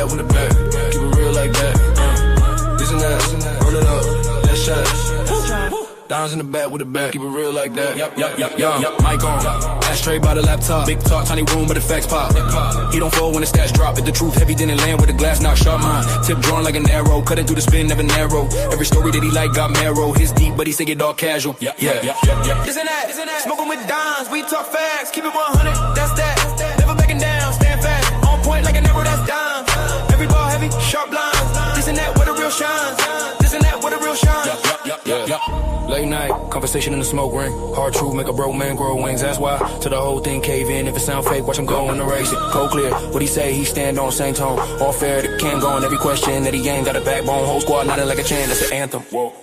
bad, with the back. Keep it real like that. This and that, run it up, let's shot. Dimes in the back with the back, keep it real like that. Yup, mic on. Ashtray by the laptop. Big talk, tiny room, but the facts pop. He don't fall when the stats drop. If the truth heavy, then it land with the glass knock sharp mind. Tip drawn like an arrow, cutting through the spin, never narrow. Every story that he like got marrow. His deep, but he say it all casual. Yeah. This and that, smoking with dimes. We talk facts, keep it 100. That's that. Never backing down, stand fast. On point like an arrow, that's dime. Every ball heavy, sharp lines. This and that, where the real shines. This and that, where the real shines. Late night, conversation in the smoke ring. Hard truth, make a broke man grow wings. That's why, to the whole thing cave in. If it sound fake, watch him go and erase it. Cold clear, what he say, he stand on same tone. All fair, the can go on every question that he ain't got a backbone. Whole squad nodding like a chain, that's the anthem. Whoa.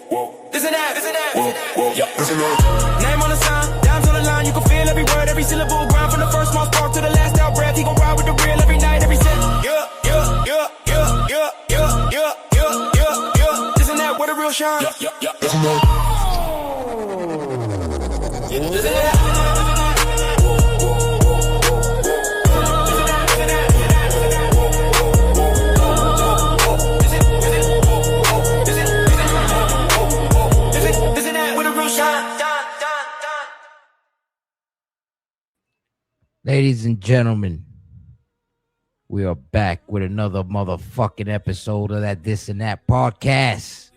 This and that. Whoa. This and that. Name on the sign, dimes on the line. You can feel every word, every syllable. Grind from the first small spark to the last out breath. He gon' ride with the real every night, every set. Yeah. This and that, where the real shine. This and that. Ladies and gentlemen, we are back with another motherfucking episode of that This and That podcast.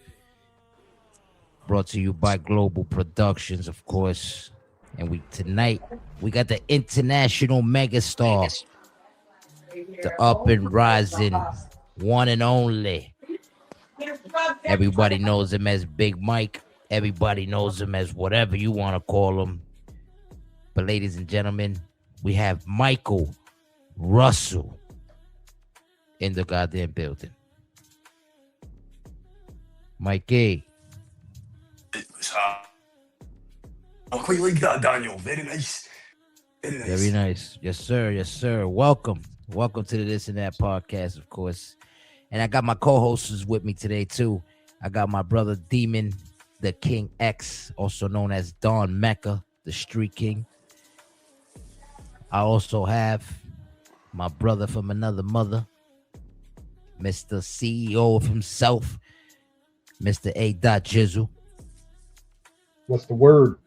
Brought to you by Global Productions, of course. And tonight we got the international megastar, the up and rising one and only. Everybody knows him as Big Mike. Everybody knows him as whatever you want to call him. But ladies and gentlemen, we have Michael Russell in the goddamn building. Mikey. Quite like that, Daniel. Very nice. Very nice. Yes, sir. Welcome to the This and That podcast, of course. And I got my co-hosts with me today, too. I got my brother Demon, the King X, also known as Don Mecca, the Street King. I also have my brother from another mother, Mr. CEO of himself, Mr. A. Jizzle. What's the word?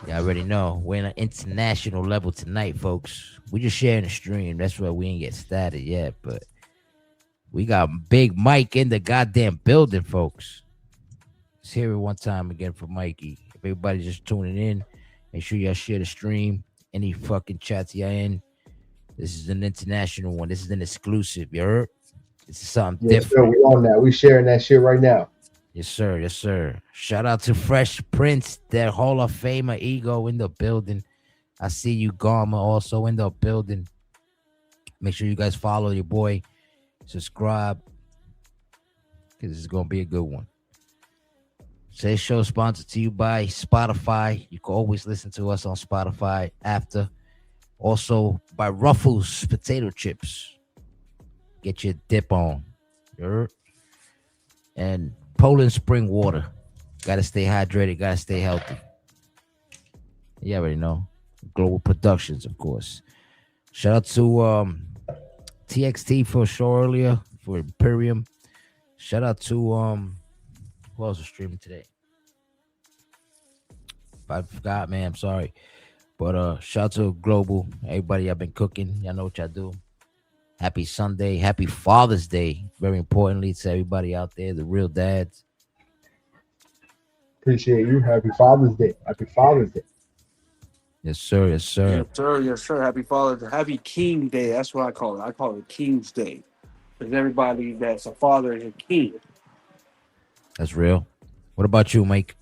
You already know. We're in an international level tonight, folks. We just sharing the stream. That's why we ain't get started yet, but we got Big Mike in the goddamn building, folks. Let's hear it one time again for Mikey. If everybody just tuning in, make sure y'all share the stream. Any fucking chats y'all in. This is an international one. This is an exclusive. You heard? This is something different. Sir, we on that. We sharing that shit right now. Yes, sir. Shout out to Fresh Prince, their Hall of Famer Ego in the building. I see you, Garma, also in the building. Make sure you guys follow your boy. Subscribe. Because this is going to be a good one. Today's show is sponsored to you by Spotify. You can always listen to us on Spotify after. Also by Ruffles Potato Chips. Get your dip on. And Poland Spring Water. Got to stay hydrated. Got to stay healthy. You already know. Global Productions, of course. Shout out to TXT for a show earlier for Imperium. Shout out to who else was streaming today? I forgot, man. I'm sorry. But shout out to Global. Everybody, I've been cooking. Y'all know what y'all do. Happy Sunday. Happy Father's Day. Very importantly to everybody out there, the real dads. Appreciate you. Happy Father's Day. Yes, sir. Yes, sir. Happy Father's Day. Happy King Day. That's what I call it. I call it King's Day. Because everybody that's a father is a king. That's real. What about you, Mike?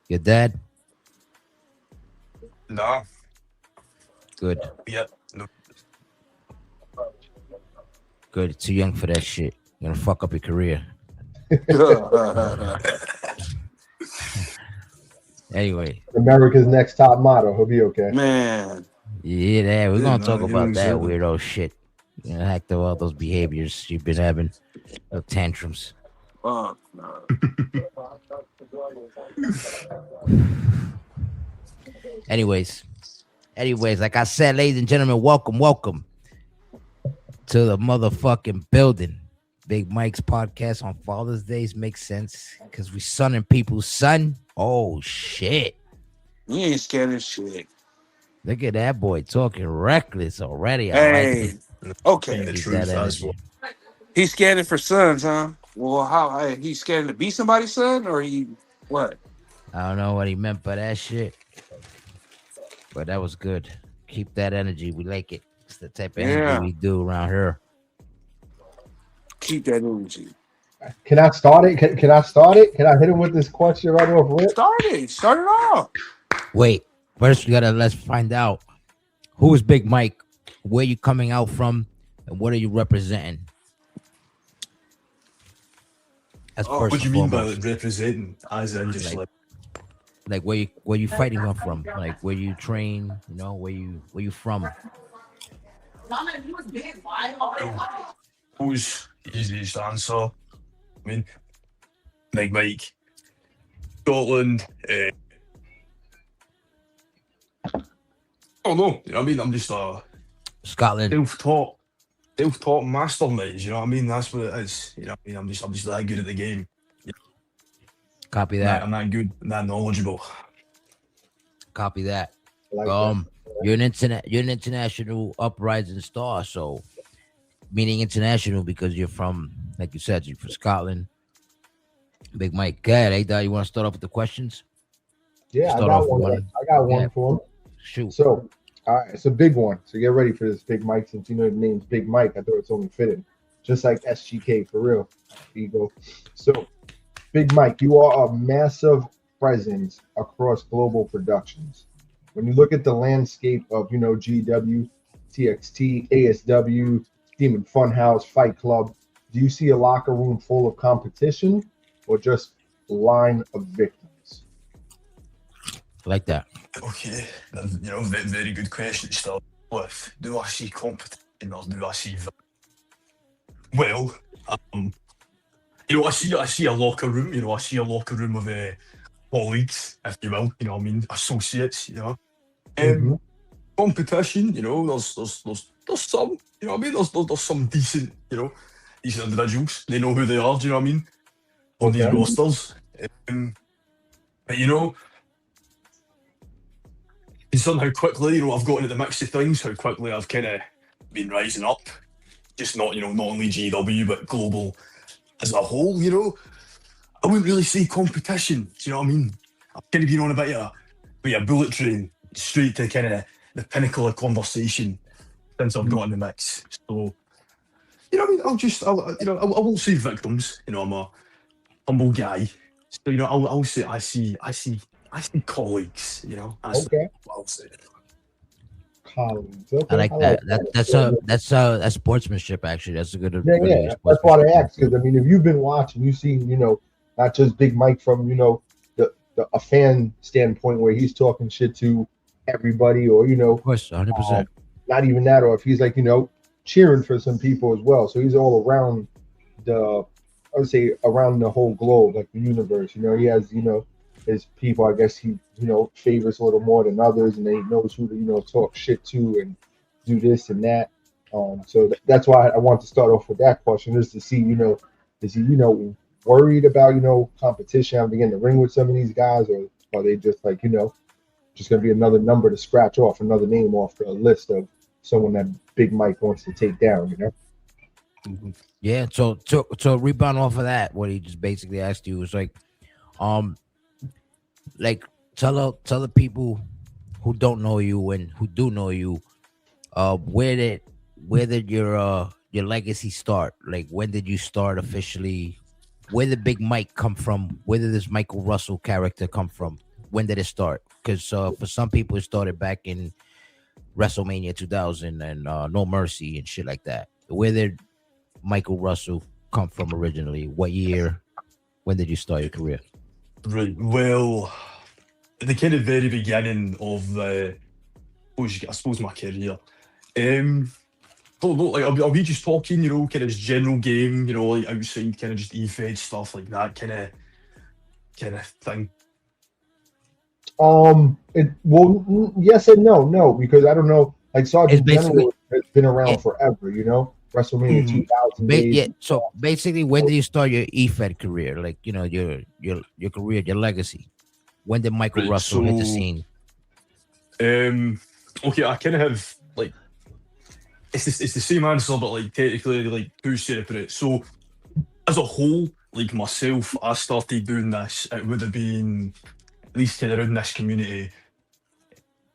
Your dad? No. Good. Yep. No. Good. Too young for that shit. You're gonna fuck up your career. Anyway. America's Next Top Model. He'll be okay. Man. Yeah, we're gonna talk about that weirdo shit. You know, act of all those behaviors you've been having, tantrums. No. Anyways, like I said, ladies and gentlemen, welcome. to the motherfucking building. Big Mike's podcast on Father's Days makes sense because we sunning people's son. Oh shit! You ain't scared of shit. Look at that boy talking reckless already. I like Hey, it. Being okay. the Keep truth, that that's what. energy. He's scared for sons, huh? Well, how? Hey, he's scared to be somebody's son, or he what? I don't know what he meant by that shit, but that was good. Keep that energy. We like it. It's the type of energy Yeah, we do around here. keep that energy. Can I start it? Can I start it? Can I hit him with this question right off rip? Start it off. Wait, first let's find out who is Big Mike, where you coming out from, and what are you representing? That's Oh, first What do and you mean by foremost. like, representing? As in just Like, like, where you fighting from? Like where you train? You know where you from? who's easiest answer? I mean, Big Mike, Scotland. Oh no, you know what I mean? I'm just a Scotland. self-taught mastermind. You know what I mean? That's what it is. You know what I mean? I'm just that good at the game. Copy Nah, that. I'm that good, I'm that knowledgeable. Copy that. I like that. You're an international uprising star. So meaning international because you're from, like you said, you're from Scotland. Big Mike. Good. Hey, Dad, you want to start off with the questions? Yeah, I Start off got with one. one. I got Yeah. one for him. Shoot. So, all right, it's a big one. So get ready for this, Big Mike. Since you know the name's Big Mike, I thought it's only fitting. Just like SGK for real. Here you go. So, Big Mike, you are a massive presence across global productions. When you look at the landscape of, GW, TXT, ASW, Demon Funhouse, Fight Club, do you see a locker room full of competition or just line of victims? Like that. Okay, very good question to start with. Do I see competition or do I see? Well, I see a locker room. I see a locker room of colleagues, if you will. You know what I mean? Associates. Mhm. Competition. There's some. You know what I mean? There's some decent. Decent individuals. They know who they are. Do you know what I mean? On these Okay. rosters. But considering how quickly, I've got into the mix of things, how quickly I've kind of been rising up, just not only GW, but global as a whole, I wouldn't really say competition, do you know what I mean? I've kind of been on a bit of a bullet train, straight to kind of the pinnacle of conversation since I've got in the mix. So, you know what I mean? I won't say victims, I'm a humble guy. So, I'll say I see colleagues, Okay. what I'll say. Colleagues. I Okay. like I like that. that. That's sportsmanship. Actually, that's a good. Yeah, good yeah. That's why I asked. Because I mean, if you've been watching, you've seen, not just Big Mike from, a fan standpoint where he's talking shit to everybody, or Of course, 100%. not even that, or if he's like, cheering for some people as well. So he's all around I would say around the whole globe, like the universe. He has, his people. I guess he, favors a little more than others, and then he knows who to, talk shit to and do this and that. So that's why I want to start off with that question, is to see, is he, worried about, competition, having to get in the ring with some of these guys, or are they just like, just going to be another number to scratch off, another name off the list of someone that Big Mike wants to take down, Yeah. So to rebound off of that, what he just basically asked you was like tell the people who don't know you and who do know you, where did your legacy start? Like, when did you start officially? Where did Big Mike come from? Where did this Michael Russell character come from? When did it start? Because for some people, it started back in WrestleMania 2000 and No Mercy and shit like that. Where did Michael Russell come from originally? What year? When did you start your career? Right. Well, at the kind of very beginning of I suppose my career. Don't know, like, are we just talking, kind of just general game, like outside, kind of just Efed stuff like that, kind of thing. Yes and no, because I don't know. Like It's Sergeant basically General has been around it, forever, WrestleMania Mhm. 2000 days. Yeah. So basically, when did you start your Efed career? Like, you know, your career, your legacy. When did Michael Right, Russell hit the so scene? um, okay, I kind of have like it's the same answer, but like technically like two separate. So as a whole, like myself, I started doing this. It would have been at least kind of around this community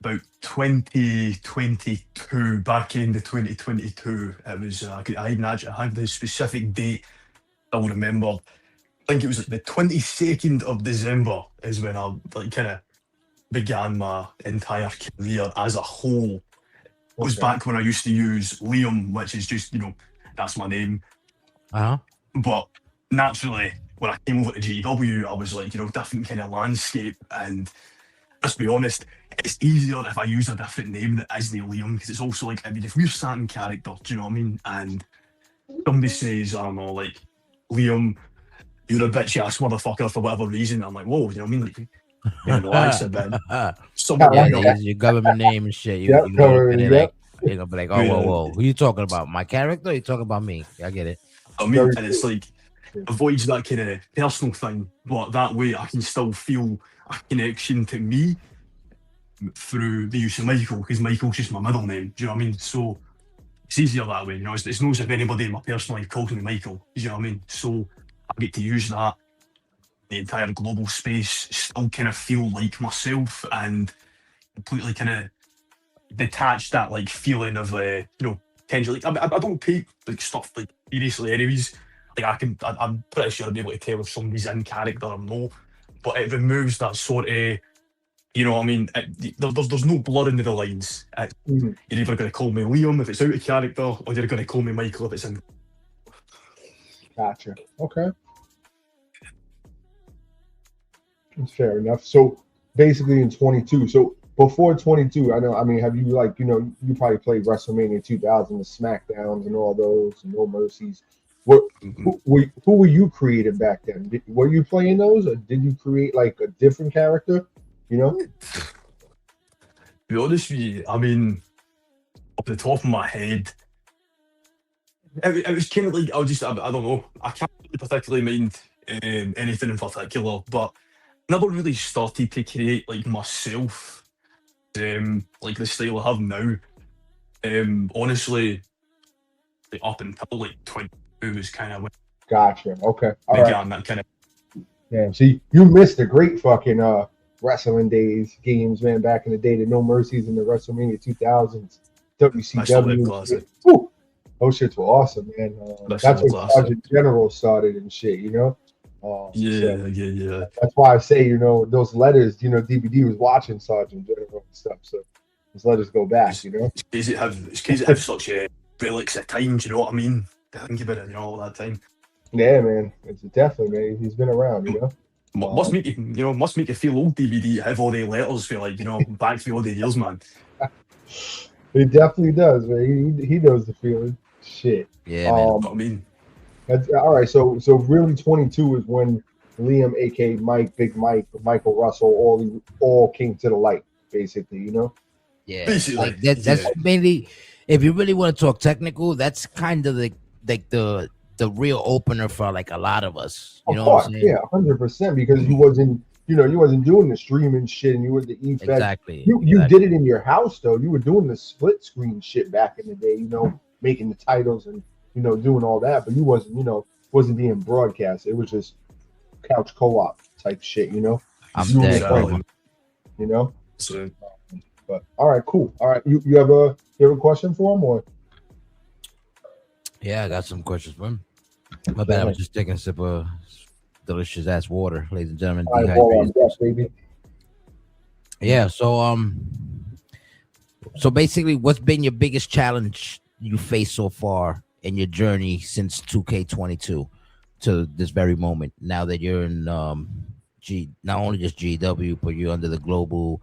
about 2022, back end of 2022. It was I even actually had the specific date. I'll remember. I think it was like the 22nd of December is when I like kind of began my entire career as a whole. It was Okay. back when I used to use Liam, which is just, that's my name. Uh huh. But naturally, when I came over to GW, I was like, different kind of landscape. And let's be honest, it's easier if I use a different name that isn't Liam, because it's also like, I mean, if we're starting character, do you know what I mean? And somebody says, I don't know, like, Liam, you're a bitchy ass motherfucker for whatever reason. I'm like, whoa, you know what I mean? Like, relax a bit. I Someone, Yeah, like they that. use your government name and shit. Yep, You gonna look at cover. it Yep, like they're gonna be like, oh, whoa, yeah, whoa, who you talking about? My character? Or you talking about me? I get it. I mean, very and it's true. like, avoids that kind of personal thing, but that way I can still feel a connection to me through the use of Michael, because Michael's just my middle name. Do you know what I mean? So it's easier that way. It's not as if anybody in my personal life calls me Michael. Do you know what I mean? So I get to use that. The entire global space still kind of feel like myself, and completely kind of detach that like feeling of potentially. I don't take like stuff like seriously, anyways. Like I'm pretty sure I'll be able to tell if somebody's in character or no, but it removes that sort of. You know what I mean? There's no blurring of the lines. Mhm. You're either going to call me Liam if it's out of character, or you're going to call me Michael if it's in. Gotcha. Okay, that's fair enough. So basically, in 22. So before 22, I know. I mean, have you like you probably played WrestleMania 2000, the Smackdowns, and all those, and No Mercies. What who were you created back then? Were you playing those, or did you create like a different character? You know? To be honest with you, I mean, off the top of my head, it was kind of like I don't know. I can't really particularly mind anything in particular, but never really started to create like myself, like the style I have now. Honestly, like, up until like 22 was kind of when Gotcha. Okay. I All right. began that kind of. Damn. See, you missed the great fucking wrestling days games, man. Back in the day, the No Mercies in the WrestleMania 2000s, I still live WCW. And shit. classic. Whew, those shits were awesome, man. That's That's still when classic. Sergeant General started and shit, you know. So Yeah, yeah, yeah. that's why I say, those letters, DVD was watching Sergeant General and stuff. So those letters go back, It's, it's crazy to have such relics at times. You know what I mean? To think about it, all that time. Yeah, man. It's definitely, man. He's been around, Must make must make you feel old. DVD to have all the letters for like back for all the years, man. It definitely does, man. He knows the feeling. Shit. Yeah, man. You know what I mean? That's all right. So really, 22 is when Liam, aka Mike, Big Mike, Michael Russell, all came to the light, basically. Yeah, Basically, like that's yeah. mainly, if you really want to talk technical, that's kind of the real opener for like a lot of us. You Of know what course, I'm saying? yeah, 100%. Because you wasn't doing the streaming shit, and you were the Efed. Exactly. You did it in your house though. You were doing the split screen shit back in the day. Making the titles and doing all that, but you wasn't being broadcast. It was just couch co-op type shit. I'm You were dead, playing, bro. you know. So But all right, cool. All right, you have a question for him or? Yeah, I got some questions for him. My bad. I was just taking a sip of delicious ass water, ladies and gentlemen. All right, hold on, Dehydrated. yes, baby. Yeah. So basically, what's been your biggest challenge you faced so far in your journey since 2K22 to this very moment? Now that you're in not only just GW, but you're under the global,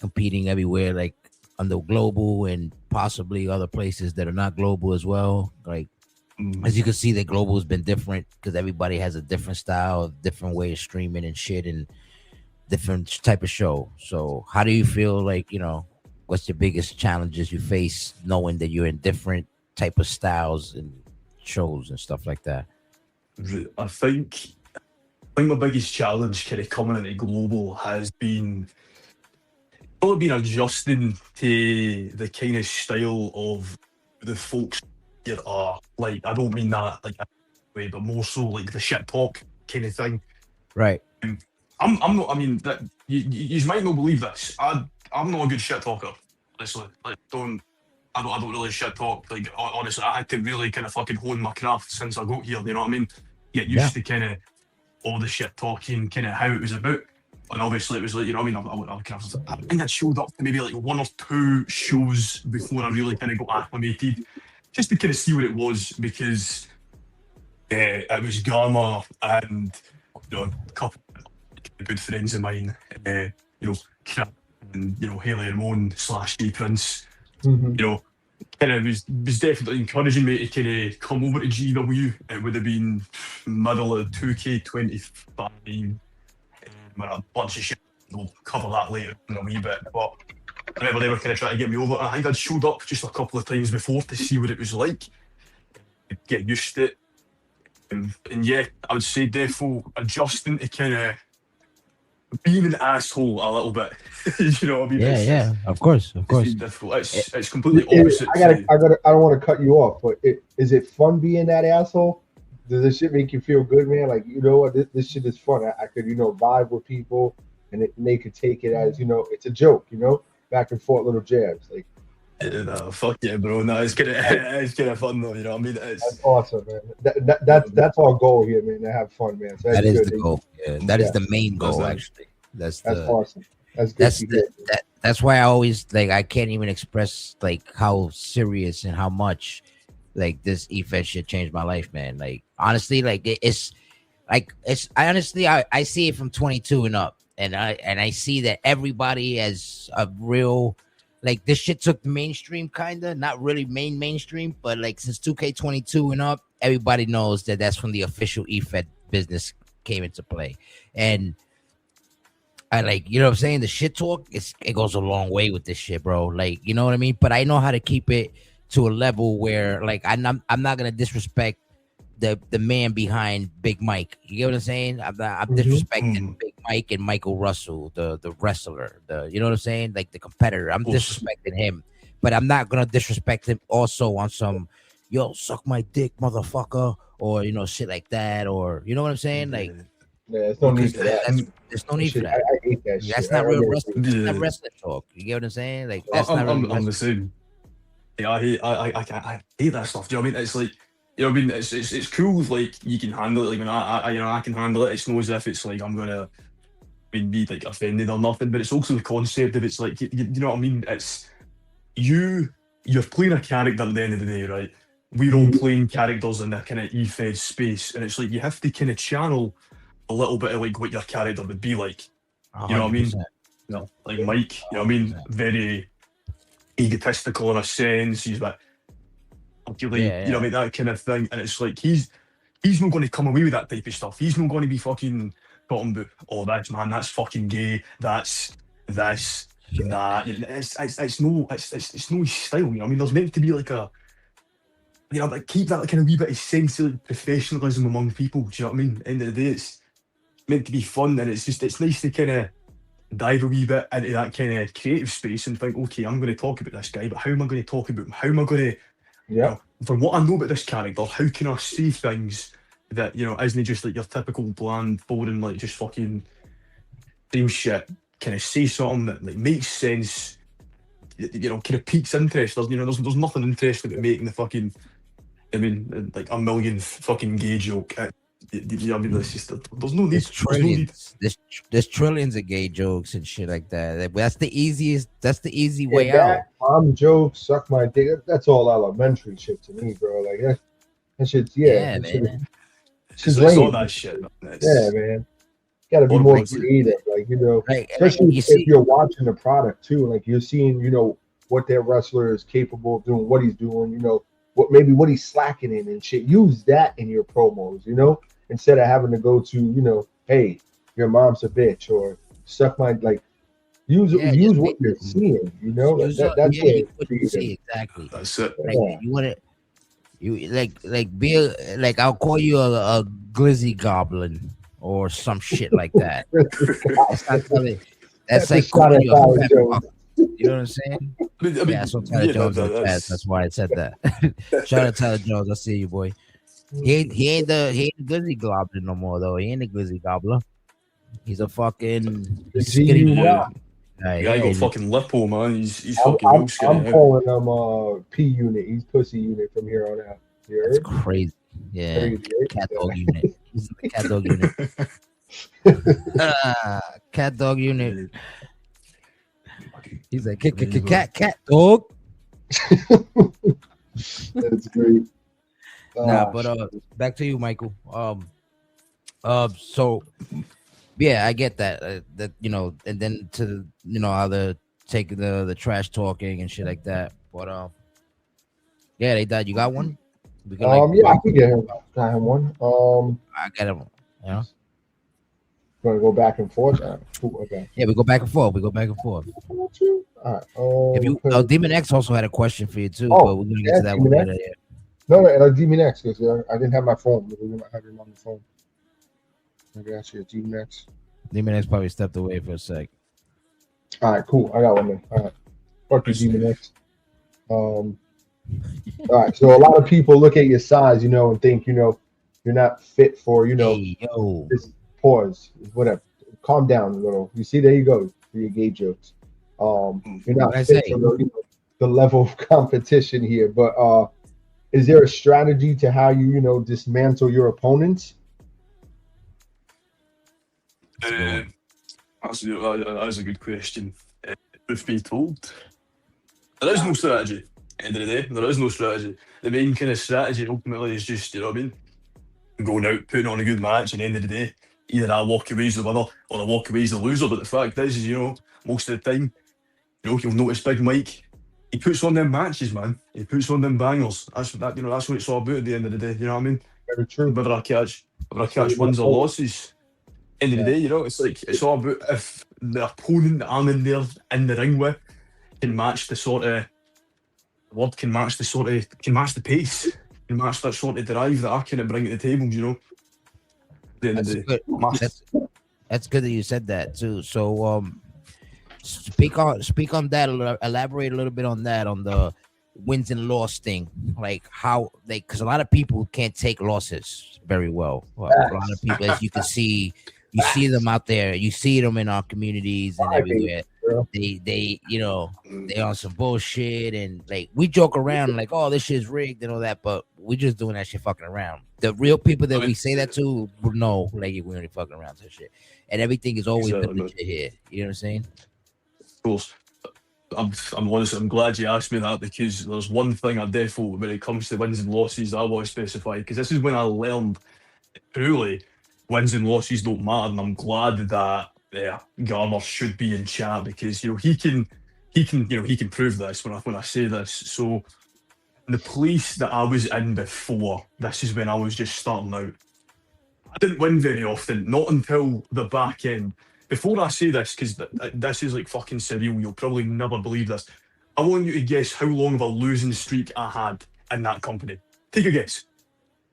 competing everywhere, like under global and possibly other places that are not global as well. Like as you can see, that global has been different because everybody has a different style, different way of streaming and shit, and different type of show. So how do you feel like, what's your biggest challenges you face knowing that you're in different type of styles and shows and stuff like that? I think my biggest challenge kind of coming into global has been probably been adjusting to the kind of style of the folks here are. Like, I don't mean that like that way, but more so like the shit talk kind of thing. Right. I'm not. I mean, that you might not believe this. I'm not a good shit talker. Honestly, like I don't really shit talk. Like, honestly, I had to really kind of fucking hone my craft since I got here. You know what I mean? Get used to kind of all the shit talking, kind of how it was about. And obviously, it was like, you know what I mean? I think I showed up to maybe like 1 or 2 shows before I really kind of got acclimated, just to kind of see what it was, because it was Garma and, you know, a couple of good friends of mine, you know, Crap and, you know, Haley Ramon / G Prince, Mm-hmm. you know, kind of was definitely encouraging me to kind of come over to GW. It would have been middle of 2K25, where a bunch of shit. We'll cover that later in a wee bit. But I remember they were kind of trying to get me over. I think I'd showed up just a couple of times before to see what it was like, get used to it. And yeah, I would say defo adjusting to kind of being an asshole a little bit. You know what I mean? Yeah, of course. It's difficult. It's completely opposite. I don't want to cut you off, but is it fun being that asshole? Does this shit make you feel good, man? Like, you know what, this shit is fun. I could, you know, vibe with people, and they could take it as, you know, it's a joke, you know, back and forth little jabs. Like, fuck yeah, bro. No, it's kind of fun though. You know what I mean? That's awesome, man. That's our goal here, man. To have fun, man. So that is the goal. Yeah, that is the main goal, actually. That's awesome. That's good. That's why I always like. I can't even express like how serious and how much like this Efed shit changed my life, man. Like, honestly, like it's like I see it from 22 and up, and I see that everybody has a real. Like, this shit took the mainstream, kinda, not really mainstream, but like since 2K22 and up, everybody knows that that's when the official Efed business came into play. And I like, you know what I'm saying? The shit talk, it goes a long way with this shit, bro. Like, you know what I mean? But I know how to keep it to a level where, like, I'm not gonna disrespect the man behind Big Mike. You get what I'm saying? I'm disrespecting Big Mike and Michael Russell, the wrestler, you know what I'm saying? Like, the competitor. I'm disrespecting him, but I'm not gonna disrespect him also on some, yo, suck my dick, motherfucker, or, you know, shit like that, or, you know what I'm saying? Like, yeah, there's no need for that. There's no need for that. I hate that shit. That's not real wrestling. That's not wrestling talk. You get what I'm saying? Like, that's not really I'm the same. Yeah, I hate that stuff. Do you know what I mean? It's like, you know what I mean? It's cool if, like, you can handle it. Like, when I can handle it. It's not as if it's like I'm gonna be like offended or nothing. But it's also the concept of, it's like, you know what I mean? It's you're playing a character at the end of the day, right? We're all playing characters in that kind of Efed space, and it's like you have to kind of channel a little bit of like what your character would be like. You know what I mean? You know, like Mike. You know what I mean? Very egotistical in a sense. He's like, you know what I mean, that kind of thing. And it's like he's not going to come away with that type of stuff. He's not going to be fucking talking about, oh, that's fucking gay. That's that. It's no his style. You know what I mean? There's meant to be like a, you know, like, keep that like, kind of wee bit of sense of like, professionalism among people. Do you know what I mean? End of the day, it's meant to be fun, and it's nice to kind of dive a wee bit into that kind of creative space and think, okay, I'm going to talk about this guy, but how am I going to talk about him? How am I going to, you know, from what I know about this character, how can I say things that, you know, isn't just like your typical bland, boring, like just fucking same shit? Can I say something that like makes sense? You know, kind of piques interest. There's nothing interesting about making the fucking, I mean, like a million fucking gay joke. You know, I mean, there's no need. There's trillions of gay jokes and shit like that. That's the easy way out. Mom jokes, suck my dick. That's all elementary shit to me, bro. Like that shit's man. It's all that shit. Yeah, man. Gotta be more creative, like, you know, especially if you're watching the product too. Like, you're seeing, you know, what their wrestler is capable of doing, what he's doing, you know, what he's slacking in and shit. Use that in your promos, you know, instead of having to go to, you know, hey, your mom's a bitch, or suck my, like, use what you're seeing, you know. That's what you see exactly. That's it. Like, You be like I'll call you a glizzy goblin or some shit like that. That's not telling. That's That's a like shot calling at you a Tyler fat Jones. fuck. You know what I'm saying? Yeah, I saw Tyler yeah, Jones in the chat. that's That's why I said that. Shout out Tyler Jones. I see you, boy. He ain't the glizzy goblin no more though. He ain't the glizzy gobbler. He's a fucking The skinny GU boy. yeah. Rock. The Yeah, guy got he- fucking lipo, man. He's I'm, fucking I'm, real skinny I'm now. calling him P Unit. He's pussy unit from here on out. You that's heard? crazy. Yeah, Crazy, right? cat Yeah. dog unit. He's in the cat dog unit. Cat dog unit. He's like cat dog. That's great. Nah, but back to you, Michael. So yeah, I get that. That and then to how they take the trash talking and shit like that. But yeah, they died. You got one? We can yeah, I can get him. Got him one. I got him. You know? Gonna go back and forth. Cool, okay. Yeah, we go back and forth. We go back and forth. All right. If you Demon X also had a question for you too, Oh, but we're gonna get yeah, to that one Demon later. Yeah. No, and Demon X because I didn't have my phone. I had him on the phone. Maybe I should Demon X. Demon X probably stepped away for a sec. All right, cool. I got one then. All right. Fuck you, Demon X. All right. So a lot of people look at your size, and think, you're not fit for, Hey, yo. this pause, whatever. Calm down a little. You see, there you go for your gay jokes. You're not What'd I fit say? for the level of competition here, but is there a strategy to how you, dismantle your opponents? That's a good question. Truth be told, there is no strategy. End of the day, there is no strategy. The main kind of strategy ultimately is just, you know what I mean, going out, putting on a good match, and at the end of the day, either I walk away as the winner or I walk away as the loser. But the fact is, most of the time, you'll notice Big Mike, he puts on them matches, man. He puts on them bangers. That's what it's all about at the end of the day. You know what I mean? Very true. Whether I catch wins or losses, end of the day, it's all about if the opponent that I'm in the ring with can match the pace, can match that sort of drive that I can bring to the table, At the end of That's the good. day. That's good that you said that too. So speak on that. Elaborate a little bit on that, on the wins and loss thing, like how because a lot of people can't take losses very well. A lot of people, as you can see, you see them out there, you see them in our communities and everywhere. They on some bullshit, and like we joke around like, oh, this shit's rigged and all that, but we just doing that shit fucking around. The real people that we say that to will know, like, we only fucking around to shit, and everything is always been legit here. You know what I'm saying? Of course. I'm honest, I'm glad you asked me that, because there's one thing I default when it comes to wins and losses I want to specify, because this is when I learned truly wins and losses don't matter, and I'm glad that Garner should be in chat, because he can prove this when I say this. So the place that I was in before, this is when I was just starting out. I didn't win very often, not until the back end. Before I say this, because this is like fucking surreal, you'll probably never believe this. I want you to guess how long of a losing streak I had in that company. Take a guess.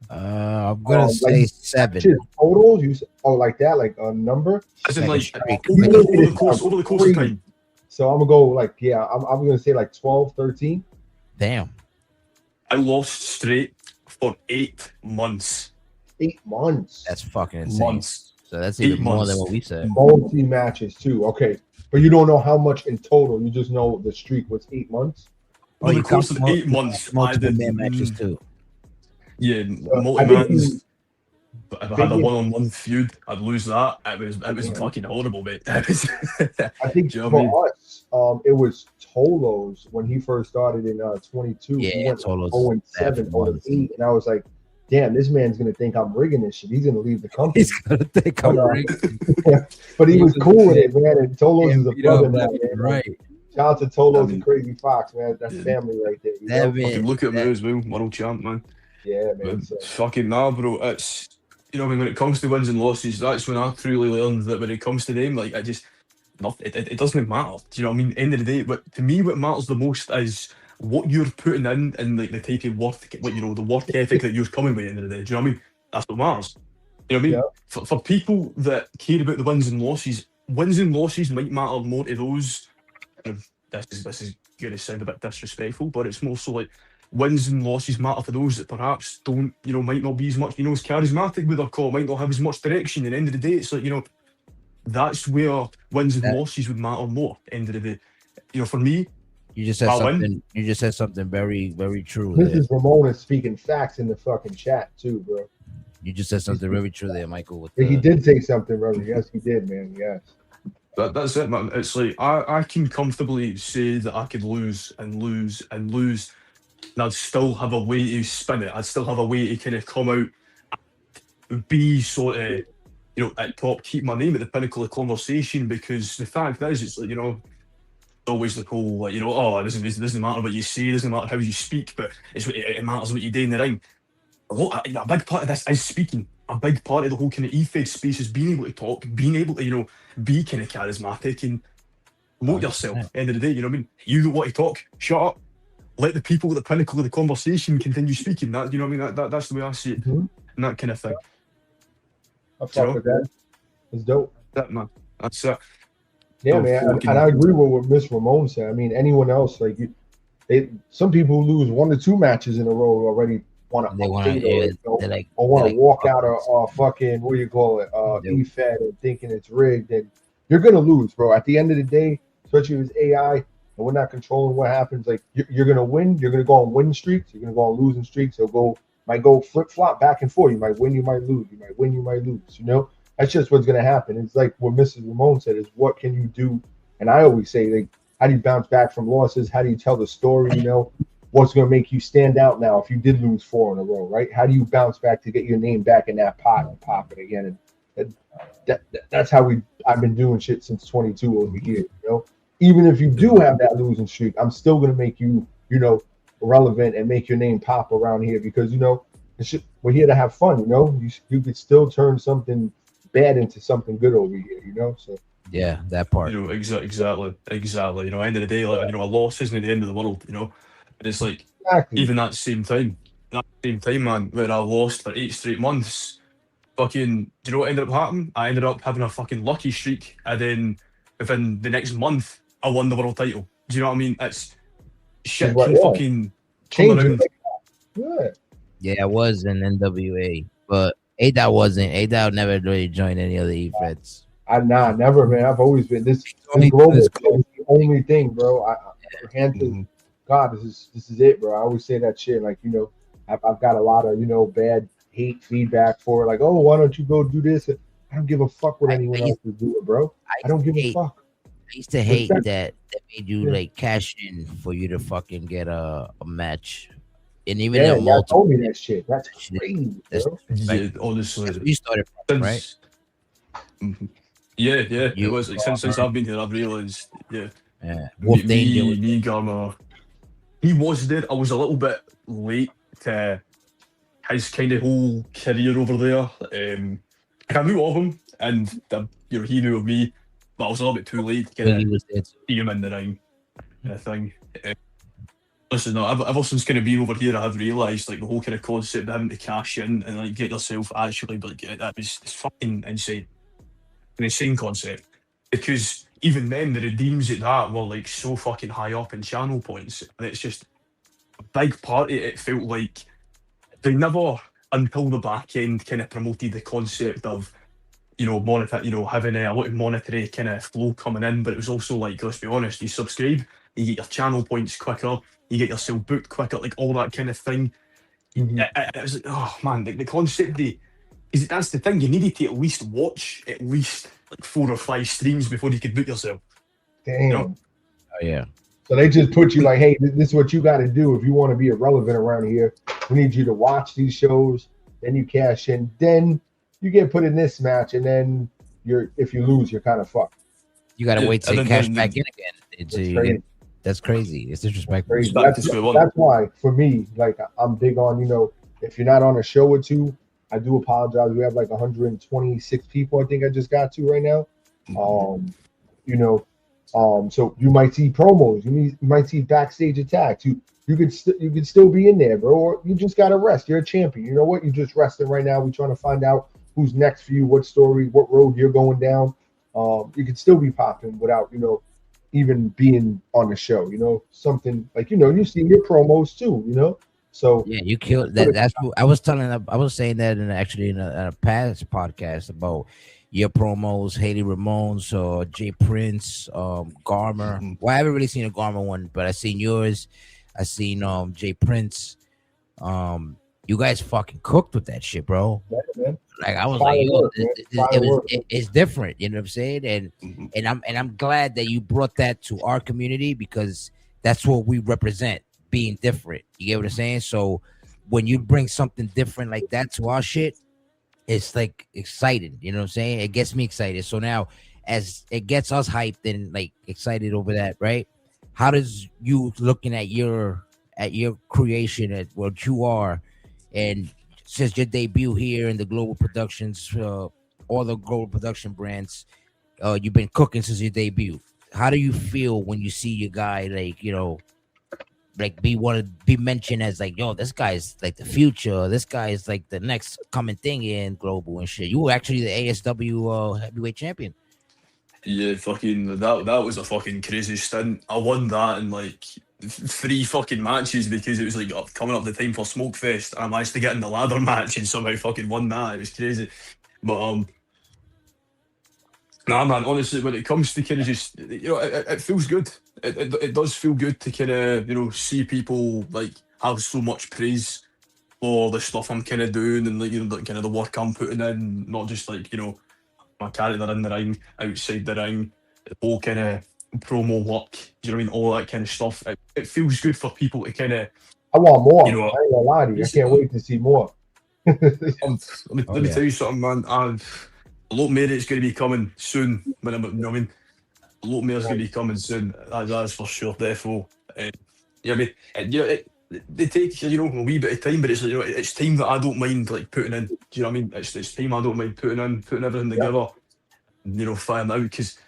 I'm gonna say like 7. Totals? Like that, like a number? As in, Like a like, streak. over the course of time. So I'm gonna go I'm gonna say like 12, 13. Damn. I lost straight for 8 months. 8 months. That's fucking insane. Months. So that's 8 even more months. than what we said. Multi matches too. Okay. But you don't know how much in total. You just know the streak was 8 months. Over the you course count of 8 months, I multiple did man matches too. Yeah, I multi-mans. But if I had a think- one-on-one feud, I'd lose that. It was fucking horrible, mate. It was, I think do you know what I mean? for us, it was Tolos when he first started in 22. Yeah, he went Tolos 0-7, months. 0-8, and I was like, damn, this man's gonna think I'm rigging this shit. He's gonna leave the company. He's gonna think I'm rigged. But he was cool with it, man. And Tolos is a Beat up, brother now, left and man. right. Shout out to Tolos I mean, and Crazy Fox, man. That's yeah. family right there. You That know? man- Fucking look at me as well, world champ, man. Yeah, man. But So, fucking nah, bro. It's when it comes to wins and losses, that's when I truly learned that when it comes to them, like it doesn't matter. Do you know what I mean? End of the day, but to me, what matters the most is what you're putting in and like the type of work, like the work ethic that you're coming with at the end of the day. Do you know what I mean? That's what matters. You know what I mean? Yeah. For people that care about the wins and losses might matter more to those. This is going to sound a bit disrespectful, but it's more so like wins and losses matter for those that perhaps don't, might not be as much, as charismatic with their call, might not have as much direction. At the end of the day, it's like, that's where wins and losses would matter more. End of the day, for me, you just said I'll something. win. You just said something very, very true. There. Mrs. Ramon is speaking facts in the fucking chat too, bro. You just said something very true there, Michael. With He did say something, brother. Yes, he did, man. Yes. That's it, man. It's like I can comfortably say that I could lose and lose and lose, and I'd still have a way to spin it. I'd still have a way to kind of come out, be sort of, at top, keep my name at the pinnacle of conversation. Because the fact is, it's like, always the whole like, oh, it doesn't matter what you say, it doesn't matter how you speak, but it matters what you do in the ring. A big part of this is speaking. A big part of the whole kind of Efed space is being able to talk, being able to, be kind of charismatic and promote yourself. At the end of the day, you know what I mean? You don't want to talk, shut up. Let the people at the pinnacle of the conversation continue speaking. That, you know what I mean? That's the way I see it. And that kind of thing. I fuck with that. It's dope. That, man. That's it. Yeah, man. And I agree with what Miss Ramon said. I mean, anyone else, like some people who lose 1 to 2 matches in a row already want to walk out a fucking, what do you call it, Efed and thinking it's rigged. And you're gonna lose, bro. At the end of the day, especially with AI, and we're not controlling what happens. Like you're gonna win. You're gonna go on winning streaks. You're gonna go on losing streaks. Might go flip flop back and forth. You might win. You might lose. You might win. You might lose. That's just what's gonna happen. It's like what Mrs. Ramon said: is what can you do? And I always say, like, how do you bounce back from losses? How do you tell the story? What's going to make you stand out now if you did lose 4 in a row, right? How do you bounce back to get your name back in that pot and pop it again? And that's how I've been doing shit since 22 over here, Even if you do have that losing streak, I'm still going to make you, relevant and make your name pop around here because, we're here to have fun, You could still turn something bad into something good over here, So yeah, that part. Exactly. End of the day, like, a loss isn't the end of the world, And it's like, even that same time, man, where I lost for 8 straight months, fucking, do you know what ended up happening? I ended up having a fucking lucky streak, and then within the next month, I won the world title. Do you know what I mean? It's shit can fucking turn around. Yeah, I was in NWA, but A-Dot wasn't. A-Dot never really joined any of the Efeds. Never, man. I've always been this global is the only thing, bro. God, this is it, bro. I always say that shit. Like, I've got a lot of, bad hate feedback for like, oh, why don't you go do this? I don't give a fuck what anyone else is doing, bro. I don't give a fuck. I used to hate that made you like cash in for you to fucking get a match. And even a multiple. Told me that shit. That's crazy, bro. Yeah, honestly. You started from, right? Yeah. It was like since I've been here, I've realised, me, Garner. He was there. I was a little bit late to his kind of whole career over there. I knew of him, and he knew of me, but I was a little bit too late to kind of see him in the ring. Thing. Listen, ever since kind of being over here, I have realised like the whole kind of concept of having to cash in and like get yourself actually, but that was fucking insane. An insane concept, because even then the redeems at that were like so fucking high up in channel points, and it's just a big part of it felt like they never until the back end kind of promoted the concept of having a lot of monetary kind of flow coming in, but it was also like, let's be honest, you subscribe, you get your channel points quicker, you get yourself booked quicker, like all that kind of thing. It was like, oh man, the concept is that's the thing, you needed to at least watch at least like 4 or 5 streams before you could book yourself. Damn. Oh yeah. So they just put you like, hey, this is what you got to do if you want to be irrelevant around here. We need you to watch these shows, then you cash in, then you get put in this match, and then if you lose, you're kind of fucked. You got to wait till you cash back in again. That's crazy. It's disrespectful. That's why, for me, like, I'm big on, if you're not on a show or two, I do apologize. We have like 126 people, I think I just got to right now. So you might see promos, you might see backstage attacks. you could still be in there, bro. Or you just gotta rest. You're a champion. You know what? You're just resting right now. We're trying to find out who's next for you, what story, what road you're going down. You could still be popping without, even being on the show. Something like you see your promos too. So Yeah, you killed that. That's what I was telling. I was saying that in a past podcast about your promos, Haley Ramones, or Jay Prince, Garmer. Mhm. Well, I haven't really seen a Garmer one, but I seen yours. I seen Jay Prince. You guys fucking cooked with that shit, bro. yeah, man. Like I was like, yo, Firework, man. Firework. it's different. You know what I'm saying? Mhm. And I'm glad that you brought that to our community because that's what we represent, being different. You get what I'm saying? So when you bring something different like that to our shit, it's like exciting. You know what I'm saying? It gets me excited. So now, as it gets us hyped and like excited over that, right? How does you looking at your creation, at what you are, and since your debut here in the global productions, all the global production brands, you've been cooking since your debut. How do you feel when you see your guy like be mentioned as like, yo, this guy's like the future. This guy is like the next coming thing in global and shit. You were actually the ASW heavyweight champion. Yeah, fucking that was a fucking crazy stint. I won that in like 3 fucking matches because it was like coming up the time for Smokefest. And I managed to get in the ladder match and somehow fucking won that. It was crazy. But nah, man. Honestly, when it comes to kind of just it feels good. It does feel good to kind of see people like have so much praise for the stuff I'm kind of doing and like kind of the work I'm putting in, not just like my character in the ring, outside the ring, the whole kind of promo work. Do you know what I mean? All that kind of stuff. It feels good for people to kind of I want more. you know. I ain't gonna lie to you. I can't wait to see more. Let me tell you something, man. A lot more it's going to be coming soon. When I mean, a lot more is going to be coming soon. That's for sure, defo. I mean, they take a wee bit of time, but it's it's time that I don't mind like putting in. Do you know what I mean? It's time I don't mind putting in, putting everything together. Firing out because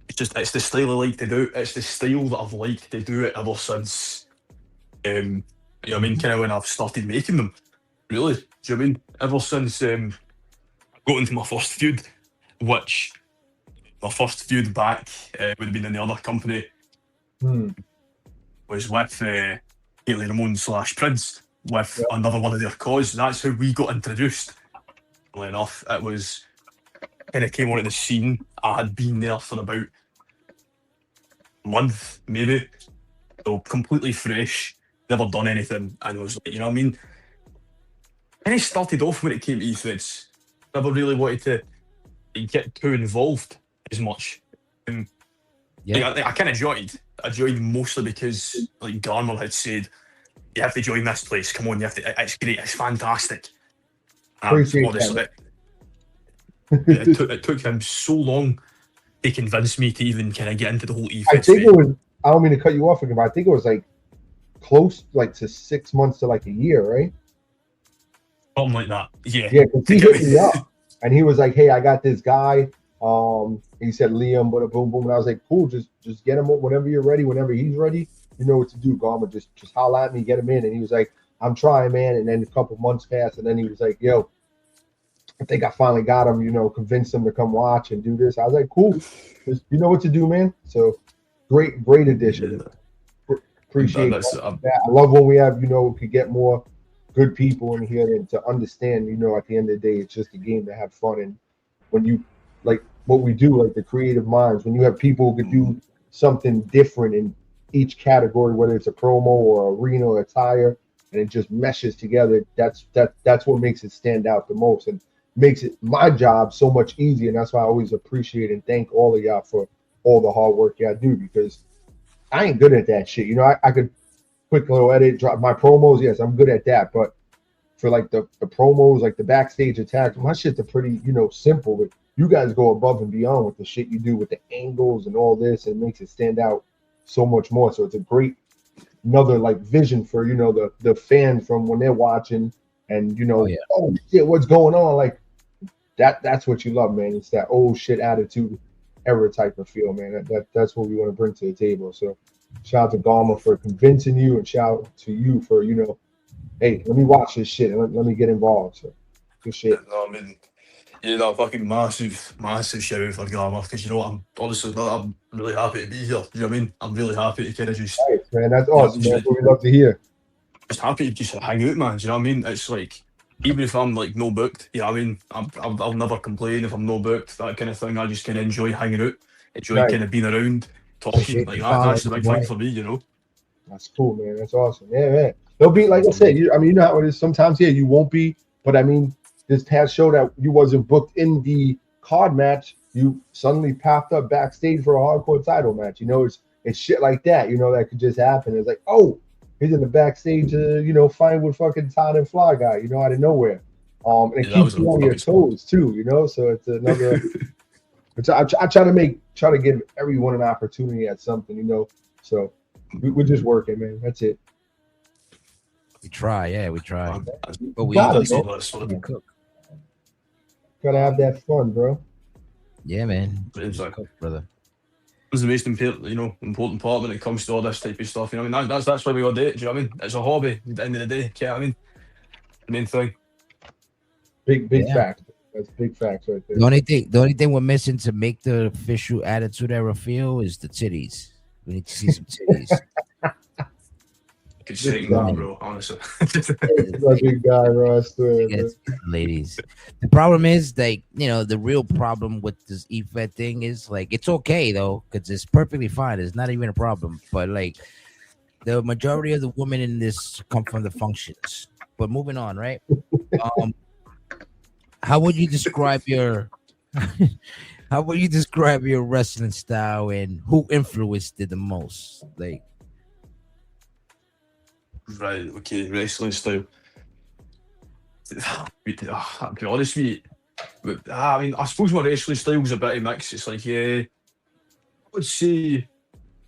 it's the style I like to do. It's the style that I've liked to do it ever since. You know what I mean? Kind of when I've started making them. Really, do you know what I mean? Ever since got into my first feud, which my first feud back would have been in the other company, was with Haley Ramone / Prince with another one of their cause. That's how we got introduced. Funnily enough, it was kind of came onto the scene. I had been there for about a month, maybe, so completely fresh, never done anything, and was like, you know what I mean? And it started off when it came to Efeds. Never really wanted to get too involved as much. Yeah. I kind of joined. I joined mostly because like Garmer had said, you have to join this place. Come on, you have to. It's great. It's fantastic. Appreciate Honestly, that. it took him so long to convince me to even kind of get into the whole Efeds. I think it was. I don't mean to cut you off again, but I think it was like close, like to 6 months to like a year, right? Something like that. Yeah. Yeah, because he hit me up and he was like, "Hey, I got this guy." He said Liam, but a boom boom, and I was like, "Cool, just get him whenever you're ready. Whenever he's ready, you know what to do, Garma. Just holla at me, get him in." And he was like, "I'm trying, man." And then a couple months passed, and then he was like, "Yo, I think I finally got him. Convinced him to come watch and do this." I was like, "Cool, just you know what to do, man." So great addition. Appreciate that. I love when we have could get more good people in here and to understand. At the end of the day, it's just a game to have fun. And when you like what we do, like the creative minds, when you have people who could do something different in each category, whether it's a promo or arena or attire, and it just meshes together, that's what makes it stand out the most and makes it my job so much easier. And that's why I always appreciate and thank all of y'all for all the hard work y'all do, because I ain't good at that shit. I could quick little edit, drop my promos. Yes, I'm good at that. But for like the promos, like the backstage attacks, my shit's are pretty, simple. But you guys go above and beyond with the shit you do with the angles and all this, and it makes it stand out so much more. So it's a great another like vision for the fans from when they're watching and oh shit, what's going on? Like that's what you love, man. It's that old shit attitude era type of feel, man. That's what we want to bring to the table. So Shout out to Garma for convincing you, and shout out to you for, hey, let me watch this shit and let me get involved. So good shit. No, I mean, fucking massive shout out for Glamour, because I'm honestly, I'm really happy to be here. You know what I mean? I'm really happy to kind of just, Nice, man. That's you know, awesome, man. That's what we love to hear. just happy to just hang out, man. Do you know what I mean? It's like, even if I'm like no booked, you know what I mean? I'll never complain if I'm no booked, that kind of thing. I just kind of enjoy hanging out, enjoy Nice. kind of being around, talking Appreciate like you that. That's the following, big thing boy. for me, you know. That's cool, man. That's awesome. Yeah, man. There'll be, like I said, you know how it is. Sometimes, yeah, you won't be, but I mean, this past show that you wasn't booked in the card match, you suddenly popped up backstage for a hardcore title match. It's shit like that. That could just happen. It's like, oh, he's in the backstage, fighting with fucking Todd and Fly guy. Out of nowhere. And it Yeah, that keeps was a you on your fucking spot. toes too. So it's another. I try to give everyone an opportunity at something. So we're just working, man. That's it. We try, yeah, we try. That's But we Got that's it, all man. that's what we cook. Gotta have that fun, bro. Yeah, man. it is. We cook, brother. It's the most important part when it comes to all this type of stuff. You know what I mean? That's why we all do it. Do you know what I mean? It's a hobby at the end of the day. Do you know what I mean? The main thing. Big Yeah. facts. That's big facts right there. The only thing we're missing to make the official Attitude Era feel is the titties. We need to see some titties. Could say Big no, guy. bro. Honestly. That's a big guy, bro. I swear, man. Yes, ladies. The problem is, like, the real problem with this Efed thing is, like, it's okay though, because it's perfectly fine. It's not even a problem. But like, the majority of the women in this come from the functions. But moving on, right? How would you describe your how would you describe your wrestling style, and who influenced it the most? Like, Right. Okay. Wrestling style. I'll be honest with you. But, I mean, I suppose my wrestling style's a bit of a mix. It's like, yeah, I would say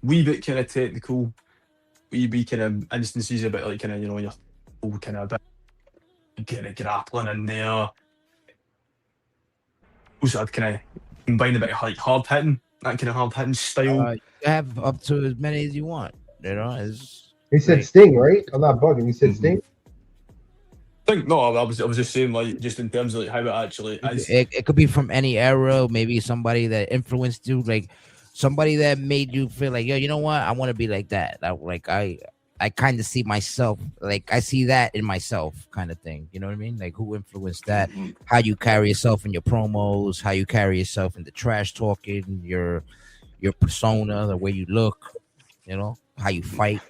wee bit kind of technical, wee bit kind of instances a bit like kind of your full kind of bit kind of grappling in there. Also, I'd kind of combine a bit of like hard hitting, that kind of hard hitting style. you have up to as many as you want. He said Right. Sting, right? I'm not bugging. He said Sting. I think no, I was just saying like just in terms of like how it actually is. It could be from any era. Maybe somebody that influenced you, like somebody that made you feel like, yo, you know what? I want to be like that. I kind of see myself, like I see that in myself, kind of thing. You know what I mean? Like, who influenced that? How you carry yourself in your promos, how you carry yourself in the trash talking, your persona, the way you look, how you fight.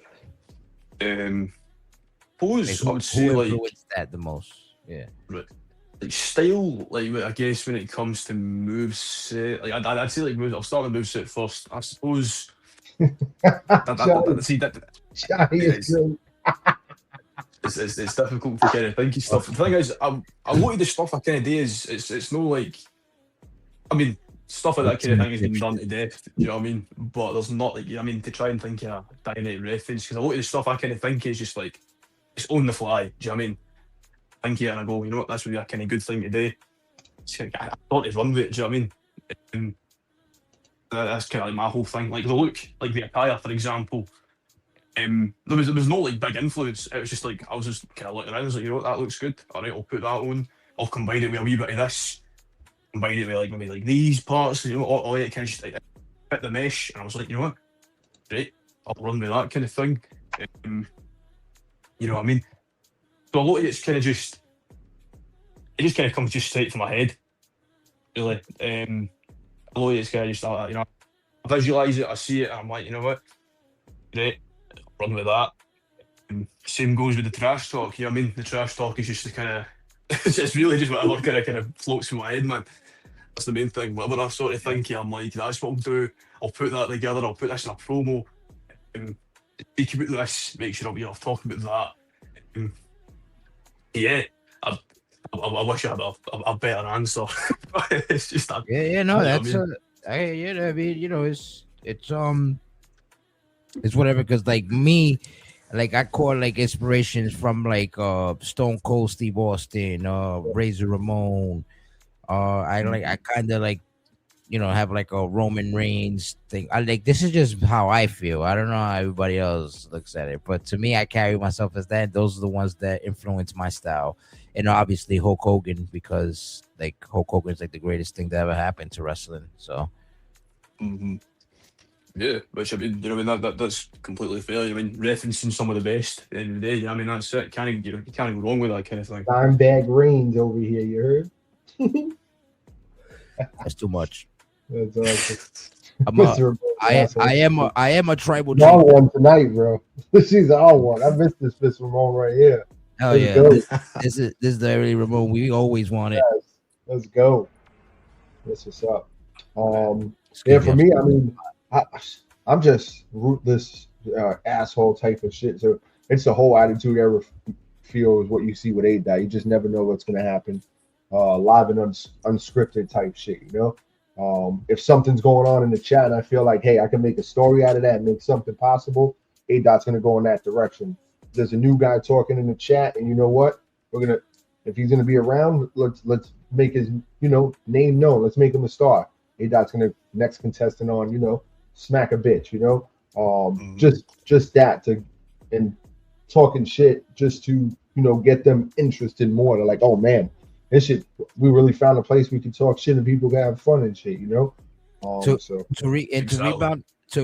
Suppose I would say who like influenced that the most? Yeah. like style, like I guess when it comes to moveset, like I'd say like moves. I'll start with moveset first. I suppose. See that. Johnny Yeah, is good. it's difficult to kind of think of stuff. The thing is, a lot of the stuff I kind of do is it's no like, I mean, stuff like that kind of thing has been done to death. Do you know what I mean? But there's not like, I mean, to try and think of a direct reference, because a lot of the stuff I kind of think is just like it's on the fly. Do you know what I mean? Think of it and I go, you know what, that's really a kind of good thing to do. I thought to run with it. Do you know what I mean? That's kind of like my whole thing. Like the look, like the attire, for example. There was no like big influence. It was just like I was just kind of looking around. I was like, you know what, that looks good. All right, I'll put that on. I'll combine it with a wee bit of this. Combine it with like maybe like these parts. All it kind of just like fit the mesh. And I was like, you know what, great. I'll run with that kind of thing. You know what I mean? So a lot of it's kind of just kind of comes just straight from my head. Really. A lot of it's kind of just I visualize it. I see it. And I'm like, you know what, great. Run with that. Same goes with the trash talk. You know what I mean? The trash talk is just the kind of it's really just whatever kind of floats through my head, man. That's the main thing. Whatever I sort of think, I'm like, that's what I'll do. I'll put that together. I'll put this in a promo. Speak about this. Make sure I'll be off talking about that. Yeah, I wish I had a better answer. It's just that. Yeah, no, you know that's what I mean? I mean, it's whatever. Because like me, like I call like inspirations from like Stone Cold Steve Austin, Razor Ramon. I kind of like have like a Roman Reigns thing. I like this is just how I feel. I don't know how everybody else looks at it, but to me, I carry myself as that. Those are the ones that influence my style, and obviously Hulk Hogan because like Hulk Hogan is like the greatest thing that ever happened to wrestling. So hmm Yeah, which I mean, that's completely fair. I mean, referencing some of the best at the end of the day. I mean, that's it. You can't go wrong with that kind of thing. Dimebag Reigns over here, you heard? that's too much. That's awesome. I'm a, Mr. I am a tribal Y'all chief. won tonight, bro. She's all one. I missed this Miss Ramon right here. Hell Let's yeah, go. this is the early Ramon we always wanted. Yes. Let's go. That's what's up. Excuse Yeah, for I'm me, I mean, I'm just rootless asshole type of shit. So it's the whole attitude era feel is what you see with A-Dot. You just never know what's gonna happen. Live and unscripted type shit, you know. If something's going on in the chat and I feel like, hey, I can make a story out of that and make something possible, A-Dot's gonna go in that direction. There's a new guy talking in the chat, and you know what? If he's gonna be around, let's make his name known. Let's make him a star. A-Dot's gonna next contestant on, smack a bitch, just that and talking shit just to get them interested more. They're like, oh man, this shit, we really found a place we can talk shit and people can have fun and shit, To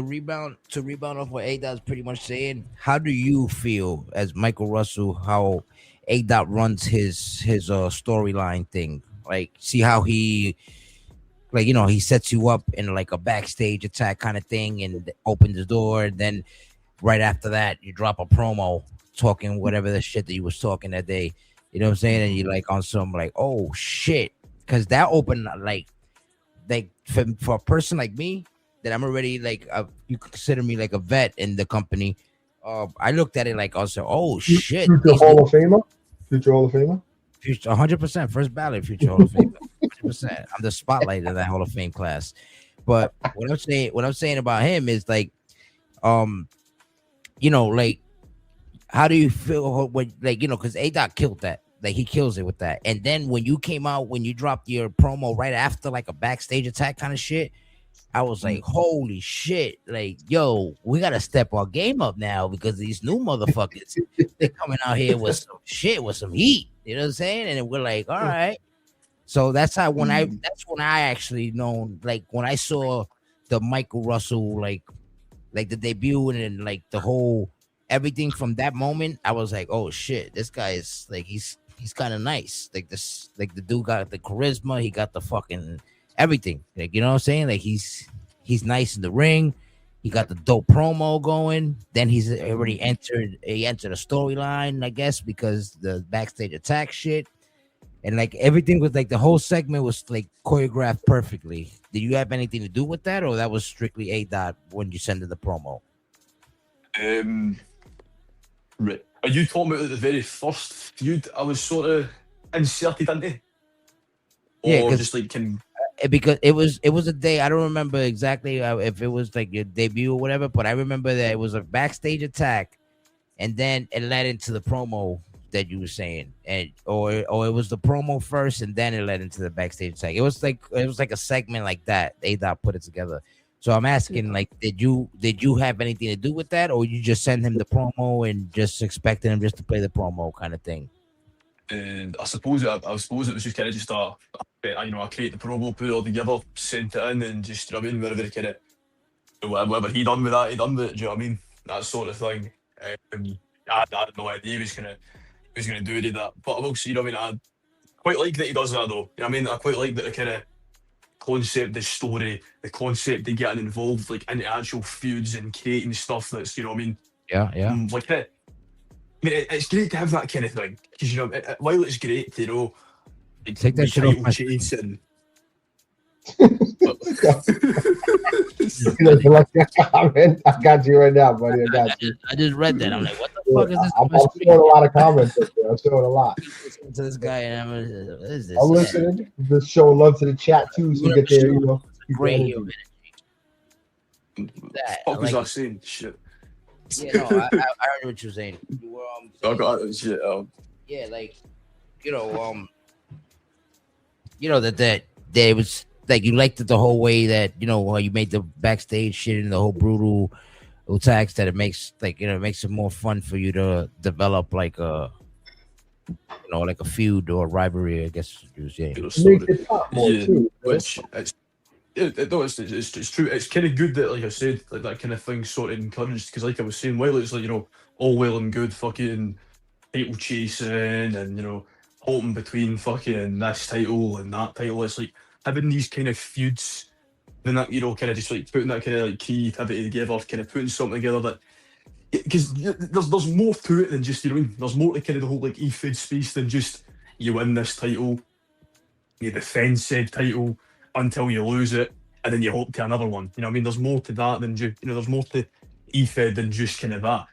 rebound off what A Dot's pretty much saying. How do you feel as Michael Russell? How A Dot runs his storyline thing? Like, see how he. Like, he sets you up in like a backstage attack kind of thing and opens the door. And then right after that, you drop a promo talking whatever the shit that you was talking that day. You know what I'm saying? And you're like on some like, oh shit. Because that opened like for a person like me, that I'm already like, you consider me like a vet in the company. I looked at it like also, oh shit. Future Hall of Famer? Future Hall of Famer? Future 100% first ballot future Hall of Fame. 100%. I'm the spotlight of that Hall of Fame class. But what I'm saying about him is like, like, how do you feel when because A-Dot killed that. Like he kills it with that. And then when you came out, when you dropped your promo right after like a backstage attack kind of shit, I was like, holy shit, like, yo, we gotta step our game up now because these new motherfuckers, they're coming out here with some shit, with some heat. You know what I'm saying? And we're like, all right. So that's when I actually known, like when I saw the Michael Russell, like the debut and like the whole everything from that moment, I was like, oh shit, this guy is like he's kind of nice. Like this, like the dude got the charisma, he got the fucking everything. Like, you know what I'm saying? Like he's nice in the ring. He got the dope promo going. Then he's already entered a storyline, I guess, because the backstage attack shit. And like everything was like the whole segment was like choreographed perfectly. Did you have anything to do with that, or that was strictly A-Dot when you sent in the promo? Right. Are you talking about the very first feud I was sort of inserted into? Or Yeah, just like because it was a day, I don't remember exactly if it was like your debut or whatever, but I remember that it was a backstage attack, and then it led into the promo that you were saying, and or it was the promo first, and then it led into the backstage attack. It was like a segment like that. A-Dot put it together. So I'm asking, like, did you have anything to do with that, or you just send him the promo and just expecting him just to play the promo kind of thing? And I suppose it was just kind of just I create the promo, put it all together, sent it in, and just, you know what I mean, whatever kind of whatever he done with that, he done with it. Do you know what I mean? That sort of thing. I had no idea he was gonna do any of that. But I will say, you know what I mean, I quite like that he does that though. You know what I mean? I quite like that the kind of concept, the story, the concept of getting involved like into actual feuds and creating stuff that's, you know what I mean? Yeah. Like that. I mean, it's great to have that kind of thing because, you know, while it's great to, like, Take that shit off my chase and I got you right now, buddy. I got you. I just read that. I'm like, what the fuck is this? I'm showing a lot of comments up there. I'm showing a lot. To this guy, and what is this? I'm listening. Just showing love to the chat too, so you get there, Great heel what was I saying? Shit. Yeah, no, I heard what you were saying. You were I got it. Shit. Yeah, like, that there was like you liked it the whole way that you made the backstage shit and the whole brutal attacks that it makes it makes it more fun for you to develop like a like a feud or a rivalry, I guess you were saying. You know, It sort makes of, it pop more too. which no, it's true. It's kind of good that, like I said, like that kind of thing sort of encouraged, because, like I was saying, while it's like, all well and good, fucking title chasing and halting between fucking this title and that title, it's like having these kind of feuds, then that kind of just like putting that kind of like creativity together, kind of putting something together that, because there's more to it than just, you know what I mean? There's more to kind of the whole like Efed space than just you win this title, you defend said title until you lose it, and then you hope to another one. You know what I mean? There's more to that than just, there's more to Efed than just kind of that.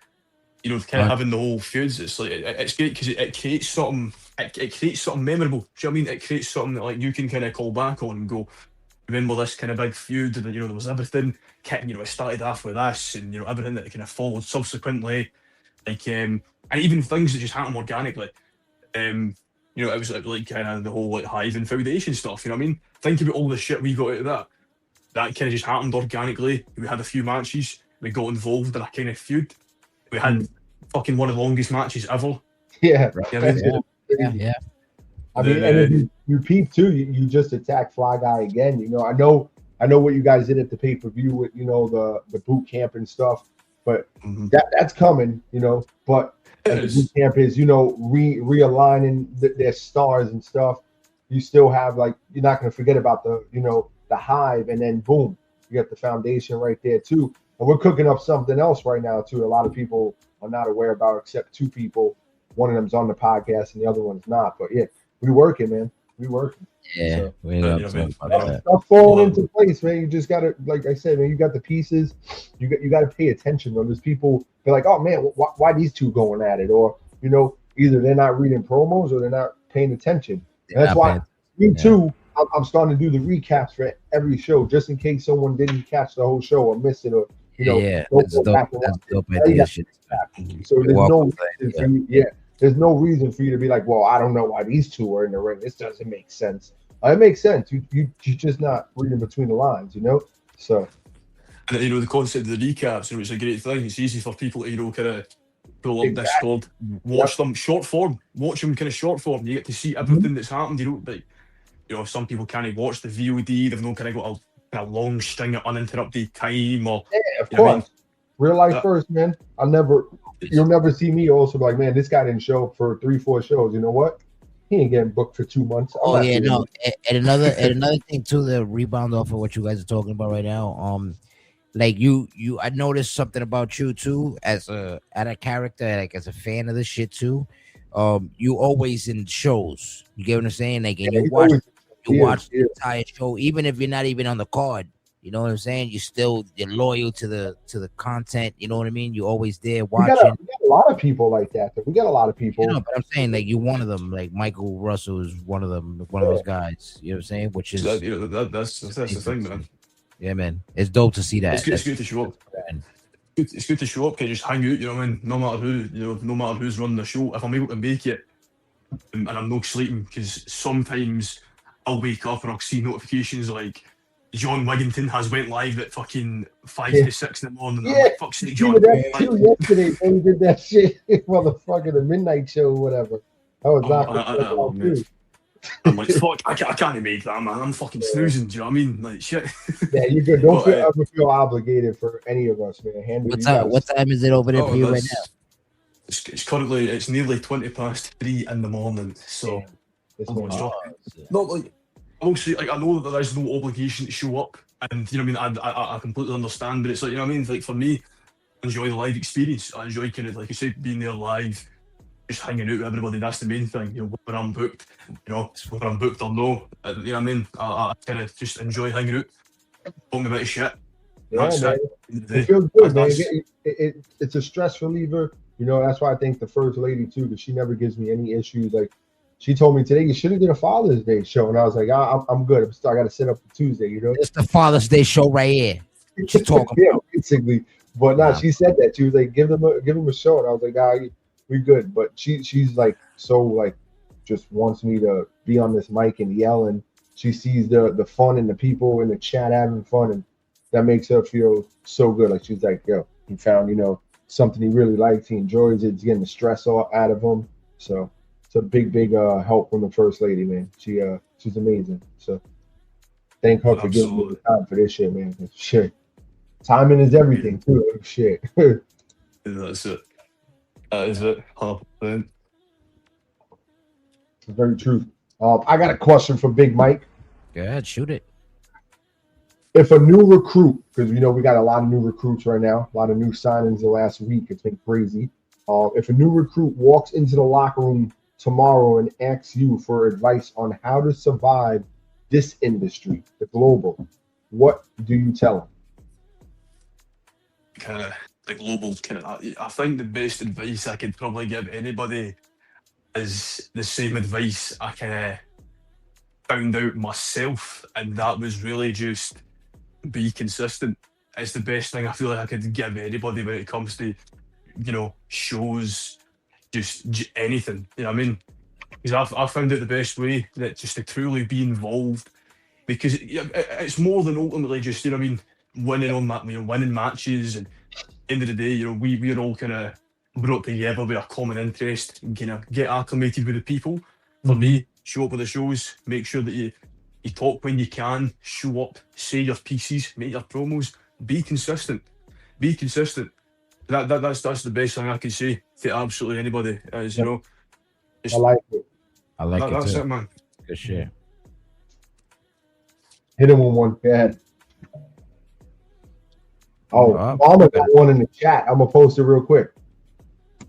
Kind of having the whole feuds, it's like it's great because it creates something. It creates something memorable. Do you know what I mean? It creates something that like you can kind of call back on and go, remember this kind of big feud, and there was everything. It started off with this, and everything that kind of followed subsequently, and even things that just happened organically. It was like kind of the whole like Hive and Foundation stuff. You know what I mean? Think about all the shit we got out of that. That kind of just happened organically. We had a few matches. We got involved in a kind of feud. We had fucking one of the longest matches ever. Yeah. You know what I mean? Yeah. I mean, and if you peep too, you just attacked Fly Guy again. I know what you guys did at the pay-per-view with the boot camp and stuff, but that's coming. But the boot camp is realigning their stars and stuff. You still have you're not going to forget about the the Hive, and then boom, you got the Foundation right there too. And we're cooking up something else right now too. A lot of people are not aware about, except two people. One of them's on the podcast and the other one's not. But yeah, we working, man. We working. Yeah, so, we got stuff falling into place, man. You just gotta, like I said, man. You got the pieces. You got to pay attention. There's people. They're like, oh man, why these two going at it? Or either they're not reading promos or they're not paying attention. And that's why me too. I'm starting to do the recaps for every show, just in case someone didn't catch the whole show or miss it, or that's dope idea. So there's no reason for you, there's no reason for you to be like, well, I don't know why these two are in the ring. This doesn't make sense. It makes sense. You're just not reading between the lines, So, and the concept of the recaps, it's a great thing. It's easy for people to kind of pull up Discord, watch them short form, watch them kind of short form. You get to see everything that's happened. Some people can't watch the VOD. They've not kind of got a long string of uninterrupted time, or of course, real life first, man. You'll never see me also be like, man, this guy didn't show up for 3-4 shows. You know what? He ain't getting booked for 2 months. And another thing too, to rebound off of what you guys are talking about right now. Like I noticed something about you too, as a character, like as a fan of this shit too. You always in shows. You get what I'm saying? Like, and you watch the entire show, even if you're not even on the card. You know what I'm saying? You're loyal to the content. You know what I mean? You're always there watching. We got a lot of people like that. We got a lot of people. But I'm saying, like, you're one of them. Like Michael Russell is one of them. One of those guys. You know what I'm saying? Which is that's the thing, man. Yeah, man. It's dope to see that. It's good to show up. It's good to show up. Can just hang out. You know what I mean? No matter who. No matter who's running the show. If I'm able to make it, and I'm not sleeping, because sometimes I'll wake up and I'll see notifications like John Wigginton has went live at fucking 5 to 6 in the morning. I'm like, fuck's sake, John. Yesterday when he did that shit, motherfucker, the midnight show or whatever. I was I'm like, fuck, I can't make that, man. I'm fucking snoozing. Do you know what I mean? Like, shit. Yeah, you're good. Don't ever feel obligated for any of us, man. What time is it over there for you right now? It's currently, it's nearly 3:20 in the morning. So, not like, obviously, like, I know that there is no obligation to show up, and you know what I mean. I completely understand, but it's like, you know what I mean. Like, for me, I enjoy the live experience. I enjoy kind of, like I said, being there live, just hanging out with everybody. That's the main thing. Whether I'm booked, whether I'm booked or no. You know what I mean. I kind of just enjoy hanging out, talking about shit. Yeah, man. It feels good, man. It's a stress reliever. That's why I think the first lady too, because she never gives me any issues. Like, she told me today, you should have did a Father's Day show, and I was like, I'm good. I got to set up for Tuesday. It's the Father's Day show right here. She's talking about basically. But she said that she was like, give them a show, and I was like, we good. But she's like, so like, just wants me to be on this mic and yell, and she sees the fun and the people in the chat having fun, and that makes her feel so good. Like she's like, yo, he found something he really likes. He enjoys it. He's getting the stress all out of him. So it's a big help from the first lady, man. She's amazing. So thank her for giving me the time for this shit, man. Shit, timing is everything too. Shit. That's it. That is it. 100%. Very true. I got a question for Big Mike. Go ahead, shoot it. If a new recruit, because we got a lot of new recruits right now, a lot of new signings the last week, it's been crazy. If a new recruit walks into the locker room tomorrow and asks you for advice on how to survive this industry, the global, what do you tell them? Kind of the global kind of. I think the best advice I could probably give anybody is the same advice I kind of found out myself, and that was really just be consistent. It's the best thing I feel like I could give anybody when it comes to shows, just anything. You know what I mean? Because I found out the best way that just to truly be involved, because it's more than ultimately just winning on that, winning matches, and end of the day, we're all kind of brought together with a common interest and kind of get acclimated with the people. For me, show up with the shows, make sure that you talk when you can, show up, say your pieces, make your promos, be consistent. Be consistent. That's the best thing I can say to absolutely anybody. Is I like it. I like it. That's too. it, man. Good shit. Hit him with one. Go ahead. Oh, Oh, Mama got one in the chat. I'm gonna post it real quick.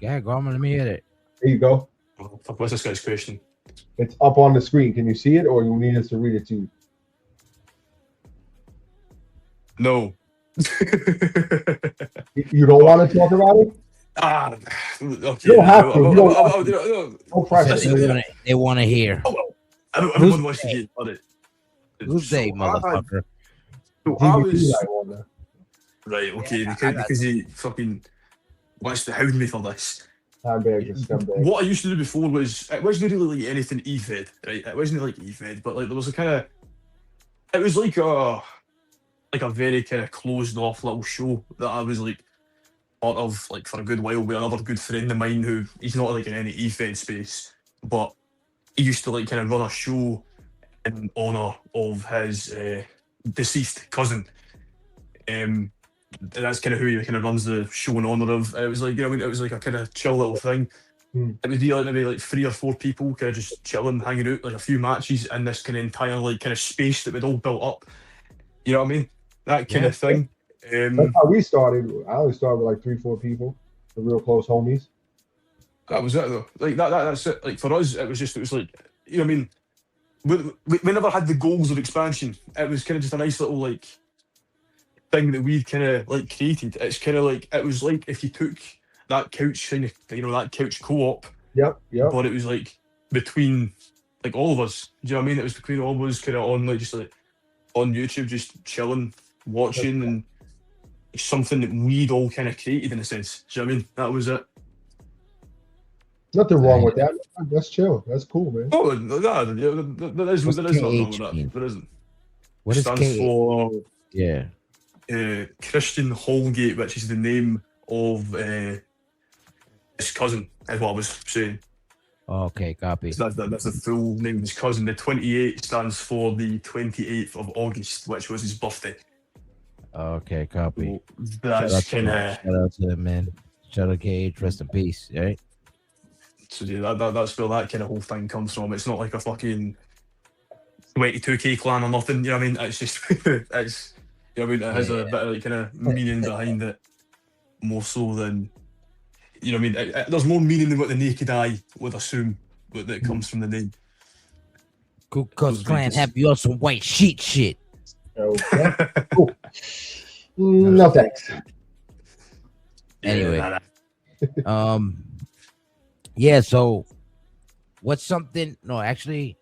Yeah, Gorman, let me hit it. There you go. What's this guy's question? It's up on the screen. Can you see it, or you need us to read it to you? No. You don't want to talk about it? Okay. You don't have to. No pressure. They want to hear. Everyone wants to hear about it. Who's they, motherfucker? So I was I wonder. right. Okay, Yeah, because he fucking wants to hound me for this. Scumbag. What I used to do before was, it wasn't really like anything Efed, right? It wasn't like Efed, but like there was a kind of, it was like a very kind of closed off little show that I was like part of like for a good while with another good friend of mine who he's not like in any Efed space, but he used to like kind of run a show in honour of his deceased cousin. And that's kind of who he kind of runs the show in honour of. It was like, it was like a kind of chill little thing. It would be like maybe like 3 or 4 people kind of just chilling, hanging out, like a few matches in this kind of entire like kind of space that we'd all built up. You know what I mean? That kind of thing. That's how we started. I only started with like 3-4 people, the real close homies. That was it though. Like that's it. Like for us, it was like, you know what I mean? We never had the goals of expansion. It was kind of just a nice little like thing that we'd kind of like created. It's kind of like, it was like if you took that couch kind of, that couch co-op. Yep. But it was like between like all of us. Do you know what I mean? It was between all of us kind of on like just like on YouTube, just chilling, watching, and it's something that we'd all kind of created in a sense. Do you know what I mean? That was it. Nothing wrong with that. That's chill. That's cool, man. Oh, there is nothing wrong with that. There isn't. What is stands K? for Christian Holgate, which is the name of his cousin, is what I was saying. Okay, copy. So that's the full name of his cousin. The 28 stands for the 28th of August, which was his birthday. Okay, copy. So that's kind of... Shout out to him, man. Shout out to KH, rest in peace, right? So yeah, that's where that kind of whole thing comes from. It's not like a fucking 22k clan or nothing, you know what I mean? It's just, it's, you know what I mean? It has a bit of like kind of meaning behind it, more so than, you know what I mean? There's more meaning than what the naked eye would assume that comes from the name. Ku Klux Klan have you on some white sheet shit. Okay. Cool. No thanks. Anyway, yeah. So, what's something? No, actually,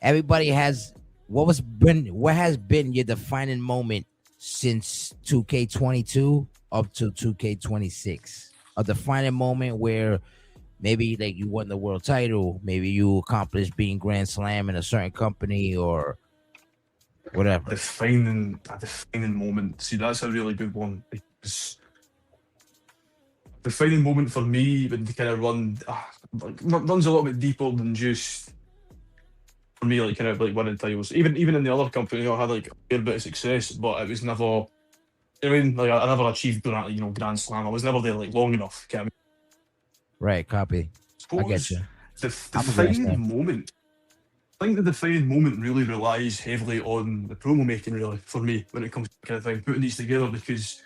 everybody has. What has been your defining moment since 2K22 up to 2K26? A defining moment where maybe like you won the world title, maybe you accomplished being Grand Slam in a certain company, or Whatever. A defining moment. See, that's a really good one. Because defining moment for me when to kind of runs a little bit deeper than just for me, like kind of like winning titles. Even in the other company, I had like a fair bit of success, but it was never. I mean, like I never achieved that, Grand Slam. I was never there like long enough. I Right, copy. I get suppose you. the I'm a Grand defining Slam. moment. I think the defining moment really relies heavily on the promo making, really, for me, when it comes to kind of thing, putting these together, because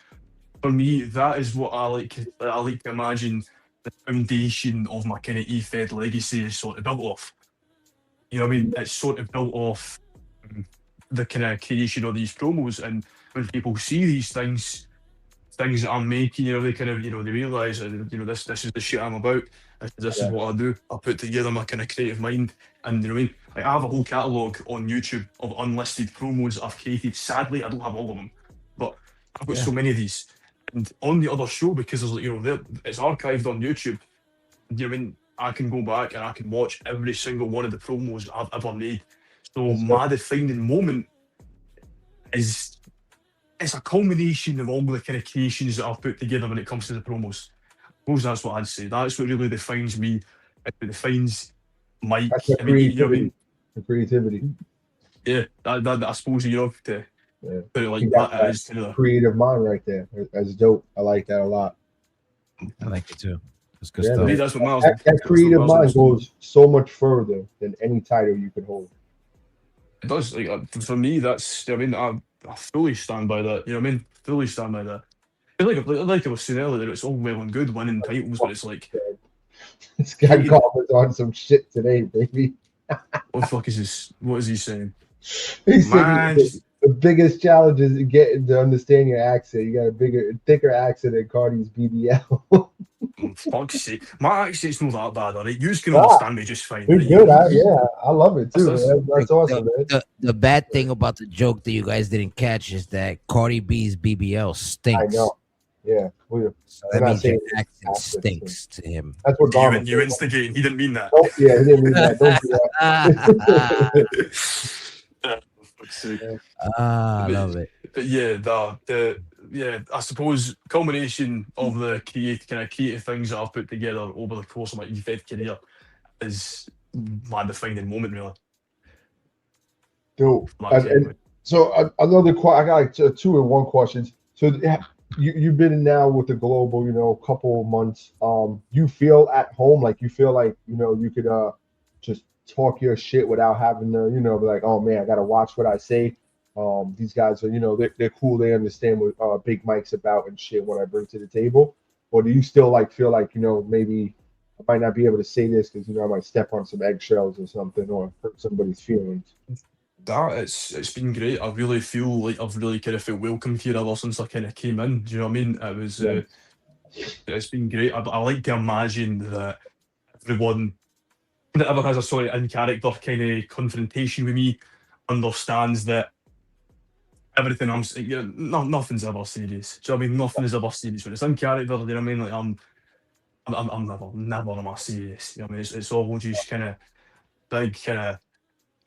for me, that is what I like. I like to imagine the foundation of my kind of Efed legacy is sort of built off. You know what I mean? It's sort of built off the kind of creation of these promos, and when people see these things that I'm making, they kind of, they realise that, this is the shit I'm about. This is Yeah. what I do. I put together my kind of creative mind, and you know what I mean. Like, I have a whole catalogue on YouTube of unlisted promos I've created. Sadly, I don't have all of them, but I've got Yeah. so many of these. And on the other show, because there's it's archived on YouTube. You know what I mean? I can go back and I can watch every single one of the promos I've ever made. So That's good. my defining moment is it's a culmination of all the kind of creations that I've put together when it comes to the promos. I suppose that's what I'd say. That's what really defines me. It defines Mike. That's the I mean, you know what I creativity. mean? The creativity. Yeah, I suppose, to Yeah. put it I like think that, that's it that is kind of creative mind right there. That's dope. I like that a lot. I like it too. It's good Yeah, stuff. me. man. That's what Miles. That That's what creative Miles mind wants to do. goes so much further than any title you could hold. It does. Like, for me, that's. I mean, I fully stand by that. You know what I mean? Fully stand by that. Like I was saying earlier, it's all well and good winning titles, but it's like, This guy creating. commented on some shit today, baby. What the fuck is this? What is he saying? He said Man, just the biggest challenge is getting to understand your accent. You got a thicker accent than Cardi's BBL. fuck's sake. My accent's not that bad, alright? You can Ah, understand me just fine, you're right? good. Yeah, I love it too, That's man. That's The, awesome, man. the bad thing about the joke that you guys didn't catch is that Cardi B's BBL I stinks. know. Yeah, we're So we're that not means your saying accent accent thing. stinks to him. That's what Garmin you said. instigating. He didn't mean that. Oh, yeah, he didn't mean that. Don't do that. Fuck's sake. I But, love it. but yeah, I suppose culmination of the kind of creative things that I've put together over the course of my EFED career is my defining moment, really. Dope. That's And so another I got like two in one questions. So you've been now with the global, couple of months. You feel at home, like you feel like you could just talk your shit without having to be like, oh man, I gotta watch what I say. These guys are they're cool. They understand what Big Mike's about and shit. What I bring to the table. Or do you still like feel like maybe I might not be able to say this because I might step on some eggshells or something or hurt somebody's feelings. That it's been great. I really feel like I've really kind of felt welcomed here ever since I kind of came in. Do you know what I mean? It was Yeah. it's been great. I like to imagine that everyone that ever has a sort of in character kind of confrontation with me understands that everything I'm saying, nothing's ever serious. Do you know what I mean? Nothing is ever serious when it's in character. You know what I mean? Like I'm never am I serious. You know what I mean? It's all just kind of big kind of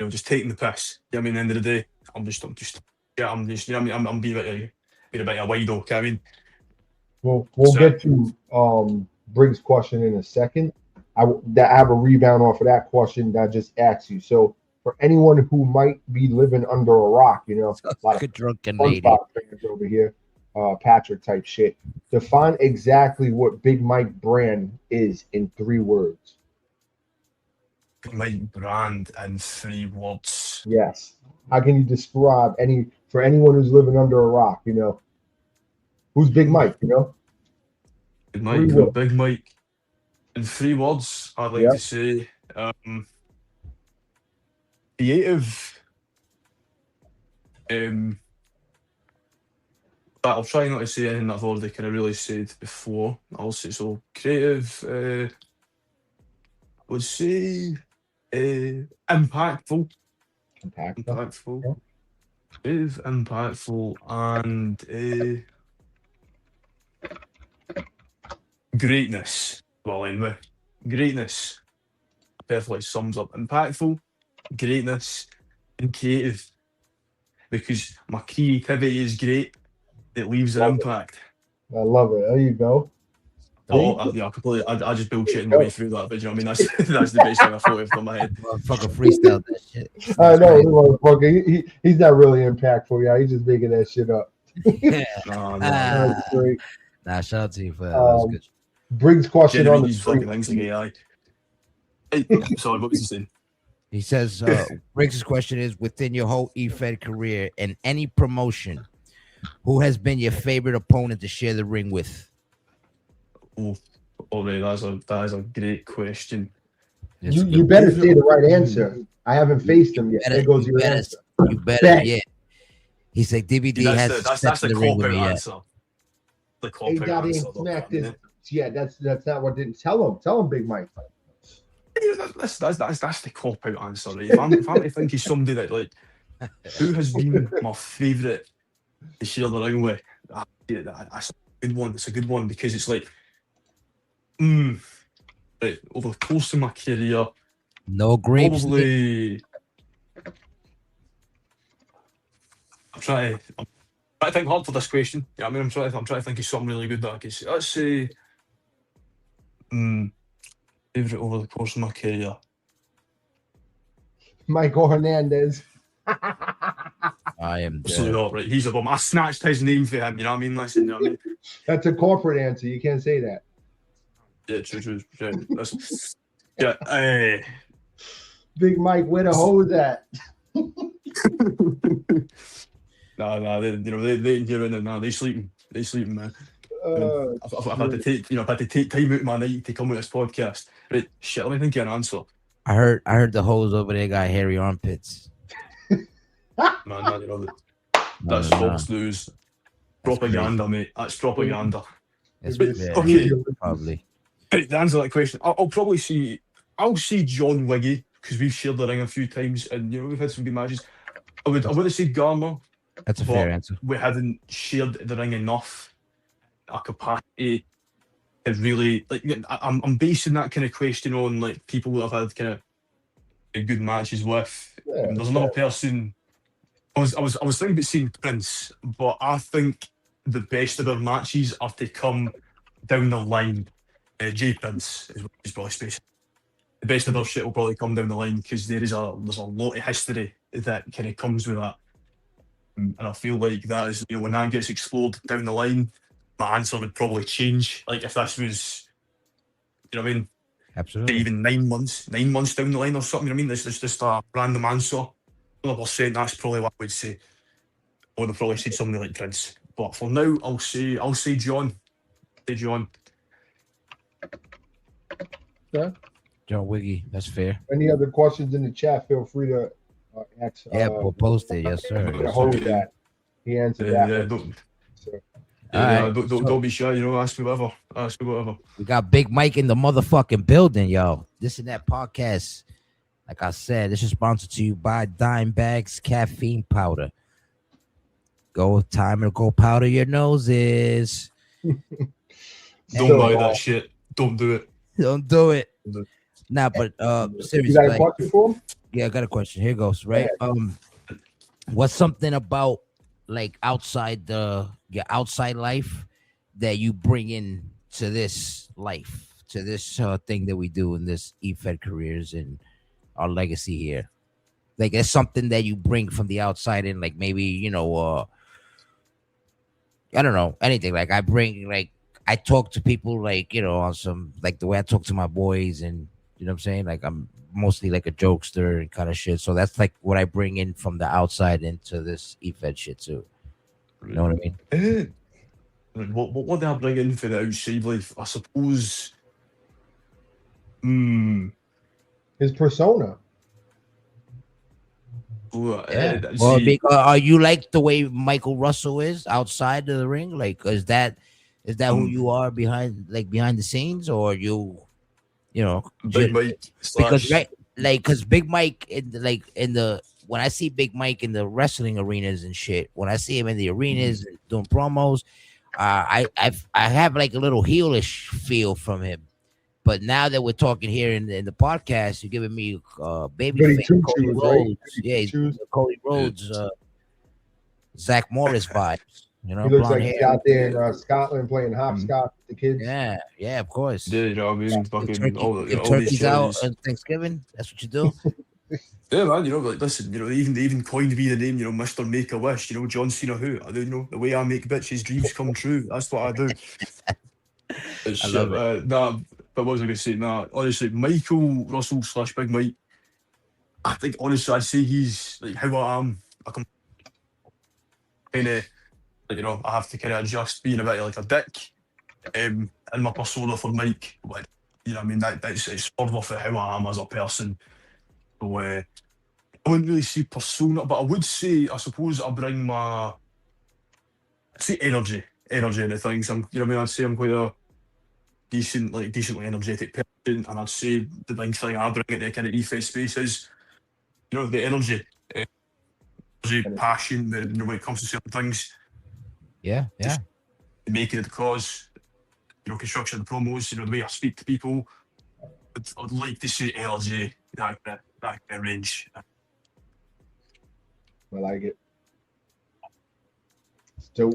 just taking the piss. You know what I mean? At the end of the day, I'm just, you know what I mean? I'm being a bit of a wido, you know what I mean? We'll So, get to Briggs' question in a second. I have a rebound off of that question that I just asked you. So for anyone who might be living under a rock, a lot of Good drunken lady. SpongeBob fans over here, Patrick type shit. Define exactly what Big Mike brand is in 3 words. my brand in 3 words. Yes. How can you describe for anyone who's living under a rock, who's Big Mike, Big 3 Mike, words. Big Mike. In 3 words, I'd like Yeah. to say creative. I'll try not to say anything that I've already kind of really said before. I'll say so creative. I would say impactful. Impactful. Yeah. Creative, impactful, and greatness. Well, anyway, greatness perfectly sums up impactful, greatness, and creative. because my creativity is great. It leaves an Love it. impact. I love it. There you go. Yeah, completely. I just bullshitting my way through that, but you know what I mean? That's the best thing I thought of on my head. Motherfucker freestyle that shit. I That's know, crazy. motherfucker. He's not really impactful, yeah. He's just making that shit up. No. That's great. Nah, shout out to you for that. That was good. Briggs' question on Generate the these fucking screen. things like AI. Hey, sorry, what was he saying? He says, Briggs' question is, within your whole Efed career and any promotion, who has been your favorite opponent to share the ring with? Oh, right, that is a great question. You better say the right answer. I haven't faced him yet. There goes your answer. You better, Bet. yeah. He said DVD That's has that's stepped in the the ring cop with out me yet. answer. The cop Hey, out Daddy answer. ain't smacked this. Yeah, that's not what didn't tell him. Tell him, Big Mike. That's the cop out answer. Right? If I'm to think of somebody that like who has been my favourite to share the ring with, that's a good one. It's a good one because it's like, right, over the course of my career, No grapes. probably. I'm trying to think hard for this question. Yeah, I mean, I'm trying to think of something really good that I can say. Let's say, favourite over the course of my career. Michael Hernandez. I am Absolutely dead. not, right? He's a bum. I snatched his name for him, you know what I mean? Listen, you know what I mean? That's a corporate answer. You can't say that. Yeah, true. Yeah, Big Mike, where the hose at? nah, they ain't here right now. They sleeping, man. I've had to take time out of my night to come with this podcast. Right, shit, let me think of an answer. I heard the hoes over there got hairy armpits. Man, that's false news. Propaganda, mate. That's propaganda. It's Okay. probably. Right, to answer that question, I'll say John Wiggy because we've shared the ring a few times and we've had some good matches. I would have said Garner. That's a but fair answer. we hadn't shared the ring enough, a capacity to really like. I'm basing that kind of question on like people that I've had kind of good matches with. Yeah, There's another person. I was thinking about saying Prince, but I think the best of their matches are to come down the line. J Prince is probably space. The best of their shit will probably come down the line because there's a lot of history that kind of comes with that. And I feel like that is, when that gets explored down the line, my answer would probably change. Like if this was, you know what I mean? Absolutely. Even 9 months down the line or something, you know what I mean? This is just a random answer. 100%, that's probably what I would say. I would have probably said something like Prince. But for now, I'll say John. Say John. Yeah. John Wiggy, that's fair. Any other questions in the chat? Feel free to ask. We'll post it. Yes, sir. The host that he answered that. Don't be shy, ask me whatever. We got Big Mike in the motherfucking building, yo. This and that podcast. Like I said, this is sponsored to you by Dime Bags Caffeine Powder. Time to go powder your noses. Don't buy that shit. Don't do it. Don't do it. Nah, but seriously. You got a question for him? Yeah, I got a question. Here goes, right? What's something about like outside your outside life that you bring in to this life, to this thing that we do in this Efed careers and our legacy here? Like it's something that you bring from the outside in, like maybe, I don't know, anything. Like I talk to people like, on some, like the way I talk to my boys and, you know what I'm saying? Like I'm mostly like a jokester and kind of shit. So that's like what I bring in from the outside into this Efed shit too. You know what I mean? What do I bring in for the outside life? I suppose. His persona. Yeah. Are you like the way Michael Russell is outside of the ring? Like, is that who you are behind the scenes, or you Big Mike because Big Mike when I see Big Mike in the wrestling arenas and shit, when I see him in the arenas and doing promos, I have like a little heelish feel from him. But now that we're talking here in the podcast, you're giving me baby face Cody Rhodes. Right? Yeah, Cody Rhodes Zach Morris vibes. You He know, looks blonde like he's hair. out there in Scotland playing hopscotch with the kids. Yeah, of course. Yeah, you know what I mean? Fucking Give all these turkeys out charities. on Thanksgiving. That's what you do. Yeah, man, you know, like, listen, you know, they even coined me the name, you know, Mr. Make a Wish, you know, John Cena who? I do, you know, the way I make bitches' dreams come true. That's what I do. It's I shit, love it. nah, but what was I going to say? Nah, honestly, Michael Russell slash Big Mike, I think, honestly, I'd say he's like how I am. I can kind of, like, you know, I have to kind of adjust being a bit like a dick in my persona for Mike. But, you know what I mean? That's it's sort of off of how I am as a person. So, I wouldn't really say persona, but I would say, I suppose I bring my, I'd say energy into things. I'm, you know what I mean? I'd say I'm quite a decently energetic person, and I'd say the big thing I bring into the kind of Efed space is, you know, the uh, energy, passion, you know, when it comes to certain things, Yeah. making it the cause, you know, construction promos, you know, the way I speak to people. I'd like to say energy, that kind of range. I like it. It's dope.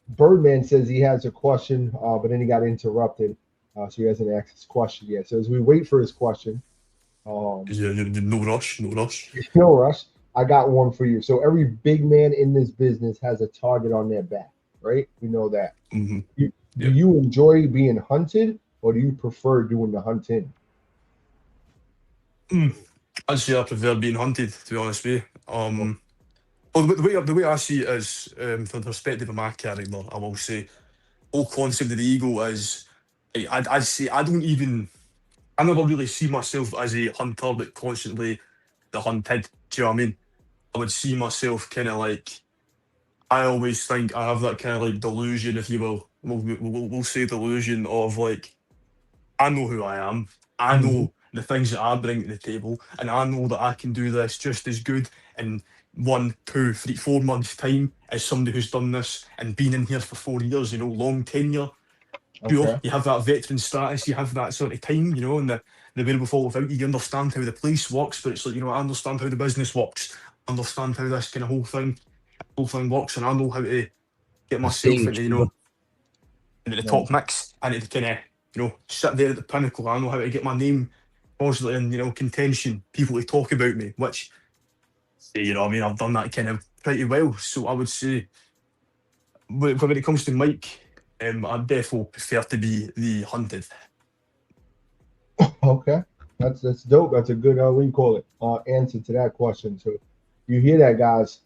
Birdman says he has a question, but then he got interrupted, so he hasn't asked his question yet. So as we wait for his question, No rush, no rush. no rush. I got one for you. So every big man in this business has a target on their back, right? We know that. Mm-hmm. Do Yeah. you enjoy being hunted, or do you prefer doing the hunting? I'd say I prefer being hunted, to be honest with you. Well, the way I see it is, from the perspective of my character, I will say, whole concept of the ego is, I'd say I never really see myself as a hunter, but constantly the hunted. Do you know what I mean? I would see myself kind of like, I always think I have that kind of like delusion, if you will. We'll say delusion of like, I know who I am. I know the things that I bring to the table, and I know that I can do this just as good in 1, 2, 3, 4 months' time as somebody who's done this and been in here for 4 years. You know, long tenure. Sure, Okay. you have that veteran status, you have that sort of time, you know, and the wherewithal without you understand how the place works, but it's like, you know, I understand how the business works, I understand how this kind of whole thing works, and I know how to get myself into, you know, into the top mix, and to kind of, you know, sit there at the pinnacle. I know how to get my name constantly in, you know, contention, people to talk about me, which, you know what I mean, I've done that kind of pretty well. So I would say, when it comes to Mike, I definitely prefer to be the hunted. Okay, that's dope. That's a good what do you call it? Answer to that question. So you hear that, guys?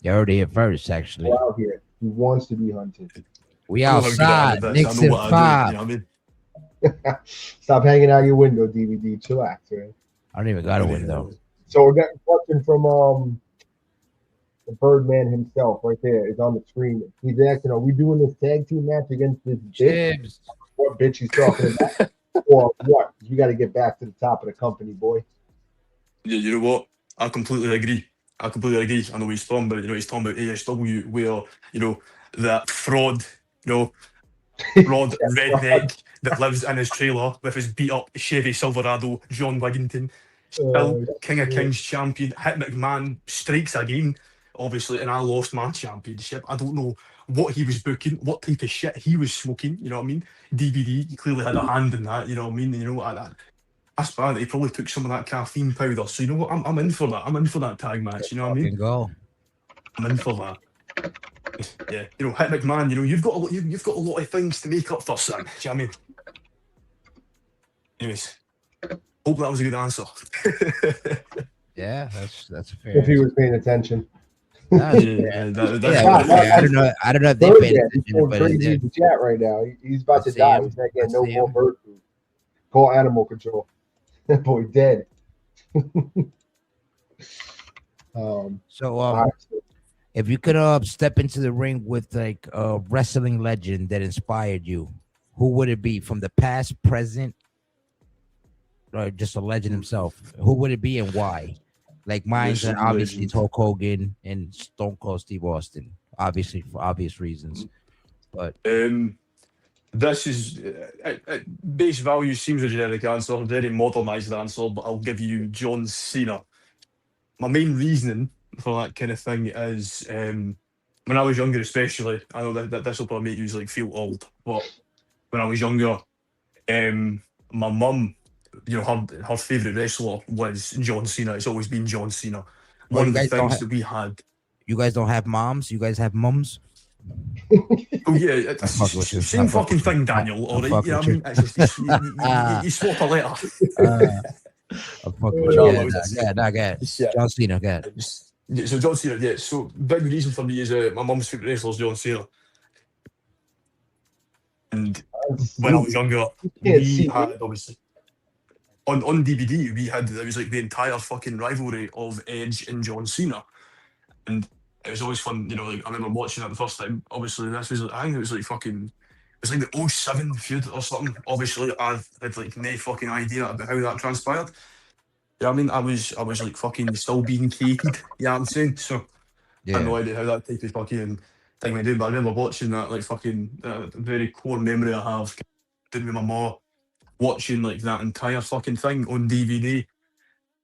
You heard it first, actually. Go out here. He wants to be hunted. We I know how good I am outside. at this. I Knicks know and what I do. You five. know what I mean? Stop hanging out your window, DVD. Chillax, man. I don't even got a window. So we got a question from the Birdman himself right there. Is on the screen. He's asking, "Are we doing this tag team match against this bitch? Jibs. What bitch he's talking about, or what? You got to get back to the top of the company, boy." Yeah, you know what? I completely agree. I know what he's talking about. You know, he's talking about ASW, where, you know, that fraud, you know, fraud redneck that lives in his trailer with his beat up Chevy Silverado, John Wigginton, still King of Kings champion. Hit McMahon strikes again, obviously, and I lost my championship. I don't know what he was booking, what type of shit he was smoking. You know what I mean? DVD, he clearly had a hand in that. You know what I mean? You know, that's bad. He probably took some of that caffeine powder. So you know what? I'm in for that. I'm in for that tag match. You know what I mean? Go. I'm in for that. Yeah, you know, Hit McMahon. You know, you've got a lot of things to make up for, son. Do you know what I mean? Anyways, hope that was a good answer. Yeah, that's fair. If he was paying attention. That's Yeah, fair. that's I don't know if they paid attention, He's going but crazy in the chat right now. He's about to die. He's not getting no more bird food. Call animal control. That boy dead. So if you could step into the ring with like a wrestling legend that inspired you, who would it be from the past, present, or just a legend himself? Who would it be and why? Like mine's Wrestling obviously legend. Hulk Hogan and Stone Cold Steve Austin, obviously for obvious reasons. But this is at base value seems a generic answer, very modernised answer, but I'll give you John Cena. my main reasoning for that kind of thing is when I was younger, especially. I know that this will probably make you like feel old, but when I was younger, my mum, her favourite wrestler was John Cena. It's always been John Cena. Oh, One of the things that we had. you guys don't have moms? You guys have mums? Oh yeah, I'm it's fucking with you. same I'm fucking fucking with you. thing, Daniel. All I'm right, fucking yeah, I with you. mean, it's just you swap a letter. I'm fucking with you. No, Yeah, I was just go ahead. yeah. John Cena, go ahead. Yeah, so John Cena, yeah. So big reason for me is my mum's favourite wrestler is John Cena, and when I was younger, You can't we see it. had obviously on DVD we had it was like the entire fucking rivalry of Edge and John Cena, and it was always fun. Like I remember watching that the first time. Obviously, this was I think it was like fucking. It was like the '07 feud or something. Obviously, I had like no fucking idea about how that transpired. Yeah, I mean, I was like fucking still being cated. You know what I'm saying? So I had Yeah. no idea how that type of fucking thing went down. But I remember watching that like fucking very core memory I have doing with my mom, watching like that entire fucking thing on DVD.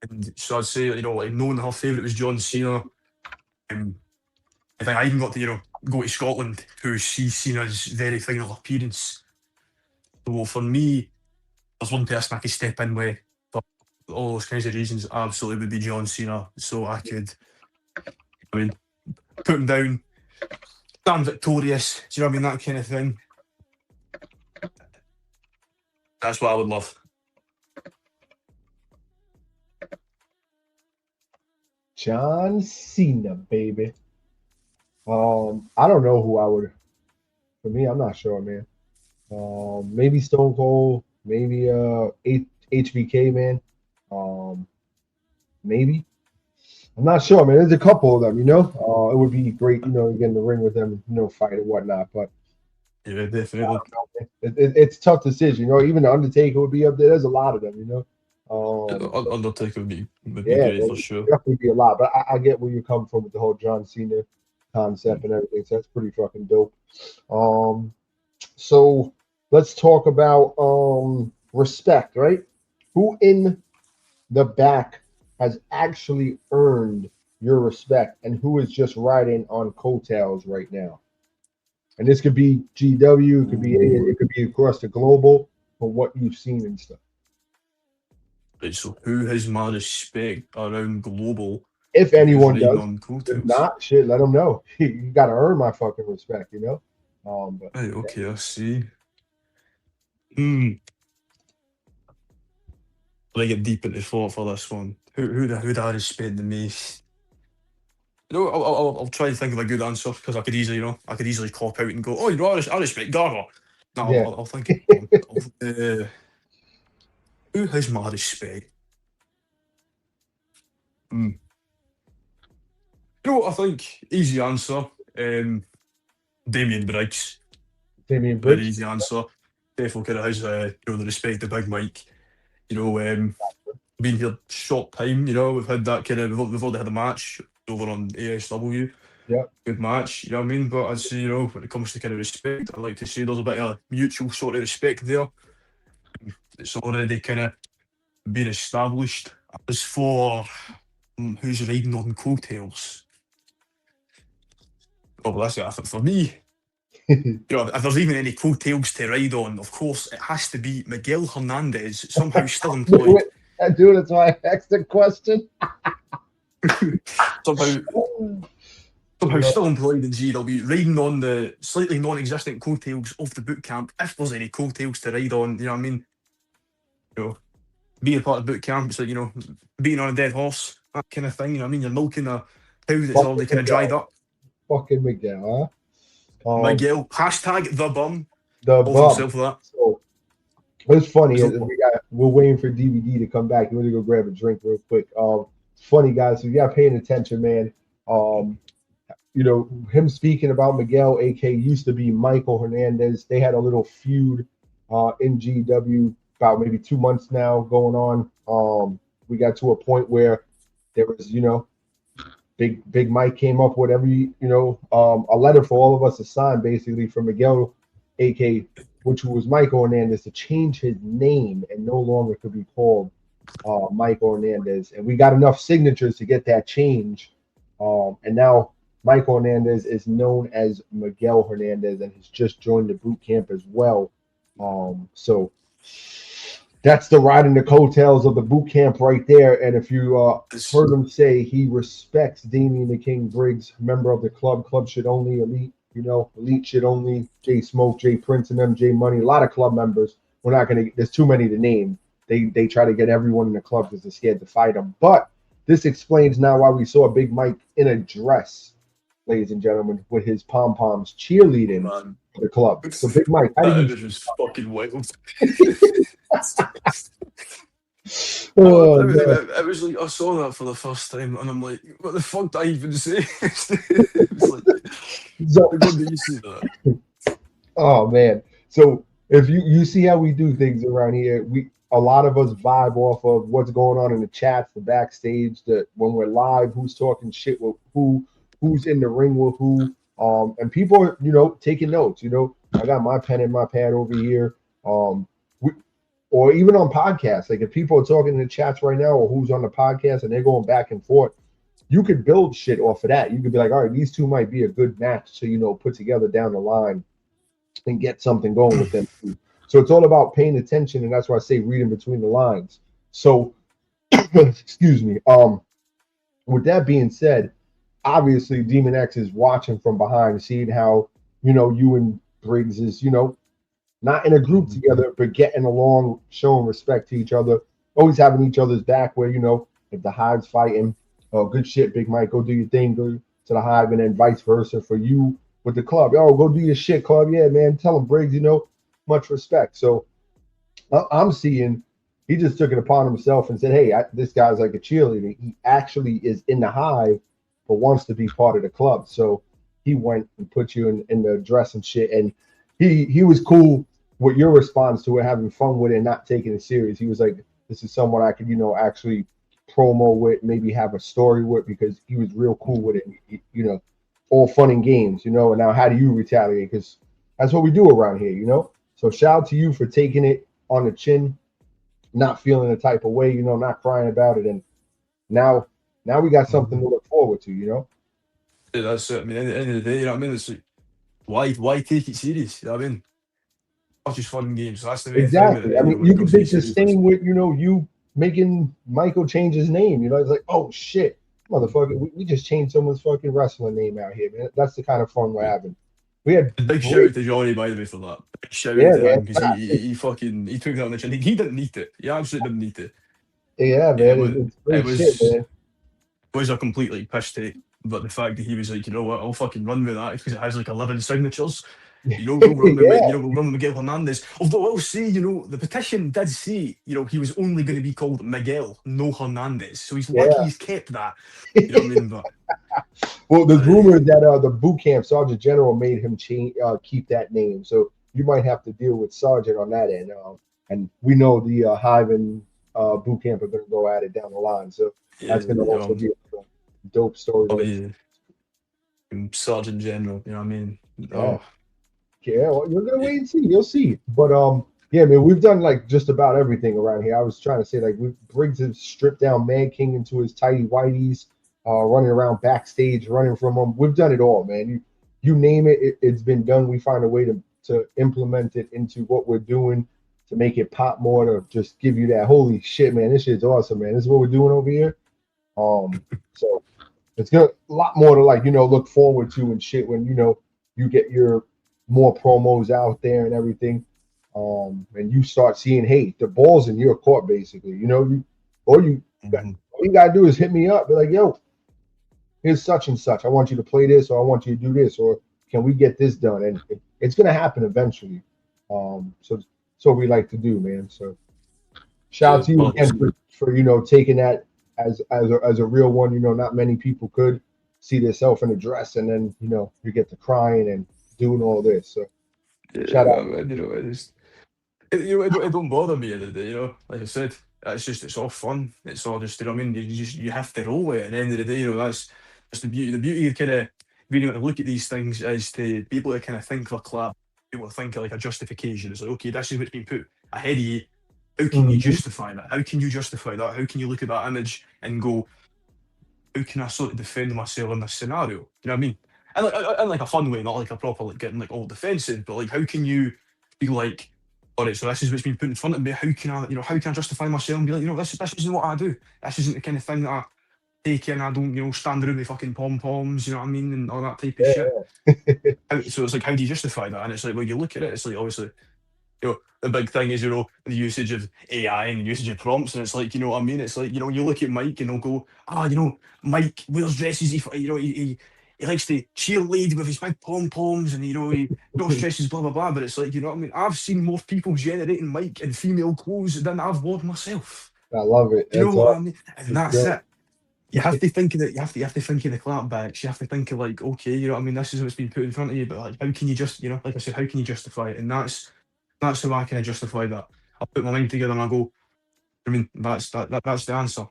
And so I'd say, like knowing her favourite was John Cena. I think I even got to, go to Scotland to see Cena's very final appearance. So for me, there's one person I could step in with for all those kinds of reasons. Absolutely would be John Cena. So I could, I mean, put him down, stand victorious. Do you know what I mean? That kind of thing. That's what I would love. John Cena, baby. I don't know who I would. For me, I'm not sure, man. Maybe Stone Cold, maybe HBK, man. Maybe. I'm not sure, man. There's a couple of them, It would be great, to get in the ring with them, fight and whatnot. But Yeah, definitely. it's a tough decision, Even the Undertaker would be up there. There's a lot of them, Undertaker would be Yeah, great for sure. definitely be a lot. But I get where you're coming from with the whole John Cena concept and everything. So that's pretty fucking dope. So let's talk about respect, right? Who in the back has actually earned your respect, and who is just riding on coattails right now? And this could be GW, it could be across the global, for what you've seen and stuff. Right, so who has my respect around global? If anyone does, on if not, shit, let them know. You got to earn my fucking respect, But right, okay, I see. Let me get deep into thought for this one. Who do I respect the most? I'll try to think of a good answer because I could easily cop out and go, oh, I respect Garver. No, Yeah. I'll think of who has my respect. I think easy answer. Damien Briggs. Damien Very Briggs. easy answer. Definitely kind of has the respect of Big Mike. Been here short time. We've had that kind of we've already had a match over on ASW. Yeah. Good match. You know what I mean? But I'd say when it comes to kind of respect, I like to say there's a bit of mutual sort of respect there. It's already kind of been established. As for who's riding on coattails, well, that's it. I think for me, if there's even any coattails to ride on, of course, it has to be Miguel Hernandez, somehow still employed. Dude, that's why I asked the question. somehow still employed in GW, riding on the slightly non-existent coattails of the boot camp, if there's any coattails to ride on, you know what I mean? Being a part of boot camp, it's like, being on a dead horse, that kind of thing, you know what I mean? You're milking a cow that's already kind of dried up. Fucking Miguel, huh? Miguel, hashtag the bum. The bum. Himself for that. So, it's funny. We're waiting for DVD to come back. You want to go grab a drink real quick. Funny, guys. So you got paying attention, man. Him speaking about Miguel, AK, used to be Michael Hernandez. They had a little feud in GW about maybe 2 months now going on. We got to a point where there was, Big Mike came up with a letter for all of us to sign, basically, for Miguel, AK, which was Michael Hernandez, to change his name and no longer could be called Michael Hernandez, and we got enough signatures to get that change. And now Michael Hernandez is known as Miguel Hernandez and has just joined the boot camp as well. So that's the riding the coattails of the boot camp right there. And if you heard him say he respects Damian the King Briggs, member of the club, club should only elite, elite should only, Jay Smoke, Jay Prince, and them, Jay Money, a lot of club members. We're not going to, there's too many to name. They try to get everyone in the club because they're scared to fight him. But this explains now why we saw Big Mike in a dress, ladies and gentlemen, with his pom-poms cheerleading for the club. So Big Mike, how That did image was fucking wild. Oh, it was like I saw that for the first time, and I'm like, "What the fuck did I even say?" It was like, so, when did you see that? oh man. So if you see how we do things around here, a lot of us vibe off of what's going on in the chats, the backstage, that when we're live, who's talking shit with who's in the ring with who. And people are, taking notes. I got my pen and my pad over here. Or even on podcasts, like if people are talking in the chats right now or who's on the podcast and they're going back and forth, you could build shit off of that. You could be like, all right, these two might be a good match to, put together down the line and get something going with them. So it's all about paying attention, and that's why I say reading between the lines. So, excuse me. With that being said, obviously Demon X is watching from behind, seeing how, you and Briggs is, not in a group together, but getting along, showing respect to each other, always having each other's back where, if the Hive's fighting, oh, good shit, Big Mike, go do your thing, go to the Hive, and then vice versa for you with the club. Oh, go do your shit, club. Yeah, man, tell him, Briggs, much respect. So I'm seeing he just took it upon himself and said, hey, this guy's like a cheerleader. He actually is in the Hive, but wants to be part of the club. So he went and put you in the dress and shit. And he was cool with your response to it, having fun with it and not taking it serious. He was like, this is someone I could, actually promo with, maybe have a story with, because he was real cool with it. All fun and games, and now how do you retaliate? Because that's what we do around here, So shout out to you for taking it on the chin, not feeling the type of way, not crying about it. And now we got something to look forward to, Yeah, that's it. I mean, at the end of the day, It's like, why take it serious? I mean? Just fun games. So that's the main thing. Exactly. I mean, When you it could comes to think the these same with, you making Michael change his name. It's like, oh shit, motherfucker, we just changed someone's fucking wrestling name out here, man. That's the kind of fun we're having. We had big shout out to Johnny, by the way, for that. Big shout out yeah, to him man. because he took that on the chin. He didn't need it. He absolutely didn't need it. Yeah, It man. was It's it great shit, was man. was a complete like piss take. But the fact that he was like, you know what, I'll fucking run with that because it has like 11 signatures. We'll run with Yeah, we'll run with Miguel Hernandez. Although I'll say, the petition did say, he was only going to be called Miguel, no Hernandez. So he's lucky yeah. he's kept that. You know what I mean? But Well, there's rumors that the boot camp Sergeant General made him keep that name, so you might have to deal with Sergeant on that end. And we know the Hive and boot camp are going to go at it down the line, so yeah, that's going to also be a dope story. probably Sergeant General. You know what I mean? Yeah. Yeah, well, you're gonna wait and see. You'll see. But yeah, man, we've done like just about everything around here. I was trying to say like we Briggs has stripped down Man King into his tidy whiteys, running around backstage, running from him. We've done it all, man. You name it, it's been done. We find a way to implement it into what we're doing to make it pop more, to just give you that holy shit, man. This shit's awesome, man. This is what we're doing over here. So it's gonna a lot more to look forward to and shit when you get your more promos out there and everything. And you start seeing, hey, the ball's in your court, basically. All you gotta do is hit me up, be like, yo, here's such and such. I want you to play this, or I want you to do this, or can we get this done? And it's gonna happen eventually. So we like to do, man. So shout out to you again for taking that as a real one. Not many people could see themselves in a dress, and then you get to crying and doing all this. So shout out. Man, it don't bother me at the day. Like I said, it's all fun. It's all just, you have to roll with it. At the end of the day, that's the beauty. The beauty of kind of being able to look at these things is to be able to kind of think of a clap, be able to think of like a justification. It's like, okay, this is what's been put ahead of you. How can you Mhm. justify that? How can you justify that? How can you look at that image and go, how can I sort of defend myself in this scenario? You know what I mean? And like a fun way, not like a proper like getting like all defensive, but like how can you be like, all right, so this is what's been put in front of me. How can I, how can I justify myself and be like, this isn't what I do. This isn't the kind of thing that I take in. I don't, stand around with fucking pom poms. You know what I mean, and all that type of shit. So it's like, how do you justify that? And it's like, well, you look at it, it's like obviously the big thing is, the usage of AI and the usage of prompts. And it's like, you know what I mean? It's like, you look at Mike and they'll go, Mike wears dresses. He likes to cheerlead with his big pom poms and, he no stresses, blah, blah, blah. But it's like, you know what I mean? I've seen more people generating Mike in female clothes than I've worn myself. I love it. Do you know That's what all. I mean? And that's it. You have to think of it. You have to think of the clapbacks. You have to think of like, okay, you know what I mean? This is what's been put in front of you. But like, how can you just, like I said, how can you justify it? And that's how I kind of justify that. I put my mind together and I go, I mean, that's the answer.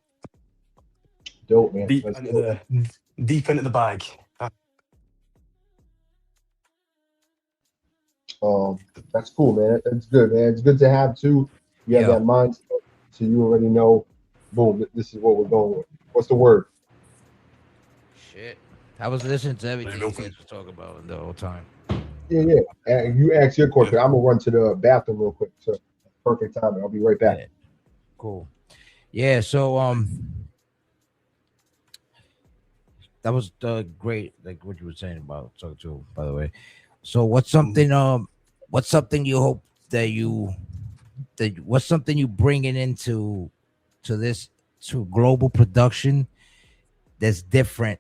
Dope, man. Deep That's into dope. deep into the bag. That's cool, man. That's good, man. It's good to have too. You have Yeah. that mindset, so you already know. Boom, this is what we're going with. What's the word? Shit. I was listening to everything you Welcome. guys were talking about the whole time. Yeah. And you ask your question. Yeah. I'm gonna run to the bathroom real quick. So perfect timing. I'll be right back. Yeah. Cool. Yeah. So that was great, like what you were saying about talking to. By the way, so what's something you hope what's something you bringing into this to global production that's different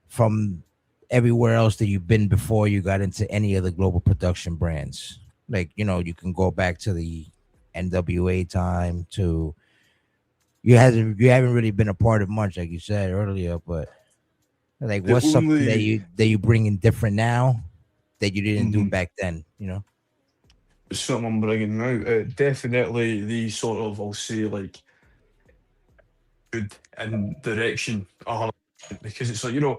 from everywhere else that you've been before you got into any of the global production brands? Like, you can go back to the NWA time to you haven't really been a part of much, like you said earlier, but like The what's something that only you bring in different now that you didn't do mhm, back then, something I'm bringing now, definitely the sort of, I'll say, like, good and direction, because it's like,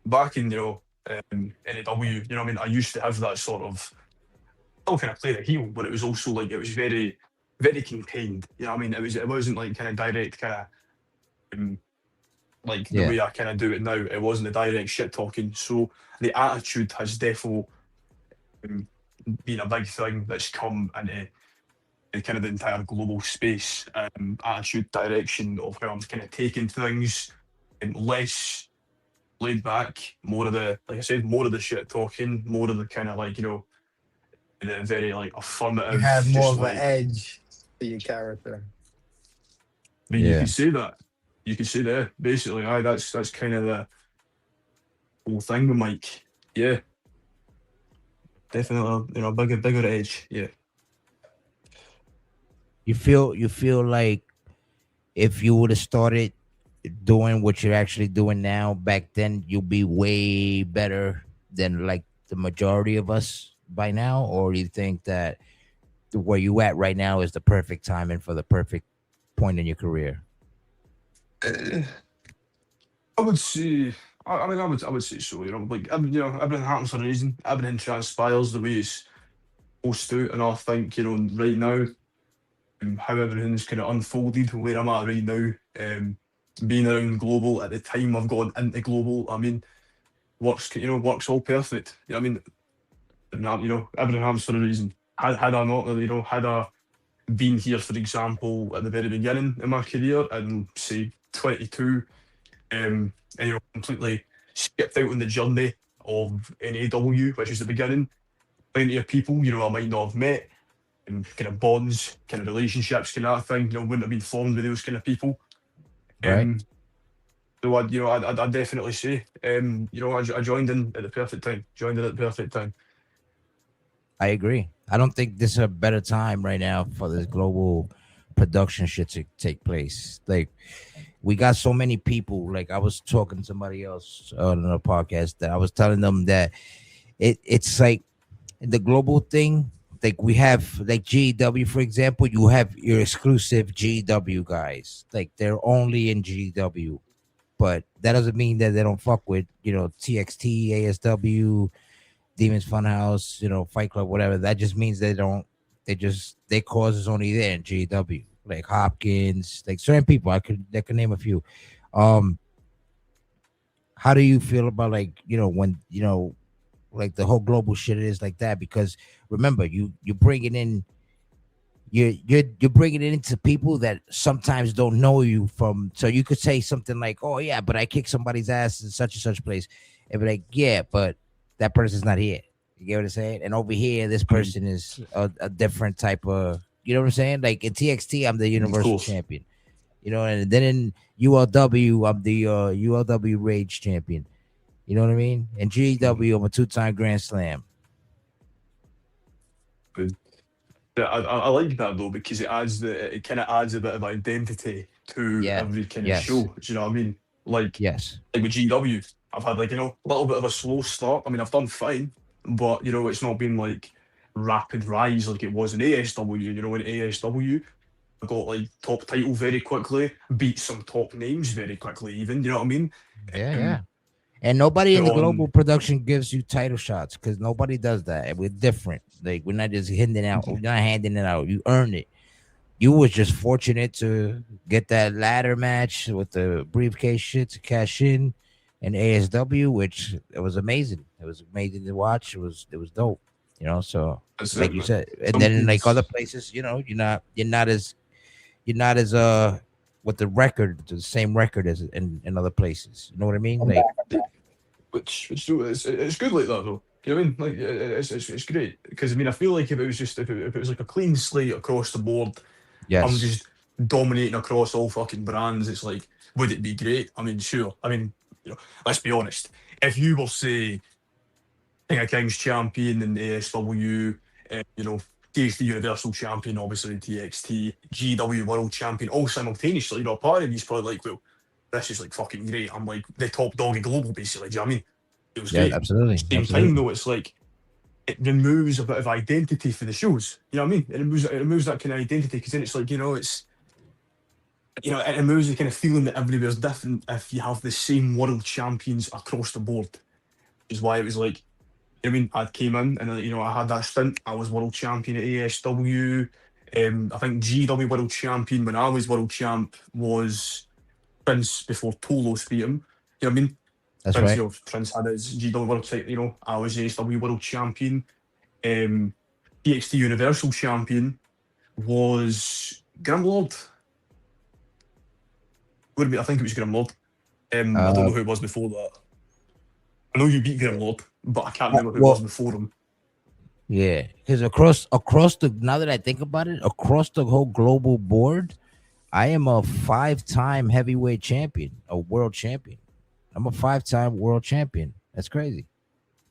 back in, NAW, what I mean? I used to have that sort of, still kind of play the heel, but it was also like, it was very, very contained. You know what I mean? It wasn't like kind of direct, kind of, um, like the Yeah. way I kind of do it now. It wasn't the direct shit talking. So the attitude has definitely um, been a big thing that's come into kind of the entire global space. Attitude, direction of how I'm kind of taking things, and less laid back, more of the, like I said, more of the shit talking, more of the kind of like, the very like You have affirmative, more just of an like, edge to your character. I mean, you Yeah. could say that. You could say that. Basically, aye, that's kind of the whole thing with Mike. Yeah, definitely, bigger edge. Yeah. You feel like if you would have started doing what you're actually doing now back then, you'll be way better than like the majority of us by now? Or do you think that where you at right now is the perfect timing for the perfect point in your career? Uh, I would say, I would say so. Like, everything happens for a reason. Everything transpires the way it's supposed to, and I think, right now, how everything's kind of unfolded, where I'm at right now, being around global at the time I've gone into global, I mean, works all perfect. You know what I mean? And, everything happens for a reason. Had I not, had I been here, for example, at the very beginning of my career, and say 22, and completely skipped out on the journey of NAW, which is the beginning, plenty of people, I might not have met, and kind of bonds, kind of relationships, kind of thing, wouldn't have been formed with those kind of people. Right. Um, so I'd definitely say, I joined in at the perfect time. Joined in at the perfect time. I agree. I don't think this is a better time right now for this global production shit to take place. Like, we got so many people. Like, I was talking to somebody else on a podcast that I was telling them that it's like the global thing. Like, we have like GW, for example. You have your exclusive GW guys. Like, they're only in GW, but that doesn't mean that they don't fuck with TXT, ASW, Demons Funhouse, Fight Club, whatever. That just means they don't their cause is only there in GW. Like Hopkins, like certain people. I could name a few. Um, how do you feel about like when like the whole global shit is like that? Because remember, you're bringing in you're bringing it into people that sometimes don't know you from. So you could say something like, "Oh yeah, but I kicked somebody's ass in such and such place," and be like, "Yeah, but that person's not here." You get what I'm saying? And over here, this person is a different type of. You know what I'm saying? Like in TXT, I'm the Of Universal course. Champion. And then in ULW, I'm the ULW Rage Champion. You know what I mean? And GW, I'm a 2-time Grand Slam. Yeah, I like that though because it kind of adds a bit of identity to Yeah. every kind of Yes. show. Do you know what I mean? Like Yes. like with GW, I've had like a little bit of a slow start. I mean, I've done fine, but it's not been like rapid rise like it was in ASW. In ASW, I got like top title very quickly, beat some top names very quickly. Even you know what I mean? Yeah. Um, Yeah. And nobody in put the on global production gives you title shots because nobody does that. We're different. Like we're not just handing out. We're not handing it out. You earn it. You was just fortunate to get that ladder match with the briefcase shit to cash in ASW, which it was amazing. It was amazing to watch. It was dope. So that's like it, you man. said, and then in like other Something's places, you're not as with the same record as in other places. You know what I mean? I'm back. Like which it's good like that though. You know what I mean? Like it's great because I feel like if it was like a clean slate across the board, I'm yes, just dominating across all fucking brands. It's like, would it be great? I mean, sure. Let's be honest. If you were say King of Kings champion in ASW, TXT Universal champion, obviously in TXT, GW World champion, all simultaneously, a part of you's probably like, well, this is like fucking great. I'm like the top dog in global, basically. Do you know what I mean? It was yeah, great. absolutely, Same time absolutely. though, it's like it removes a bit of identity for the shows. You know what I mean? It removes that kind of identity because then it's like it removes the kind of feeling that everywhere's different if you have the same world champions across the board. Which is why it was like, I came in and I had that stint. I was world champion at ASW. I think GW world champion when I was world champ was Prince before Tolos beat him. You know what I mean? That's Prince, right. Prince had his GW world title. I was ASW world champion. Um, TXT Universal champion was Grimlord. I think it was Grimlord. I don't Uh, know who it was before that. I know you beat Grimlord, but I can't remember who it was well, before him. yeah, because across the now that I think about it, across the whole global board, I am a 5-time heavyweight champion, a world champion. I'm a 5-time world champion. That's crazy.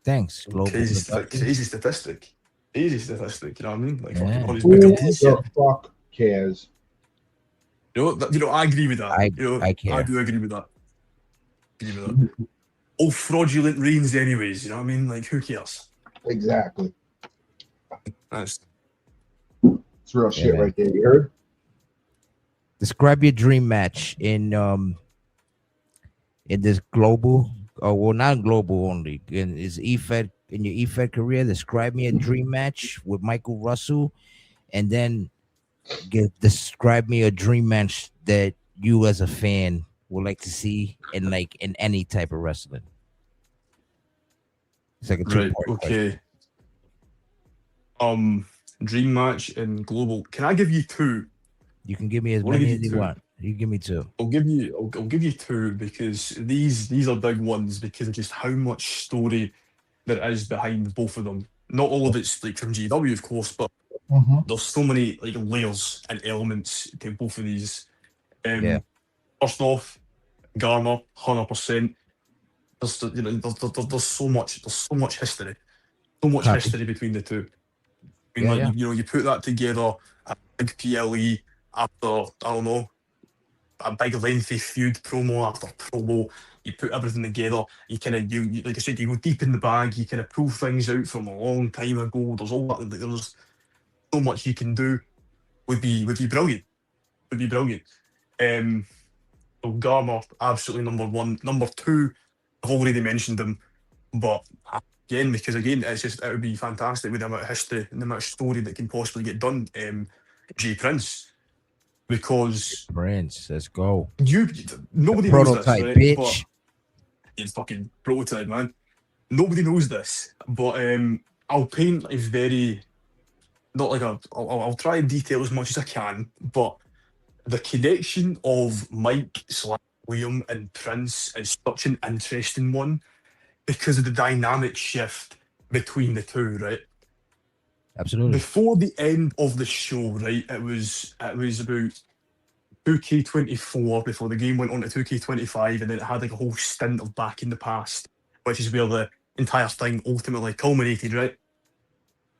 Thanks, Global Crazy Productions. statistic. Easy statistic, you know what I mean? Like fucking Yeah, all these booker Who yeah. T the shit. fuck cares? I agree with that. I I care. do agree with that. Agree with that. All fraudulent reigns, anyways. You know what I mean? Like, who cares? Exactly. That's It's real Yeah, shit man. right there. You heard? Describe your dream match in this global, well, not global only. In is Efed in your Efed career, describe me a dream match with Michael Russell, and then describe me a dream match that you as a fan would like to see in any type of wrestling. It's like a right. two-part question. Okay. Um, dream match in global. Can I give you two? You can give me as I want to give many you as you two. want. You give me two. I'll give you two because these are big ones because of just how much story there is behind both of them. Not all of it's like from GW, of course, but Mm-hmm. there's so many like layers and elements to both of these. Yeah. Um, First off, Garner, 100%. There's so much Copy. history between the two. Yeah, Like yeah. you put that together, a big PLE after I don't know a big lengthy feud promo after promo. You put everything together. You kind of like I said, you go deep in the bag. You kind of pull things out from a long time ago. There's all that. There's so much you can do. Would be brilliant. Would be brilliant. Um, so Garner absolutely number one. Number two, I've already mentioned him, but again, because again, it would be fantastic with the amount of history and the amount of story that can possibly get done. J Prince, because Prince, let's go. nobody knows this, Prototype, right? But bitch. it's fucking prototype, man. Nobody knows this, but I'll paint a very not like a. I'll try and detail as much as I can, but the connection of Mike / Liam and Prince is such an interesting one because of the dynamic shift between the two, right? Absolutely. Before the end of the show, right, it was about 2K24 before the game went on to 2K25, and then it had like a whole stint of Back in the Past, which is where the entire thing ultimately culminated, right?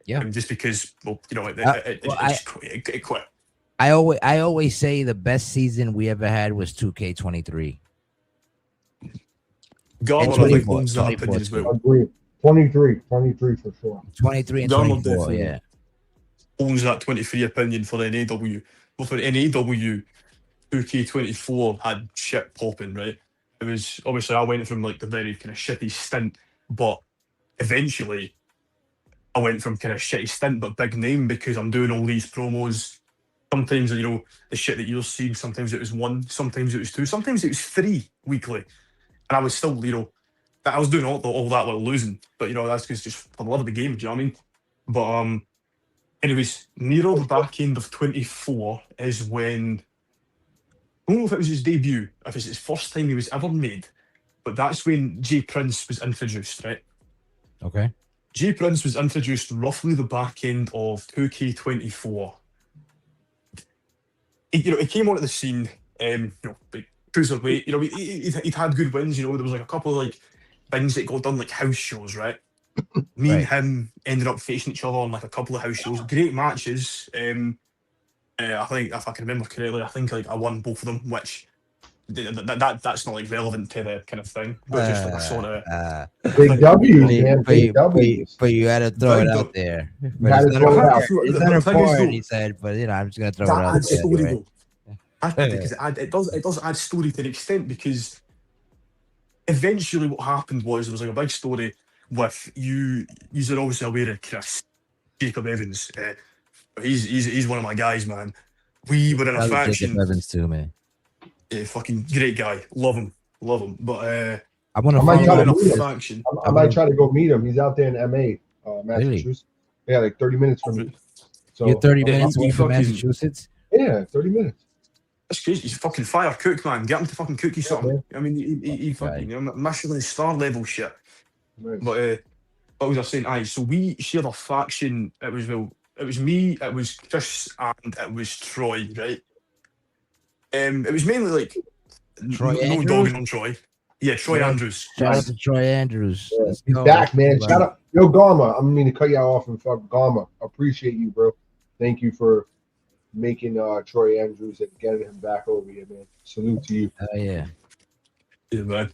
Yeah. Just because, well, you know, it quit. I always say the best season we ever had was 2K23. Garland, I think, 24, owns that 24 opinion as well. Agree. 23 for sure. 23 and Garland 24, definitely yeah. owns that 23 opinion for NAW. Well, for NAW, 2K24 had shit popping, right? It was obviously I went from like the very kind of shitty stint, but eventually I went from kind of shitty stint but big name because I'm doing all these promos. Sometimes, you know, the shit that you're seeing, sometimes it was 1, sometimes it was 2, sometimes it was 3 weekly. And I was still, you know, I was doing all that while losing. But, you know, that's because just for the love of the game, do you know what I mean? But anyways, near the back end of 24 is when, I don't know if it was his debut, if it's his first time he was ever made, but that's when J Prince was introduced, right? Okay. J Prince was introduced roughly the back end of 2K24. He came onto the scene, you know, like cruiserweight. You know, he'd had good wins. You know, there was like a couple of like things that got done, like house shows, right? Me and Right. him ended up facing each other on like a couple of house shows. Great matches. I think if I can remember correctly, I think like I won both of them, which that's not like relevant to the kind of thing, but just like a sort of Big W's, man. Big but W's. you had to throw it Big out dub- there. You But had it's to not throw it out. important. It's The not thing is, important, though, he said, but you know, I'm just gonna throw it that out adds there story anyway. though. Because it does add story to an extent, because eventually what happened was there was like a big story with you. You're obviously aware of Chris Jacob Evans. He's one of my guys, man. We were in a I love Jacob faction. Evans too, man. Fucking great guy, love him. But I want to I might we try were to in a meet him. faction. I might try to go meet him. He's out there in MA, Really? Massachusetts. Yeah, like 30 minutes from me. So You're 30 Yeah, minutes he away from fucking- Massachusetts. yeah, 30 minutes. That's crazy. He's a fucking fire cook, man. Get him to fucking cook you Yeah, something. man. I mean, he fucking, you know, Michelin star level shit. Nice. But what was I saying? Aye, so we shared a faction. It was me, it was Chris, and it was Troy, right? It was mainly like Troy no Andrews? dogging on Troy. Yeah, Troy Yeah. Andrews. Shout out Yes. to Troy Andrews. Yeah, Let's he's go. back, man. Let's Shout go. out. Yo, Garma. I mean to cut you off and fuck Garma. Appreciate you, bro. Thank you for making Troy Andrews and getting him back over here, man. Salute to you. Oh yeah. Yeah, man.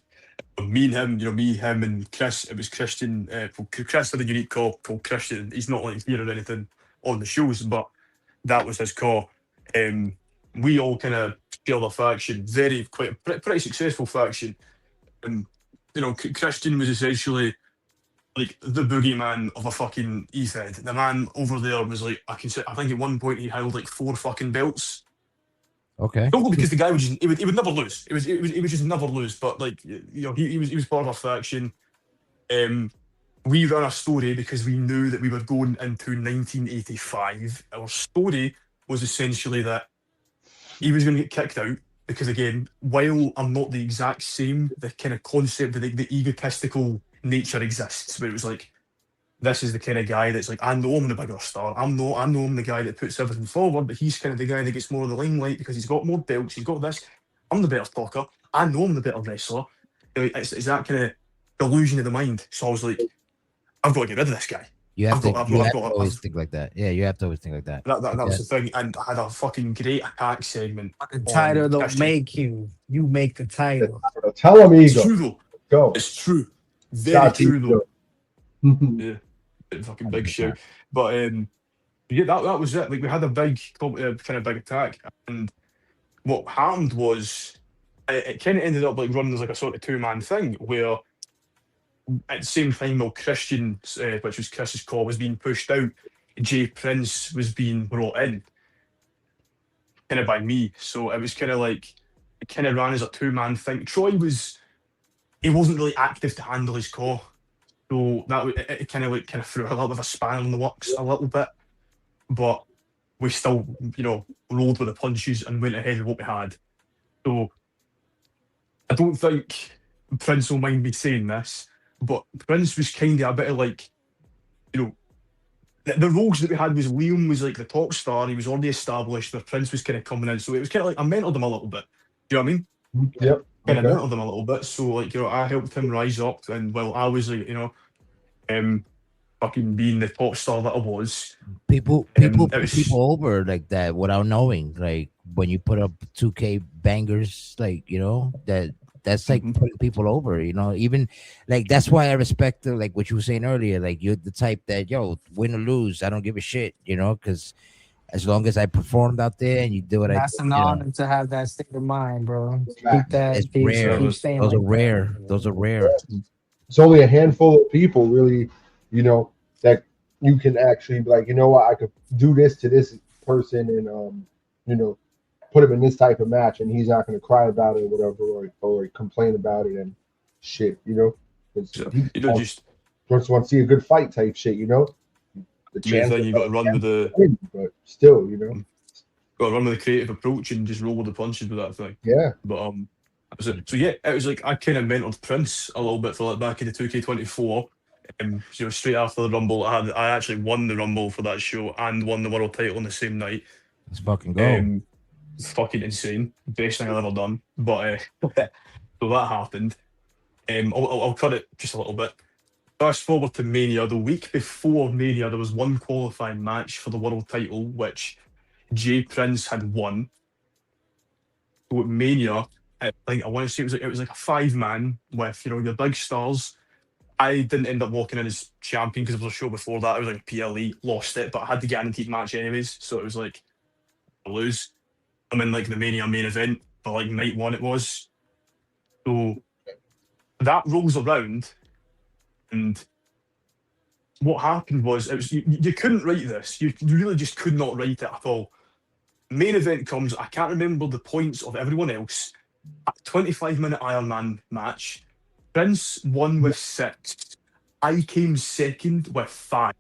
Me and him, you know, him, and Chris. It was Christian. Chris had a unique call called Christian. He's not like here or anything on the shows, but that was his call. We all kind of shared a faction, pretty successful faction. And you know, Christian was essentially like the boogeyman of a fucking Efed. The man over there was like, I think at one point he held like 4 fucking belts. Okay. Don't go because the guy would just, he would never lose. He would just never lose. But like, you know, he was part of a faction. We ran a story because we knew that we were going into 1985. Our story was essentially that he was going to get kicked out because, again, while I'm not the exact same, the kind of concept of the egotistical nature exists. But it was like, this is the kind of guy that's like, I know I'm the bigger star. I know I'm the guy that puts everything forward, but he's kind of the guy that gets more of the limelight because he's got more belts, he's got this. I'm the better talker. I know I'm the better wrestler. It's that kind of delusion of the mind. So I was like, I've got to get rid of this guy. You have I've to got- always think like that. Yeah, you have to always think like that. That was the thing. And I had a fucking great attack segment. The title don't Christian. make you. You make the title. Tell him, It's Ego. true though. Go. It's true. Very Shout out to true though. Ego. Yeah. Fucking big show. But yeah, that was it. Like we had a big kind of big attack, and what happened was it kind of ended up like running as like a sort of 2-man thing where at the same time, while Christian, which was Chris's call, was being pushed out, Jay Prince was being brought in, kind of by me. So it was kind of like, it kind of ran as a two-man thing. He wasn't really active to handle his call. So it kind of threw a little bit of a spanner in the works a little bit. But we still, rolled with the punches and went ahead with what we had. So I don't think Prince will mind me saying this, but Prince was kind of a bit of like, the roles that we had was Liam was like the top star, he was already established, where Prince was kind of coming in. So it was kind of like I mentored him a little bit. Do you know what I mean? Yep. Kind of Okay. mentored him a little bit. So like, I helped him rise up, and while I was like, fucking being the top star that I was. People it put was people over like that without knowing. Like when you put up 2K bangers, like that's like Mhm. putting people over. Even like that's why I respect like what you were saying earlier. Like you're the type that win or lose, I don't give a shit. Because as long as I performed out there and you do what I That's did, an honor to have that state of mind, bro. Keep Facts. that. it's Keep, rare. keep staying Those are like that. rare. Those are rare. It's only a handful of people really, that you can actually be like, you know what, I could do this to this person and put him in this type of match and he's not going to cry about it or whatever or complain about it and shit. Because So, he just just want to see a good fight type shit. The main chance thing, you got to run with the win, but still, creative approach and just roll with the punches with that thing. yeah. But so yeah, it was like I kind of mentored Prince a little bit for like back in the 2K24. Straight after the Rumble, I actually won the Rumble for that show and won the world title on the same night. Let's fucking go. It's fucking insane, best thing I've ever done. But so that happened. I'll cut it just a little bit. Fast forward to Mania. The week before Mania, there was one qualifying match for the world title, which Jay Prince had won. So at Mania, I want to say it was like a 5-man with your big stars. I didn't end up walking in as champion because it was a show before that. It was like a PLE, lost it, but I had the guaranteed match anyways. So it was like I lose. I'm in like the Mania main event for like night one. It was so that rolls around, and what happened was you couldn't write this. You really just could not write it at all. Main event comes. I can't remember the points of everyone else. A 25-minute Iron Man match. Prince won with 6. I came second with 5.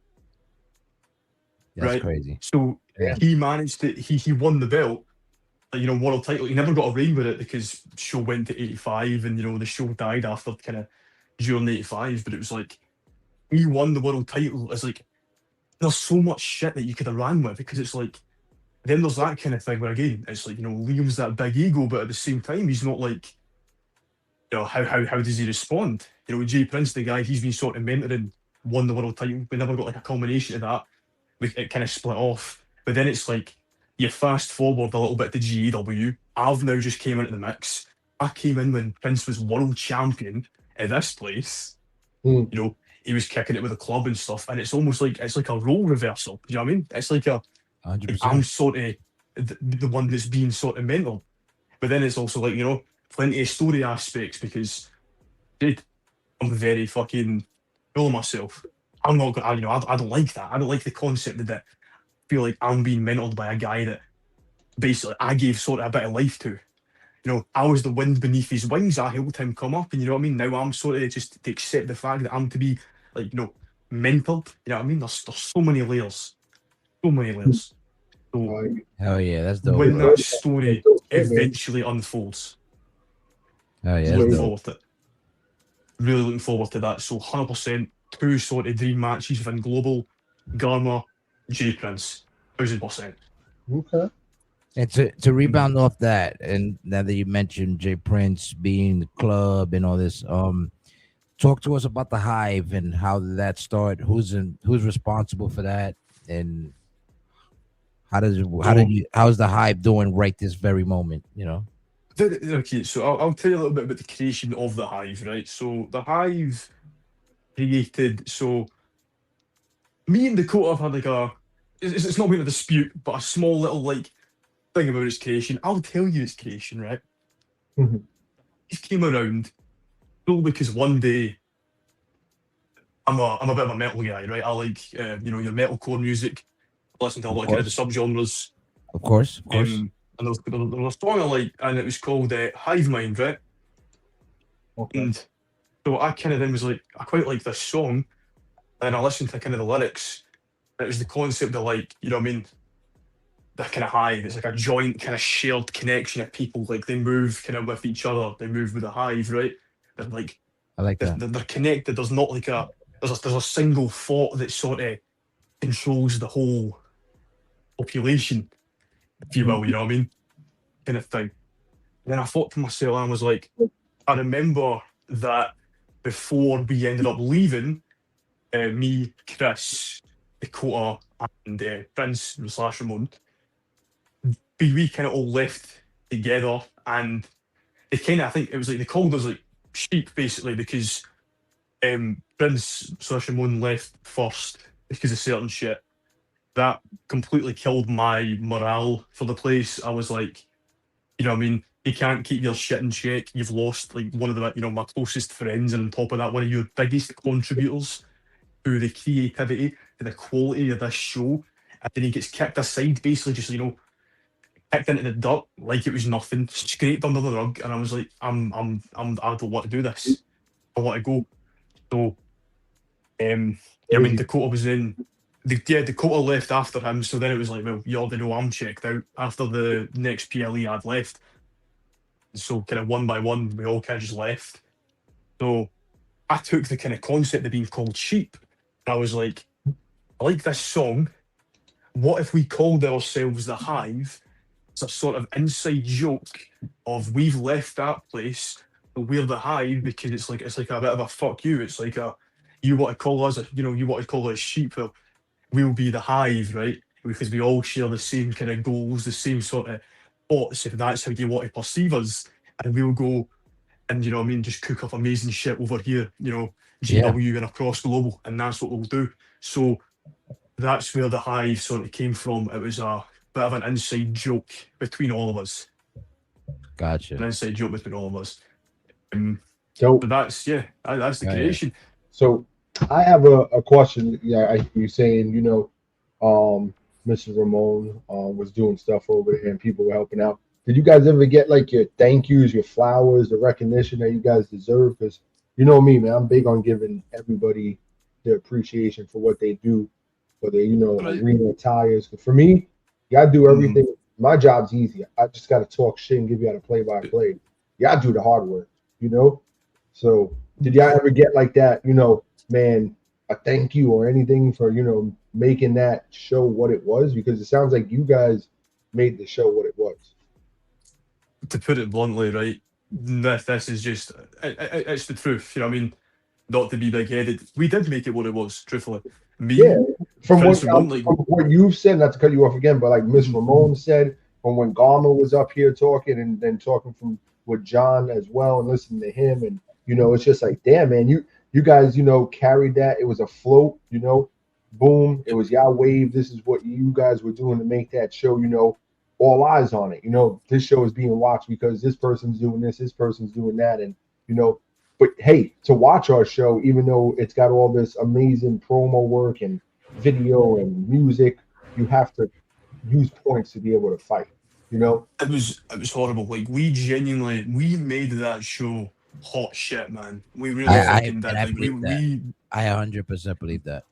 That's Right. crazy. So Yeah. he managed to he won the belt, world title. He never got a reign with it because the show went to 85 and the show died after kind of during 85. But it was like he won the world title. It's like there's so much shit that you could have ran with because it's like then there's that kind of thing where again it's like Liam's that big ego, but at the same time he's not like how does he respond? Jay Prince, the guy he's been sort of mentoring, won the world title. We never got like a culmination of that. It kind of split off. But then it's like you fast forward a little bit to GAW. I've now just came into the mix. I came in when Prince was world champion at this place. Hmm. He was kicking it with a club and stuff, and it's almost like it's like a role reversal. Do you know what I mean? It's like 100%. I'm sort of the one that's being sort of mental. But then it's also like, plenty of story aspects because, dude, I'm very fucking full of myself. I'm not going to, I don't like that. I don't like the concept that I feel like I'm being mentored by a guy that basically I gave sort of a bit of life to. I was the wind beneath his wings. I helped him come up, and you know what I mean? Now I'm sort of just to accept the fact that I'm to be like, mentored. You know what I mean? There's so many layers. So many layers. So Like, Hell yeah, that's dope. when bro. that story eventually unfolds, Hell yeah, looking that's dope. forward to it. Really looking forward to that. So 100% 2 sort of dream matches within Global, Garma, J Prince, 1000%. okay. And to rebound off that, and now that you mentioned Jay Prince being the club and all this, talk to us about the Hive and how did that start? Who's responsible for that, and how's the Hive doing right this very moment? Okay, so I'll tell you a little bit about the creation of the Hive, right? So the Hive created, so me and Dakota have had like it's not been a dispute, but a small little like thing about its creation. I'll tell you its creation, right? Mhm. It came around all because one day I'm a bit of a metal guy, right? I like your metalcore music. I listen to a Of lot of kind of the course, subgenres. of course, of course. And there was a song I like, and it was called Hive Mind, right? Okay. And so I kind of then was like, I quite like this song, and I listened to kind of the lyrics. And it was the concept of like, you know what I mean, the kind of hive. It's like a joint kind of shared connection of people. Like they move kind of with each other. They move with the hive, right? They're like I like that. they're connected. There's not like there's a single thought that sort of controls the whole population, if you will. You know what I mean? Kind of thing. And then I thought to myself, I was like, I remember that before we ended up leaving, me, Chris, Dakota, and Prince slash Ramon, we kind of all left together, and they kind of, I think it was like they called us like sheep basically because Prince slash Ramon left first because of certain shit that completely killed my morale for the place. I was like, you know what I mean? You can't keep your shit in check. You've lost like one of the, my closest friends, and on top of that, one of your biggest contributors to the creativity and the quality of this show. And then he gets kicked aside, basically just, kicked into the dirt like it was nothing, scraped under the rug. And I was like, I don't want to do this. I want to go. So, yeah, I mean, Crazy. Dakota was in. Dakota left after him, so then it was like, well, you already know I'm checked out. After the next PLE I'd left, so kind of one by one, we all kind of just left. So I took the kind of concept of being called sheep, and I was like, I like this song. What if we called ourselves the Hive? It's a sort of inside joke of we've left that place, but we're the Hive because it's like a bit of a fuck you. It's like a you want to call us, you want to call us sheep. Well, we'll be the Hive, right? Because we all share the same kind of goals, the same sort of thoughts, if that's how you want to perceive us. And we'll go and, you know what I mean, just cook up amazing shit over here, Yeah, GW and across global. And that's what we'll do. So that's where the Hive sort of came from. It was a bit of an inside joke between all of us. gotcha. An inside joke between all of us. So But that's, yeah, that's the Yeah, yeah. creation. So I have a question. Yeah, you're saying, Mr. Ramon was doing stuff over there and people were helping out. Did you guys ever get like your thank yous, your flowers, the recognition that you guys deserve? Because you know me, man, I'm big on giving everybody the appreciation for what they do, whether Right. arena tires. For me, y'all do Mm. everything. My job's easy. I just got to talk shit and give you the play by play. Y'all do the hard work, you know. So did y'all ever get like that, man, a thank you or anything for, making that show what it was? Because it sounds like you guys made the show what it was. To put it bluntly, right, this is just, it's the truth, you know what I mean? Not to be big headed. We did make it what it was, truthfully. Yeah. Me, From Prince Ramon, like, from what you've said, not to cut you off again, but like Miss mhm, Ramon said, from when Garma was up here talking and then talking from with John as well and listening to him, and it's just like, damn, man, you guys, carried that. It was a float, boom, it was y'all wave. This is what you guys were doing to make that show, all eyes on it. This show is being watched because this person's doing this person's doing that, and you know, but hey, to watch our show, even though it's got all this amazing promo work and video and music, you have to use points to be able to fight. You know? it was horrible. Like, we made that show hot shit, man. We really I, Yeah. I fucking and did. I Like, we believe that. we I 100% believe that.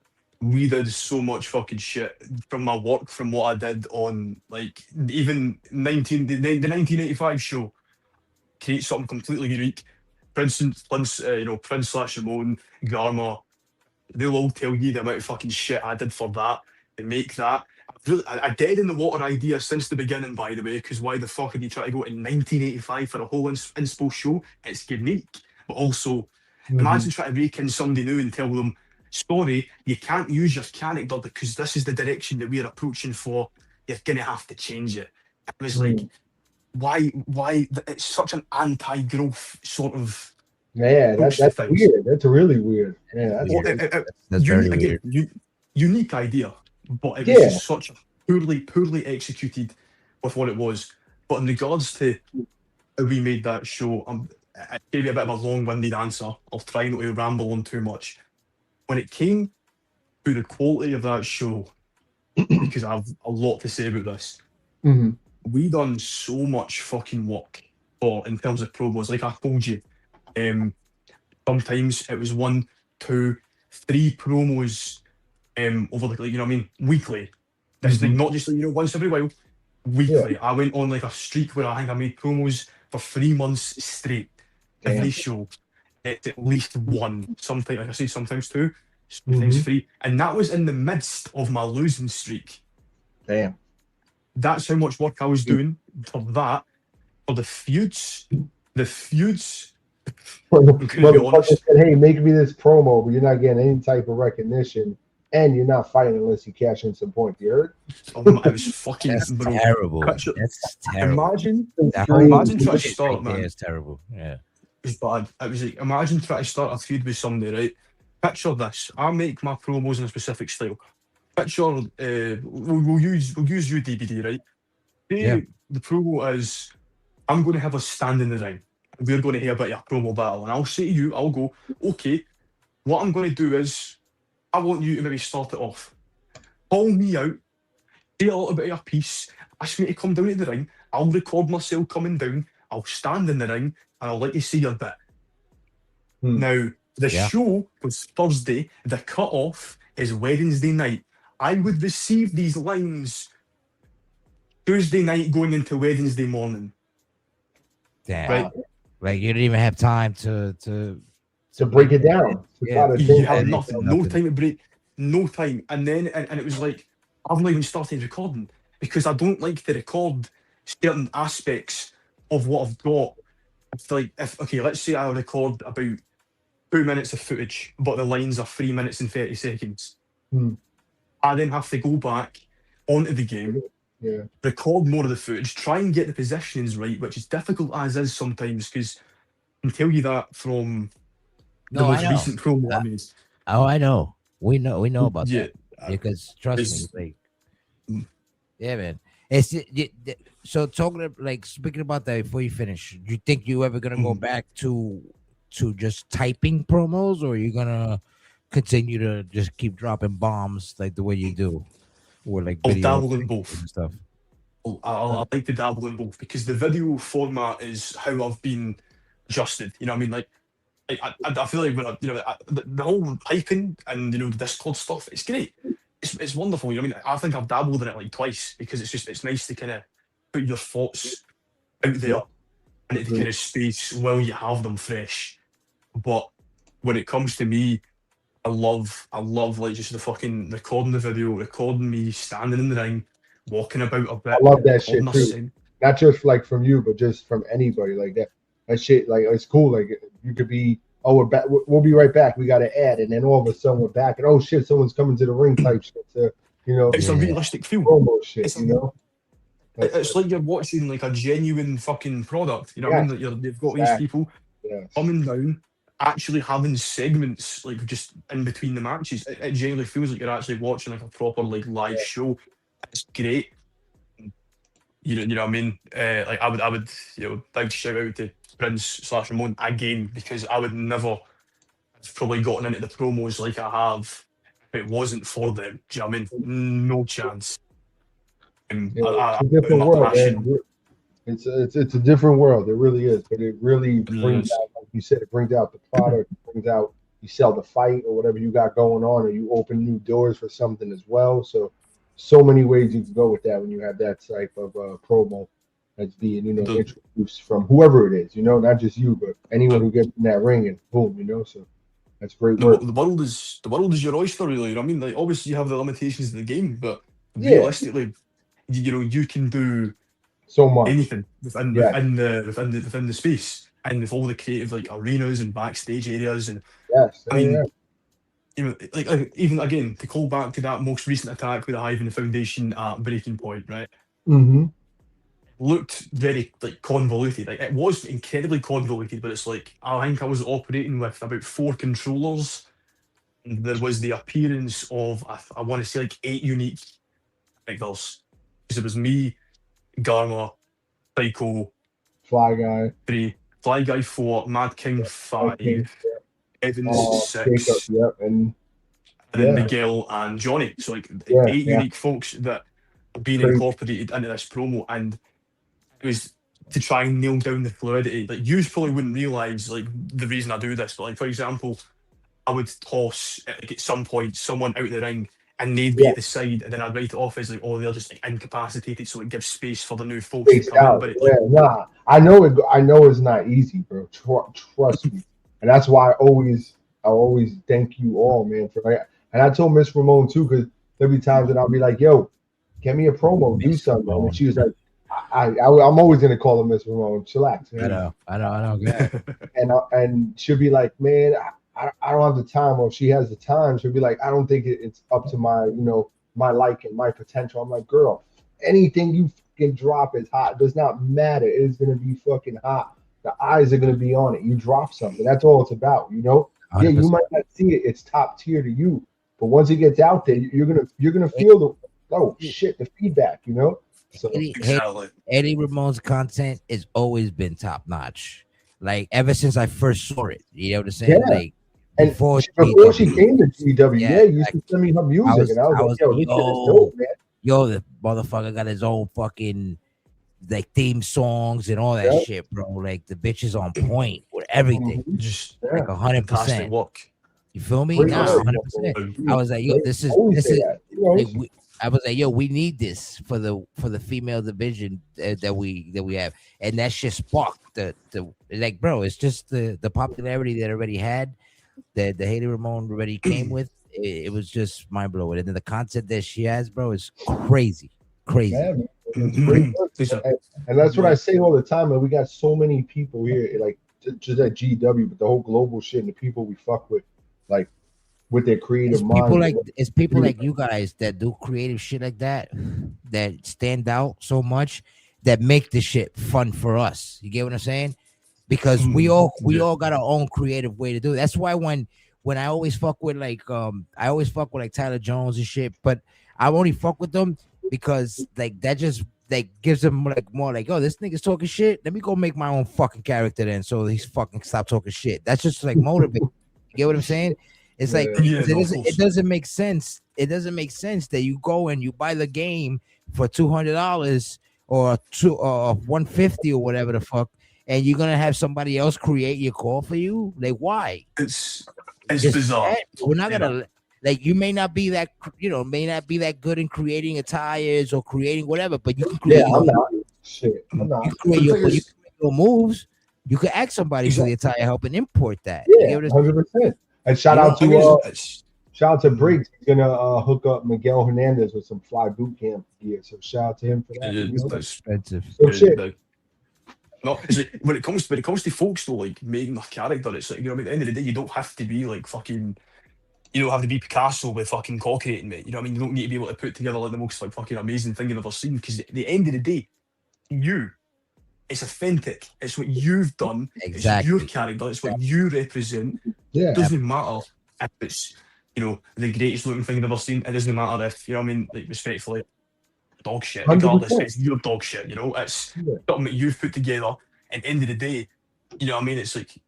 we did so much fucking shit from my work, from what I did on, like, even the 1985 show. Create something completely unique. Prince slash Ramon, Garma, they'll all tell you the amount of fucking shit I did for that to make that. I dead in the water idea since the beginning, by the way, because why the fuck are you trying to go in 1985 for a whole inspo show? It's unique. But also, Mhm. imagine trying to rake in somebody new and tell them, sorry, you can't use your character because this is the direction that we're approaching for. You're going to have to change it. It was like, Mm. why? It's such an anti growth sort of Yeah, approach to that's things. weird. That's really weird. Yeah, that's Well, Weird. crazy. That's very again, weird. unique idea, but it was Yeah. just such a poorly executed with what it was. But in regards to how we made that show, I gave you a bit of a long-winded answer. I'll try not to ramble on too much. when it came to the quality of that show, because I have a lot to say about this, Mhm. we done so much fucking work for in terms of promos. Like I told you, sometimes it was 1, 2, 3 promos over like you know what I mean, weekly. This like Mhm. not just like, once every while, Yeah. weekly. I went on like a streak where I think I made promos for 3 months straight. Every Damn. show, it's at least one. Sometimes, like I say, sometimes two, sometimes Mhm. three, and that was in the midst of my losing streak. Damn. That's how much work I was doing for that. For the feuds, the feuds. I'm gonna be Motherfucker honest. said, "Hey, make me this promo," but you're not getting any type of recognition, and you're not fighting unless you cash in some points. You heard? It was fucking That's bro. terrible. Picture, That's terrible. imagine, That whole imagine trying to shit start, right there man. is terrible. Yeah. It was bad. It was like imagine trying to start a feud with somebody, right? Picture this. I make my promos in a specific style. Picture, we'll use you DVD, right? Yeah. Say the promo is I'm going to have a stand in the ring. We're going to have a bit of a promo battle, and I'll say to you, I'll go, okay. What I'm going to do is I want you to maybe start it off. Call me out, say a little bit of a piece, ask me to come down to the ring. I'll record myself coming down. I'll stand in the ring, and I'll let you see your bit. Hmm. Now, the Yeah. show was Thursday. The cut-off is Wednesday night. I would receive these lines Tuesday night going into Wednesday morning. Damn. Right? Like you didn't even have time To break it like, down, to yeah, try to You think. have edit, nothing, no time to break, no time. And then, and it was like, I've not even started recording because I don't like to record certain aspects of what I've got. It's like, okay, let's say I record about 2 minutes of footage, but the lines are 3 minutes and 30 seconds. Hmm. I then have to go back onto the game, Yeah. record more of the footage, try and get the positionings right, which is difficult as is sometimes because I can tell you that from the No, I most know. recent promo I made. Oh, I know. We know about Yeah, that because trust me, it's like, Mm. yeah, man. So talking like speaking about that before you finish, you think you ever gonna go Mhm. back to just typing promos, or you gonna continue to just keep dropping bombs like the way you do, or like I'll video dabble in and both. stuff? I like to dabble in both because the video format is how I've been adjusted. You know what I mean? Like I feel like when the whole hyping and the Discord stuff, it's great. It's wonderful. You know what I mean? I think I've dabbled in it like twice because it's nice to kind of put your thoughts out Yeah. there and into kind of space while you have them fresh. But when it comes to me, I love like just the fucking recording the video, recording me standing in the ring, walking about a I bit, love that recording shit a too. scene. Not just like from you, but just from anybody like that. That shit, like it's cool. Like you could be, oh, we're back. We'll be right back. We got to add, and then all of a sudden we're back, and oh shit, someone's coming to the ring type shit. So, It's a Yeah. realistic feel. promo shit. It's That's like you're watching like a genuine fucking product. You know what I yes, mean? Like they've got these exactly. people Yes. coming down, actually having segments like just in between the matches. It genuinely feels like you're actually watching like a proper like live show. It's great. You know what I mean? Like I would big shout out to Prince/Ramon again because I would never have probably gotten into the promos like I have if it wasn't for them. Do you know what I mean? No chance. Yeah, I it's a put different my world, passion. man. It's a different world. It really is. But it really It really brings is. out, like you said, it brings out the product. It brings out you sell the fight or whatever you got going on, or you open new doors for something as well. So many ways you can go with that when you have that type of promo that's being The, introduced from whoever it is. Not just you, but anyone who gets in that ring and boom. So that's great the work. the world is your oyster, really. You know what I mean? Like obviously you have the limitations of the game, but Yeah, realistically, you can do so much. anything within Yes, within the space and with all the creative like arenas and backstage areas and yes, I yeah, yeah. mean like even again to call back to that most recent attack with the Hive and the Foundation at Breaking Point, right? Mm-hmm. Looked very like convoluted. Like it was incredibly convoluted, but it's like I think I was operating with about 4 controllers. And there was the appearance of I want to say like 8 unique characters. Because it was me, Garma, Psycho Fly guy, 3, Fly Guy 4, Mad King King, 5, Evans Jacob, 6, yep, and and then Yeah. Miguel and Johnny. So like Yeah, 8 yeah. unique folks that are being Crazy. incorporated into this promo, and it was to try and nail down the fluidity. Like you probably wouldn't realize like the reason I do this, but like for example, I would toss like at some point someone out the ring and they'd be Yeah. at the side, and then I'd write it off as like, oh, they're just like incapacitated, so it gives space for the new folks to Spaced come in. out. But it, Yeah, like, nah. I know it. I know it's not easy, bro. Trust me, and that's why I always thank you all, man. For and I told Miss Ramon too, because there'll be times that I'll be like, "Yo, get me a promo, do Miss something," Ramon. and she was like, "I'm always gonna call her Miss Ramon. Chillax, man." I know. Yeah. And she'll be like, "Man, I don't have the time," or if she has the time, she'll be like, "I don't think it's up to my my liking, my potential." I'm like, "Girl, anything you fucking drop is hot. It does not matter. It is gonna be fucking hot. The eyes are gonna be on it. You drop something. That's all it's about, you know." 100%. Yeah, you might not see it. It's top tier to you, but once it gets out there, you're gonna feel the feedback, you know. So exactly. Eddie Ramon's content has always been top notch. Like ever since I first saw it, you know what I'm saying? Yeah. Like and before she came to GW, yeah, you used to send me her music, and I was like, "Yo, this shit is dope, man." Yo, the motherfucker got his own fucking like theme songs and all that Yeah. shit, bro. Like the bitch is on point with everything, Just like fantastic 100%. work. You feel me? Great Nah, work. 100%. I was like, yo, this is Always say that. You know, like, I was like, yo, we need this for the female division that we have, and that shit sparked the like, bro. It's just the popularity that already had, that the Haley Ramon already came with. It was just mind blowing, and then the content that she has, bro, is crazy. yeah, man. It's great work. And that's what I say all the time. And we got so many people here, like just at GW, but the whole global shit and the people we fuck with, like with their creative mind. It's people like you guys that do creative shit like that stand out so much, that make the shit fun for us. You get what I'm saying? Because we all got our own creative way to do it. That's why when I always fuck with like Tyler Jones and shit, but I only fuck with them because like that just like gives them like more like, oh, this nigga's talking shit. Let me go make my own fucking character then, so he's fucking stop talking shit. That's just like motivate. You get what I'm saying? It's like it doesn't make sense. It doesn't make sense that you go and you buy the game for $200 or $150 or whatever the fuck, and you're gonna have somebody else create your call for you. Like, why? It's bizarre. We're not gonna like, you may not be that good in creating attires or creating whatever, but you can create. Yeah, I'm not. Shit, I'm not. You create your moves. You can ask somebody for the attire help and import that. Yeah, 100%. And shout out to Briggs. He's gonna hook up Miguel Hernandez with some fly boot camp gear. So shout out to him for that. That's expensive. So shit. No, it's like when it comes to folks though, like making their character, it's like, you know, at the end of the day, you don't have to be like fucking. You don't have to be Picasso with fucking cockerating, mate. You know what I mean? You don't need to be able to put together like the most like fucking amazing thing you've ever seen. Because at the end of the day, it's authentic. It's what you've done. Exactly. It's your character. It's what you represent. Yeah. It doesn't matter if it's, you know, the greatest looking thing you've ever seen. It doesn't matter if, you know what I mean, like, respectfully, dog shit. Regardless, 100%. it's your dog shit, you know? It's something that you've put together. And at the end of the day, you know what I mean? It's like,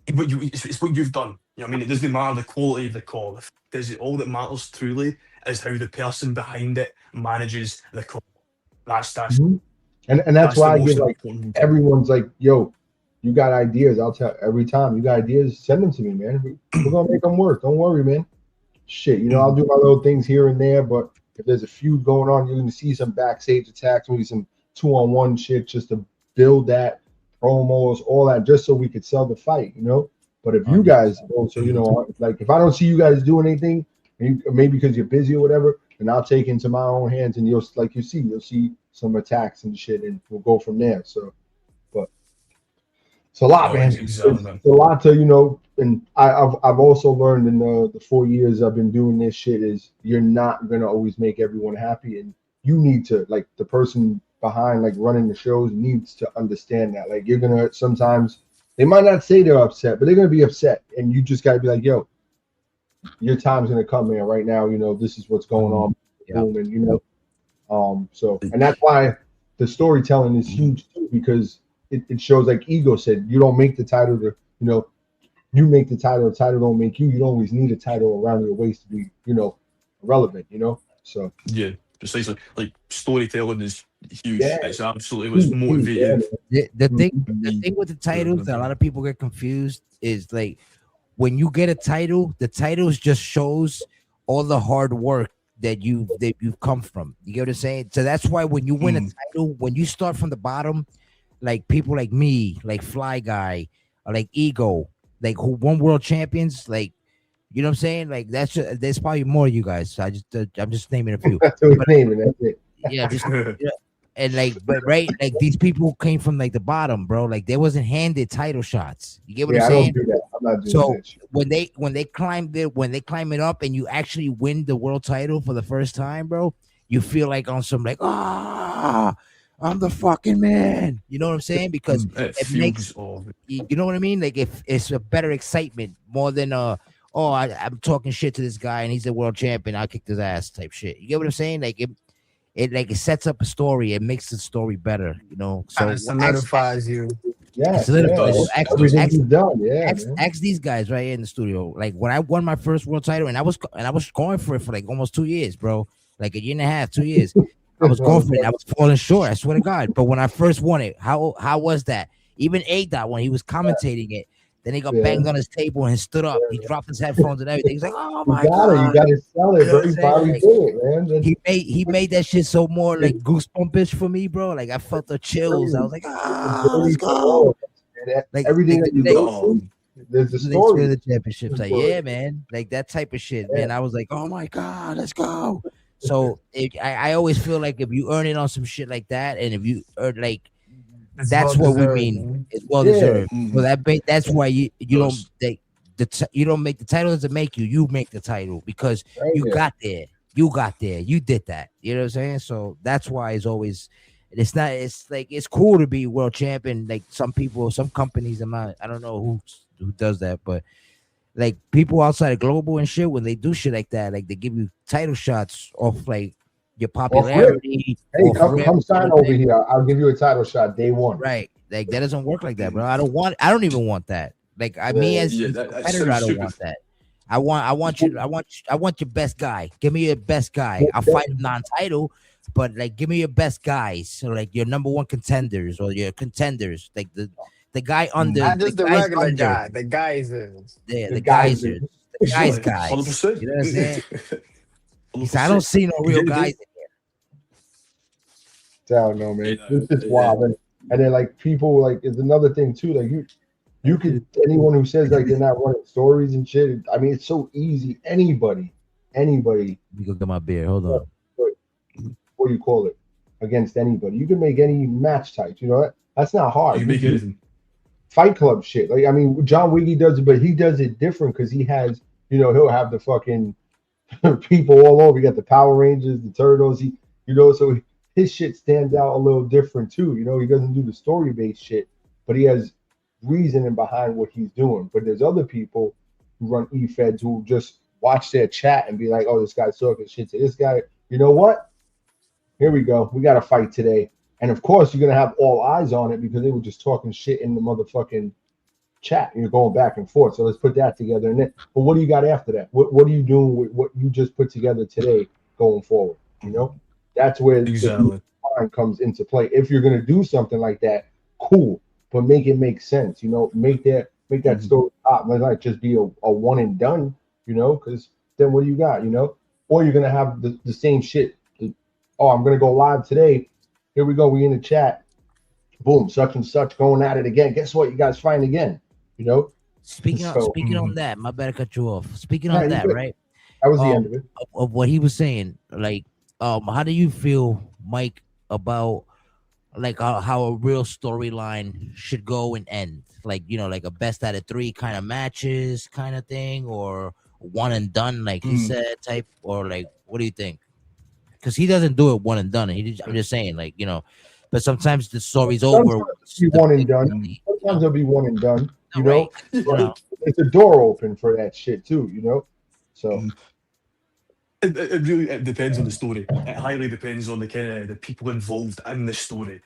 it's what you've done. You know what I mean? It doesn't matter the quality of the call. All that matters truly is how the person behind it manages the call. That's and that's why I give like everyone's like, yo, you got ideas? I'll tell every time you got ideas, send them to me, man. We're gonna make them work. Don't worry, man. Shit, you know, I'll do my little things here and there, but if there's a feud going on, you're gonna see some backstage attacks, maybe some 2-on-1 shit just to build that promos, all that, just so we could sell the fight, you know. But if you guys also, you know, like if I don't see you guys do anything, maybe because you're busy or whatever, then I'll take into my own hands, and you'll see some attacks and shit, and we'll go from there. So, but it's a lot, man. It's a lot to, you know. And I've also learned in the 4 years I've been doing this shit is you're not gonna always make everyone happy, and you need to, like, the person behind like running the shows needs to understand that, like, you're gonna sometimes. They might not say they're upset, but they're going to be upset. And you just got to be like, yo, your time's going to come, man. Right now, you know, this is what's going on. Yeah. And, you know, so, and that's why the storytelling is huge too, because it shows, like Ego said, you don't make the title to, you know, you make the title don't make you. You don't always need a title around your waist to be, relevant. So Yeah, precisely. Like storytelling is huge. yeah, It's absolutely it's yeah, motivative The thing, for the me. thing with the titles that a lot of people get confused is like when you get a title, the titles just shows all the hard work that you've come from. You get what I'm saying? So that's why when you win a Mm. title, when you start from the bottom, like people like me, like Fly Guy, or like Ego, like who won world champions, like you know what I'm saying? Like there's probably more of you guys. So I'm just naming a few. that's what But it's naming. That's it. yeah, just yeah. And like, but right, like these people came from like the bottom, bro. Like they wasn't handed title shots. You get what I'm Yeah, I don't saying? do that. I'm not doing So that shit. when they climb it up and you actually win the world title for the first time, bro, you feel like on some like I'm the fucking man. You know what I'm saying? Because It it makes feels oh you know what I mean? Like if it's a better excitement more than I'm talking shit to this guy and he's a world champion, I kicked his ass type shit. You get what I'm saying? Like it sets up a story. It makes the story better, you know. Kind So of solidifies you. it's Yeah, a little it bit. yeah. does. It does. Everything you've done. Yeah, man. Ask these guys right here in the studio. Like when I won my first world title, and I was going for it for like almost 2 years, bro. Like a year and a half, 2 years. I was going for it. I was falling short. I swear to God. But when I first won it, how was that? Even A Dot when he was commentating it, then he got Yeah. banged on his table and he stood up. He dropped his headphones and everything. He's like, "Oh my You God!" gotta sell You it, know bro. what I'm You saying? finally Like, did it, man. he made that shit so more like goosebumpish for me, bro. Like I felt the chills. I was like, let's For all go. of us, man. Like Everything that you they, go through, there's a they win story. the championships. Like, yeah, man. Like that type of shit, man. I was like, oh my God, let's go. So I always feel like if you earn it on some shit like that, and if you earn like It's that's well what we deserved, mean. man. It's well Yeah. deserved. So Mm. that's why you don't Does. you don't make the title doesn't make you. You make the title because Right you there. got there. You got there. You did that. You know what I'm saying? So that's why it's always. It's not. It's like it's cool to be world champion. Like some people, some companies. I don't know who does that, but like people outside of global and shit, when they do shit like that, like they give you title shots off like your Off rip. popularity, Hey, off come rip, come you know sign what I'm over saying? here. I'll give you a title shot day one. Right. Like that doesn't work like that, bro. I don't even want that. Like me as Yeah, a that competitor, sounds I don't stupid. want that. I want your best guy. Give me your best guy. I'll fight him non-title, but like give me your best guys. So like your number one contenders or your contenders. Like the guy under Not the just the guys regular under guy, the guys is. there, The the guys, guys are the guys Hundred guys. percent. You know what I'm saying? He said, I 100%. don't see no real guys in I don't know, man. Yeah, It's just yeah. wild. And then like people like is another thing too. Like you could anyone who says like they're not running stories and shit. I mean, it's so easy. Anybody. here. You go get my beer. Hold on. What do you call it? Against anybody. You can make any match types. You know that's not You hard. can make anything. Fight Club shit. Like I mean, John Wiggy does it, but he does it different because he has, he'll have the fucking people all over. You got the Power Rangers, the Turtles. So his shit stands out a little different too. He doesn't do the story based shit, but he has reasoning behind what he's doing. But there's other people who run Efeds who just watch their chat and be like, "Oh, this guy's talking shit to this guy." You know what? Here we go. We got to fight today. And of course, you're gonna have all eyes on it because they were just talking shit in the motherfucking chat. You're going back and forth. So let's put that together. And then, but what do you got after that? What are you doing with what you just put together today going forward? That's where Exactly. the mind comes into play. If you're gonna do something like that, cool, but make it make sense. Make that story pop. Let not just be a one and done. Because then what do you got? Or you're gonna have the same shit. I'm gonna go live today. Here we go. We in the chat. Boom, such and such going at it again. Guess what? You guys fight again. Speaking on that, my bad to cut you off. Speaking on that, right? That was the end of it. Of what he was saying, like, how do you feel, Mike, about like how a real storyline should go and end? Like, like a best out of three kind of matches kind of thing, or one and done, like he said, type, or like, what do you think? Because he doesn't do it one and done. I'm just saying, like, but sometimes the story's over. Sometimes it'll be one and done. Sometimes it'll be one and done. Right. It's a door open for that shit too. So It really depends on the story. It highly depends on the kind of the people involved in the story.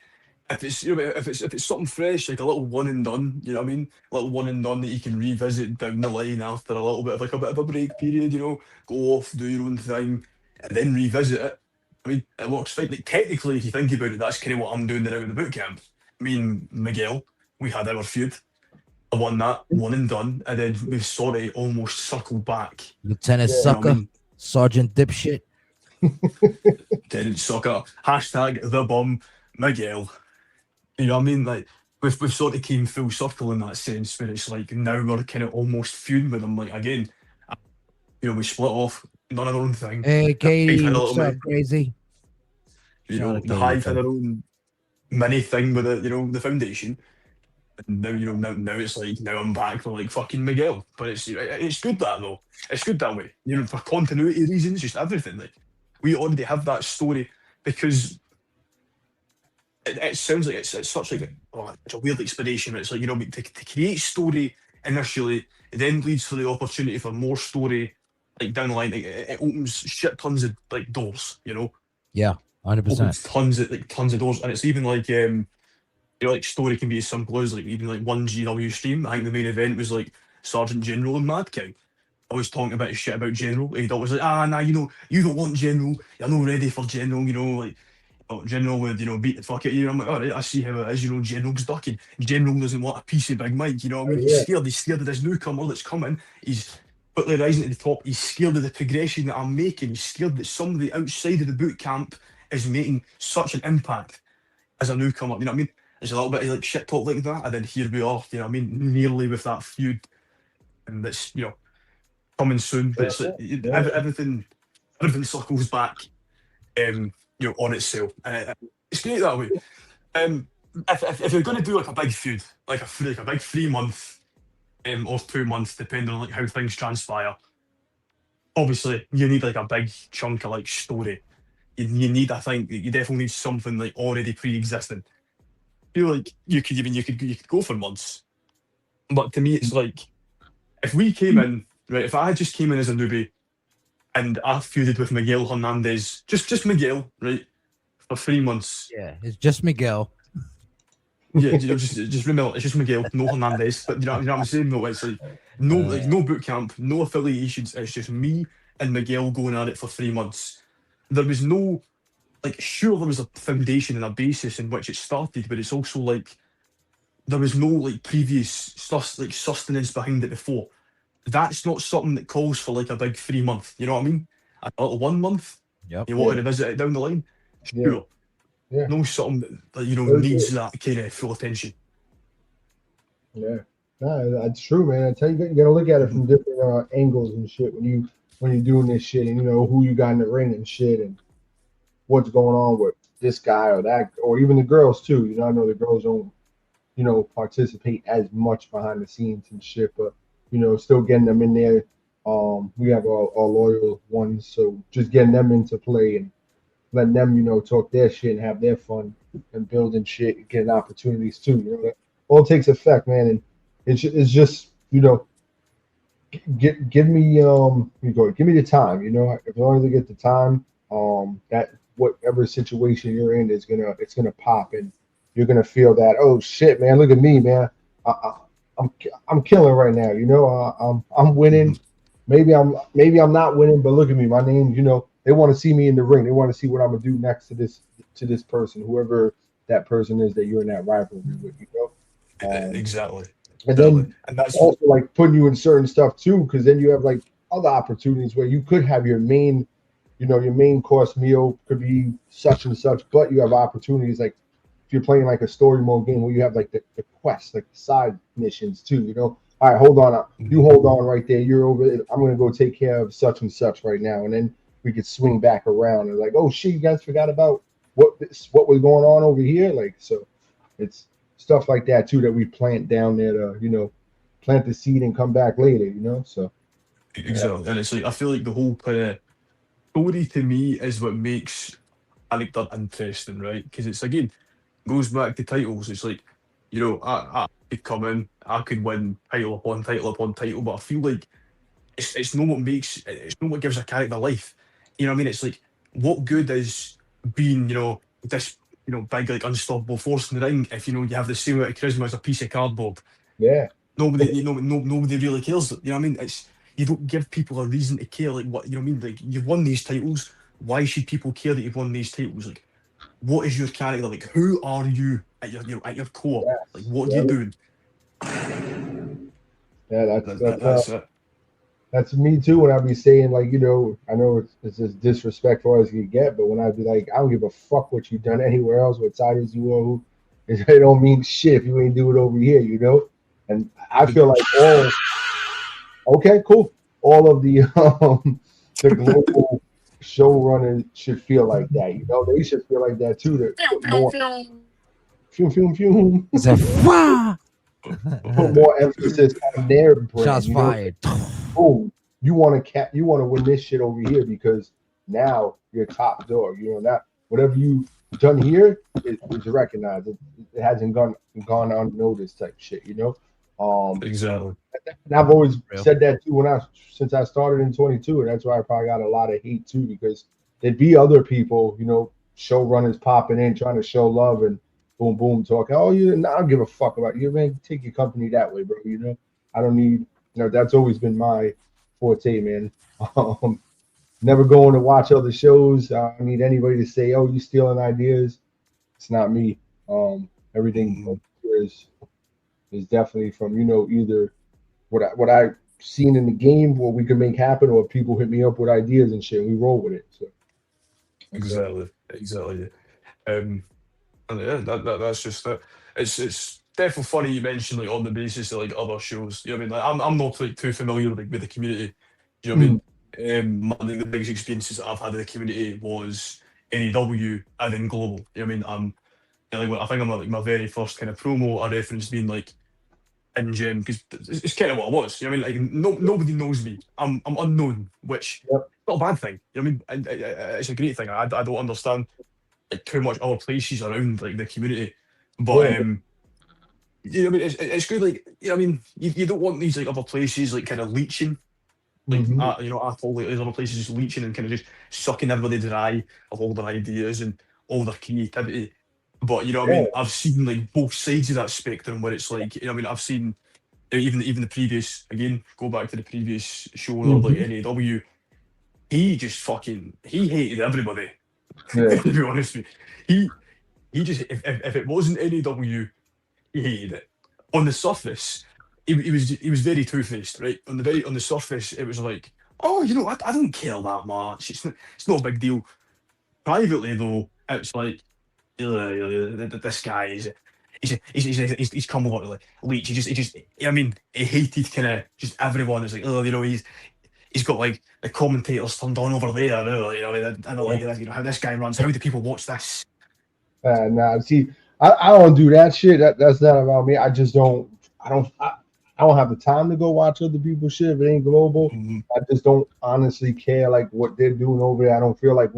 if it's if it's something fresh, like a little one and done, you know what I mean? A little one and done that you can revisit down the line after a little bit of like a bit of a break period, go off, do your own thing, and then revisit it. I mean, it works fine. Like technically, if you think about it, that's kind of what I'm doing now in the boot camp. Me and Miguel, we had our feud. I won that, one and done, and then we've sort of almost circled back. Lieutenant Yeah. You know what I Sucker, mean? Sergeant Dipshit. Lieutenant Sucker, hashtag the bum, Miguel. You know what I mean? Like we've sort of came full circle in that sense, where it's like now we're kind of almost feuding with them. Like again, we split off, done our own thing. Hey, The Hive Katie, had a what's little up, crazy? Shout out the Katie, Hive had too. their own mini thing with it, the foundation. And now, now it's like now I'm back with like fucking Miguel. But it's good that though. It's good that way. For continuity reasons, just everything. Like we already have that story because it sounds like it's such like it's a weird explanation. But it's like to create story initially, it then leads to the opportunity for more story like down the line. Like, it opens shit tons of like doors. Yeah, 100%. Opens tons of doors, and it's even like like story can be as simple as like even like one GW stream. I think the main event was like Sergeant General and Mad King. I was talking about his shit about General. He'd always like, nah, you don't want General. You're not ready for General. Like General would beat the fuck out of you. I'm like, all right, I see how it is. General's ducking. General doesn't want a piece of Big Mike. You know what I mean? Yeah. He's scared of this newcomer that's coming. He's quickly rising to the top. He's scared of the progression that I'm making. He's scared that somebody outside of the boot camp is making such an impact as a newcomer. You know what I mean? There's a little bit of like shit talk like that, and then here we are. You know what I mean? Nearly with that feud, and that's coming soon. But it's like everything circles back, on itself. It's great that way. If you're going to do like a big feud, like a big 3 month, or 2 months, depending on like how things transpire, obviously you need like a big chunk of like story. You need, I think, you definitely need something like already pre-existing. I feel like you could go for months, but to me it's like if we came in right, if I just came in as a newbie and I feuded with Miguel Hernandez, just Miguel, right, for 3 months. Yeah, it's just Miguel. Yeah, just remember, it's just Miguel, no Hernandez. But you know what I'm saying? No, it's like no boot camp, no affiliations. It's just me and Miguel going at it for 3 months. There was no sure there was a foundation and a basis in which it started, but it's also like there was no like previous sustenance behind it before. That's not something that calls for like a big 3 month. You know what I mean? A little 1 month. Yep. You want to revisit it down the line? Sure. Yeah. No something that needs that kind of full attention. Yeah, no, that's true, man. I tell you, you gotta look at it from different angles and shit when you're doing this shit, and who you got in the ring and shit, and what's going on with this guy or that, or even the girls too. I know the girls don't, participate as much behind the scenes and shit, but still getting them in there. We have our loyal ones, so just getting them into play and letting them, talk their shit and have their fun and building shit and getting opportunities too. That all takes effect, man. And it's just, give me give me the time. As long as I get the time, that whatever situation you're in it's gonna pop, and you're gonna feel that, oh shit, man, look at me, man. I'm killing right now. I'm winning. Maybe I'm not winning, but look at me, my name. They want to see me in the ring. They want to see what I'm gonna do next to this person, whoever that person is that you're in that rivalry with. Exactly. And that's also like putting you in certain stuff too, because then you have like other opportunities where you could have your main, your main course meal could be such and such, but you have opportunities like if you're playing like a story mode game where you have like the quests, like the side missions too. All right, hold on, you hold on right there. You're over. I'm gonna go take care of such and such right now, and then we could swing back around and like, oh shit, you guys forgot about what was going on over here. Like, so it's stuff like that too that we plant down there to plant the seed and come back later. So exactly, and it's like I feel like the whole kind of story to me is what makes a character interesting, right? Because it's again goes back to titles. It's like I could come in, I could win title upon title upon title, but I feel like it's not what gives a character life. You know what I mean? It's like what good is being this big like unstoppable force in the ring. If you have the same amount of charisma as a piece of cardboard, Yeah. nobody really cares. You know what I mean? It's you don't give people a reason to care. Like what you know what I mean? Like you've won these titles. Why should people care that you've won these titles? Like what is your character? Like who are you at your core? Like Yes. what do you Yeah. do? Yeah. That's it. That's me too. When I be saying like, I know it's as disrespectful as you get, but when I be like, I don't give a fuck what you done anywhere else, what titles you won, it don't mean shit if you ain't do it over here. And I feel like okay, cool. All of the the global showrunners should feel like that. They should feel like that too. To put more, fume, fume, fume. It's a fire. Put more emphasis on their brand. Shots fired. Boom, you want to win this shit over here because now you're top dog. Not whatever you done here is recognized. It hasn't gone unnoticed type shit. Exactly. And I've always said that too since I started in 22, and that's why I probably got a lot of hate too, because there'd be other people, showrunners popping in trying to show love and boom boom talking. Oh, I don't give a fuck about you, man. Take your company that way, bro. I don't need. That's always been my forte, man. Never going to watch other shows. I don't need anybody to say, "Oh, you stealing ideas." It's not me. Everything is definitely from either what I've seen in the game, what we can make happen, or people hit me up with ideas and shit. And we roll with it. So exactly. And yeah, that's just it. It's definitely funny you mentioned like on the basis of like other shows. You know what I mean? Like I'm not like too familiar with the community. You know what I mean? I think the biggest experiences that I've had in the community was NEW and then global. You know what I mean? I think I'm like my very first kind of promo I referenced being like in gym because it's kind of what I was. You know what I mean? Like nobody knows me. I'm unknown, which Yep. is not a bad thing. You know what I mean? It's a great thing. I don't understand like too much other places around like the community, but Yeah. you know what I mean? It's good. Like you know what I mean? You don't want these like other places like kind of leeching. Like at all, like these other places just leeching and kind of just sucking everybody dry of all their ideas and all their creativity. But you know what I Yeah. mean? I've seen like both sides of that spectrum where it's like, what I mean? I've seen even the previous, again, go back to the previous show or like NAW, he hated everybody. Yeah. To be honest with you. He just if it wasn't NAW, he hated it. On the surface, he was very two-faced, right? On the surface, it was like, oh, I don't care that much. It's no big deal. Privately though, it's like this guy is he's come over to like Leach. I mean, he hated kind of just everyone. It's like, he's got like the commentators turned on over there. I don't like this. How this guy runs. How do people watch this? Nah, see, I don't do that shit. That's not about me. I just don't. I don't have the time to go watch other people's shit if it ain't global. I just don't honestly care like what they're doing over there. I don't feel like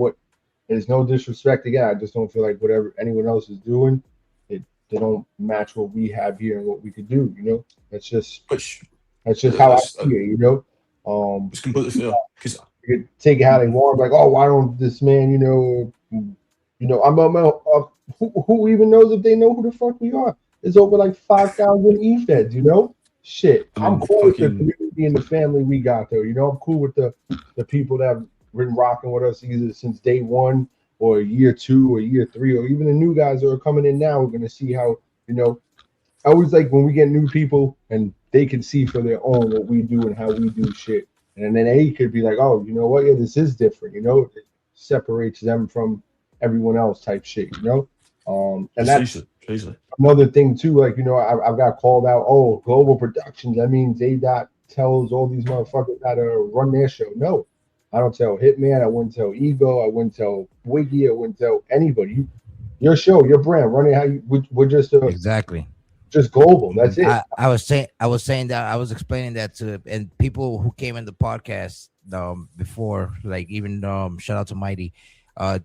there's no disrespect again. I just don't feel like whatever anyone else is doing, they don't match what we have here and what we could do. That's just how I see it. It's completely fair because you could take it how they want. Like, oh, why don't this man? Who even knows if they know who the fuck we are? There's over like 5,000 Efeds. Shit, I'm cool with the community and the family we got though. I'm cool with the people that have been rocking with us either since day one or year 2 or year 3 or even the new guys that are coming in now. We're gonna see how I always like when we get new people and they can see for their own what we do and how we do shit, and then they could be like, oh, you know what? Yeah, this is different. It separates them from everyone else type shit. And that's another thing too. Like I've got called out. Oh, global productions. That means A-Dot tells all these motherfuckers how to run their show. No, I don't tell Hitman. I wouldn't tell Ego. I wouldn't tell Wiggy. I wouldn't tell anybody. Your show, your brand, run it how you. We're just exactly. Just global. That's it. I was saying that I was explaining that to and people who came in the podcast before, like even shout out to Mighty.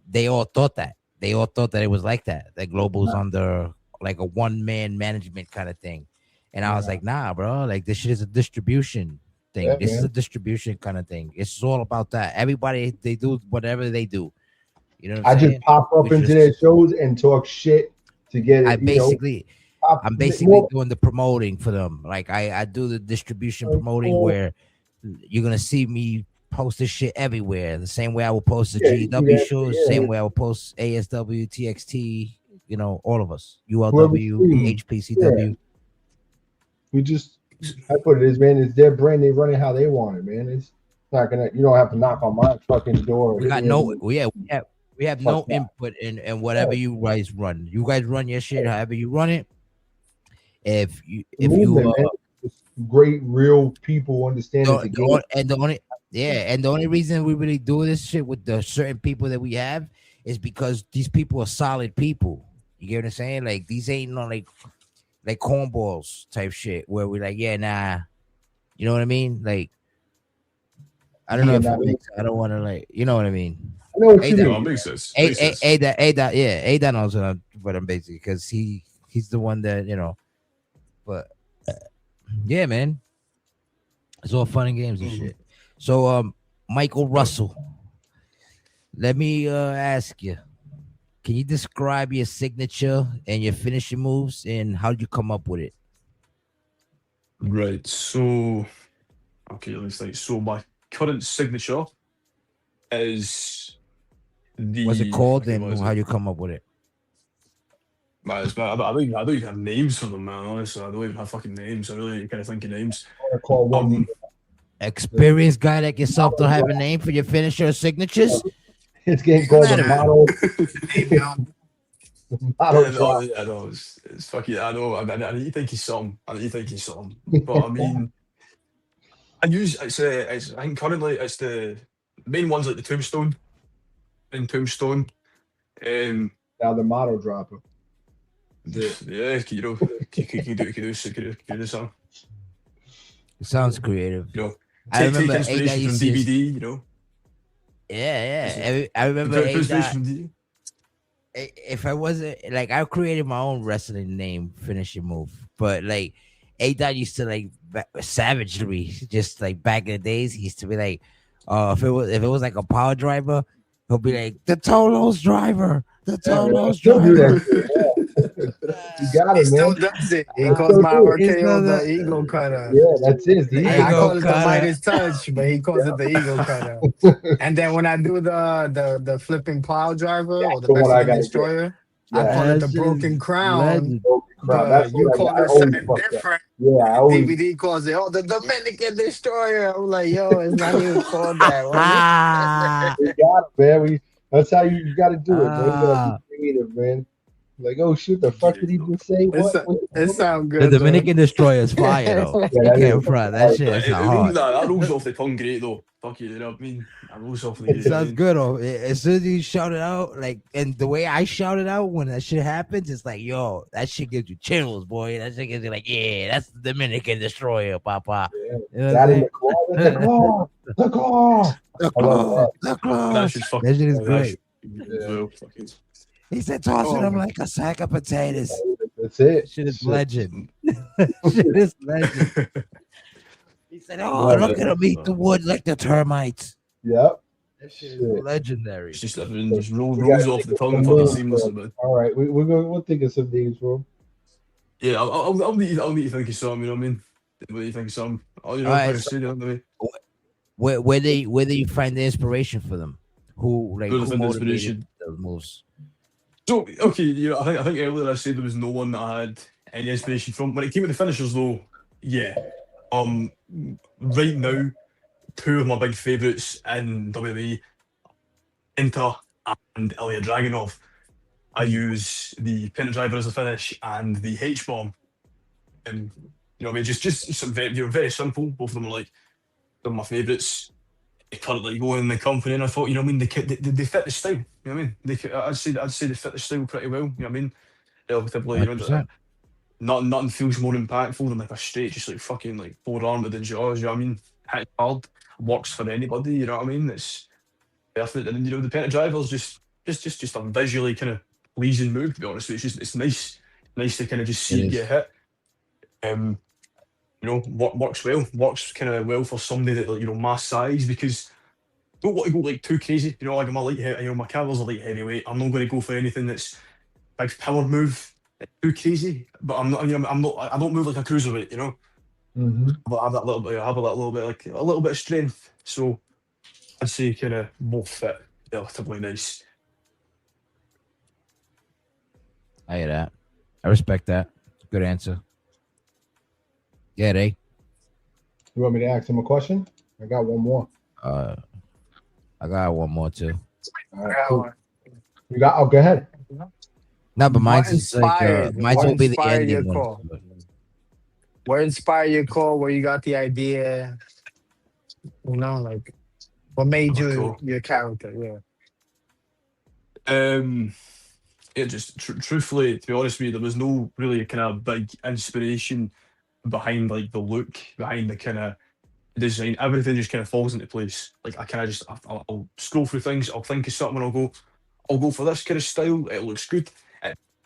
They all thought that it was like that global's under like a one-man management kind of thing, and I was like, nah, bro, like this shit is a distribution thing. This is a distribution kind of thing. It's all about that. Everybody, they do whatever they do. You know what I'm I just saying? pop up Which into was their shows and talk shit to get I it. You know, basically pop I'm basically more. doing the promoting for them. Like I do the distribution promoting where you're gonna see me post this shit everywhere. The same way I will post the Yeah, you see GW that? shows, Yeah, same way I will post ASW, TXT, you know, all of us. whoever ULW, streams. Yeah, HPCW. we just. I put it is, man. It's their brand. They run it how they want it, man. It's not gonna. You don't have to knock on my fucking door. Or We hit got me up no and we have fuck no that. input in whatever you guys run. You guys run your shit however you run it. The If you movement, man. Just great, real people understand it's a the, game. and the only reason we really do this shit with the certain people that we have is because these people are solid people. You get what I'm saying? Like these ain't no like cornballs type shit where we like, yeah, nah. You know what I mean? Like I don't know Yeah, if nah, it makes. I don't want to like. You know what I mean? I know what A you that No, it mean. makes sense. Makes sense. A that knows what I'm basically because he's the one that you know. But yeah, man, it's all fun and games and shit. So Michael Russell, let me ask you. Can you describe your signature and your finishing moves and how did you come up with it? Right. So, okay, let's like so my current signature is What's it the called okay, what and is how it? you come up with it? I don't even have names for them, man. Honestly, I don't even have fucking names. I really kind of think of names. I want to call one Um, Experienced guy like yourself don't have a name for your finisher or signatures? It's getting called the model model drop. I know, it's fucking. I know. I need to think of something. I need to think of something. But I mean, it's. I think currently it's the main ones like the tombstone and tombstone. Now the model dropper. Yeah, you know, can do something. It sounds creative. You know, I take remember A that inspiration from used to. DVD. You know, Yeah. I remember put A inspiration that. from DVD. If I wasn't like I created my own wrestling name finishing move, but like A Dot used to like savagely just like back in the days he used to be like, if it was like a power driver, he'll be like the Tolos driver, the Yeah, man, I Tolos still do driver. that shit. Yeah. You got He it, still man. does it. He I calls still my do it. It's RKO not the ego cutter. Yeah, that's it. The I Ego call it the cutter. Midas touch, but he calls it the ego cutter. And then when I do the flipping plow driver or the the one I Mexican gotta get. destroyer, I Yeah, call it the That shit broken is crown. legend. crowd. But That's you what call I it always something fucked up. different. Yeah, I always. DVD calls it, oh, the Dominican destroyer. I'm like, yo, it's not even called that. Ah, We got it, man. That's how you got to do it, man. You got to ah. be creative, man. Like, oh shit, the fuck did he just say? It's, What? it sounds The good, though. Dominican destroyer is fire though. Yeah, You that can't is. front that shit. It's It not rolls, hard. that rolls off the tongue great though. Fuck it, you know what I mean? That rolls off the It great. You know what I sounds mean? good. Oh, as soon as you shout it out, like, and the way I shout it out when that shit happens, it's like, yo, that shit gives you chills, boy. That shit gives you like, yeah, that's the Dominican destroyer, papa. Yeah. You know what Got I'm in saying? the claw. The claw. The claw. The I love claw, the claw. That shit's fucking. That shit is That great. shit as well, fucking. He said, tossing Oh, them like a sack of potatoes. That's it. Shit is Shit. legend. Shit is legend. He said, oh, Love look it. at him eat the wood like the termites. Yep. That shit is Shit. legendary. it's just everything just rolls We gotta off think the of tongue some fucking names, seamlessly, man. All right, we'll think of some names, bro. Yeah, I'll need to think of some. You know what I mean? What do you think of some? Oh, you know, All like right, I so said, you know what I mean? where do you find the inspiration for them? Who Where do I who find the motivated inspiration? those moves? So okay, you know, I think earlier I said there was no one that I had any inspiration from. When it came to the finishers, though, yeah. Right now, two of my big favourites in WWE, Inter and Ilya Dragunov. I use the pin driver as a finish and the H bomb, and you know, I mean, just some very simple. Both of them are like they're my favourites. Currently going in the company, and I thought, you know, what I mean, they fit the style. You know what I mean? I'd say they fit the style pretty well. You know what I mean? Relatively, you know, 100%. nothing feels more impactful than like a straight, just like fucking like forearm to the jaws. You know what I mean? Hit hard, works for anybody. You know what I mean? It's perfect. And then, you know, the penta driver's just a visually kind of pleasing move. To be honest, it's nice to kind of just It see it is. get hit. You know, works kind of well for somebody that, like, you know, my size, because don't want to go like too crazy. You know, like I'm a light heavy. You know, my caliber's a light heavyweight. I'm not going to go for anything that's big power move, too crazy. But I'm not. You know, I'm not. I don't move like a cruiserweight. You know, Mm-hmm. but I have that little bit. I have a little bit like a little bit of strength. So I'd say kind of both fit relatively nice. I hear that. I respect that. Good answer. Yeah, they. You want me to ask him a question? I got one more. I got one more too. All right, cool. You got? Oh, go ahead. No, but mine's What just like mine's what will be the inspired your ending one. call? What inspired your call? Where you got the idea? You know, like what made you Cool. your character? Yeah. It just truthfully, to be honest with you, there was no really kind of big inspiration behind like the look, behind the kind of design. Everything just kind of falls into place. Like I kind of just I'll scroll through things, I'll think of something, and I'll go for this kind of style. It looks good.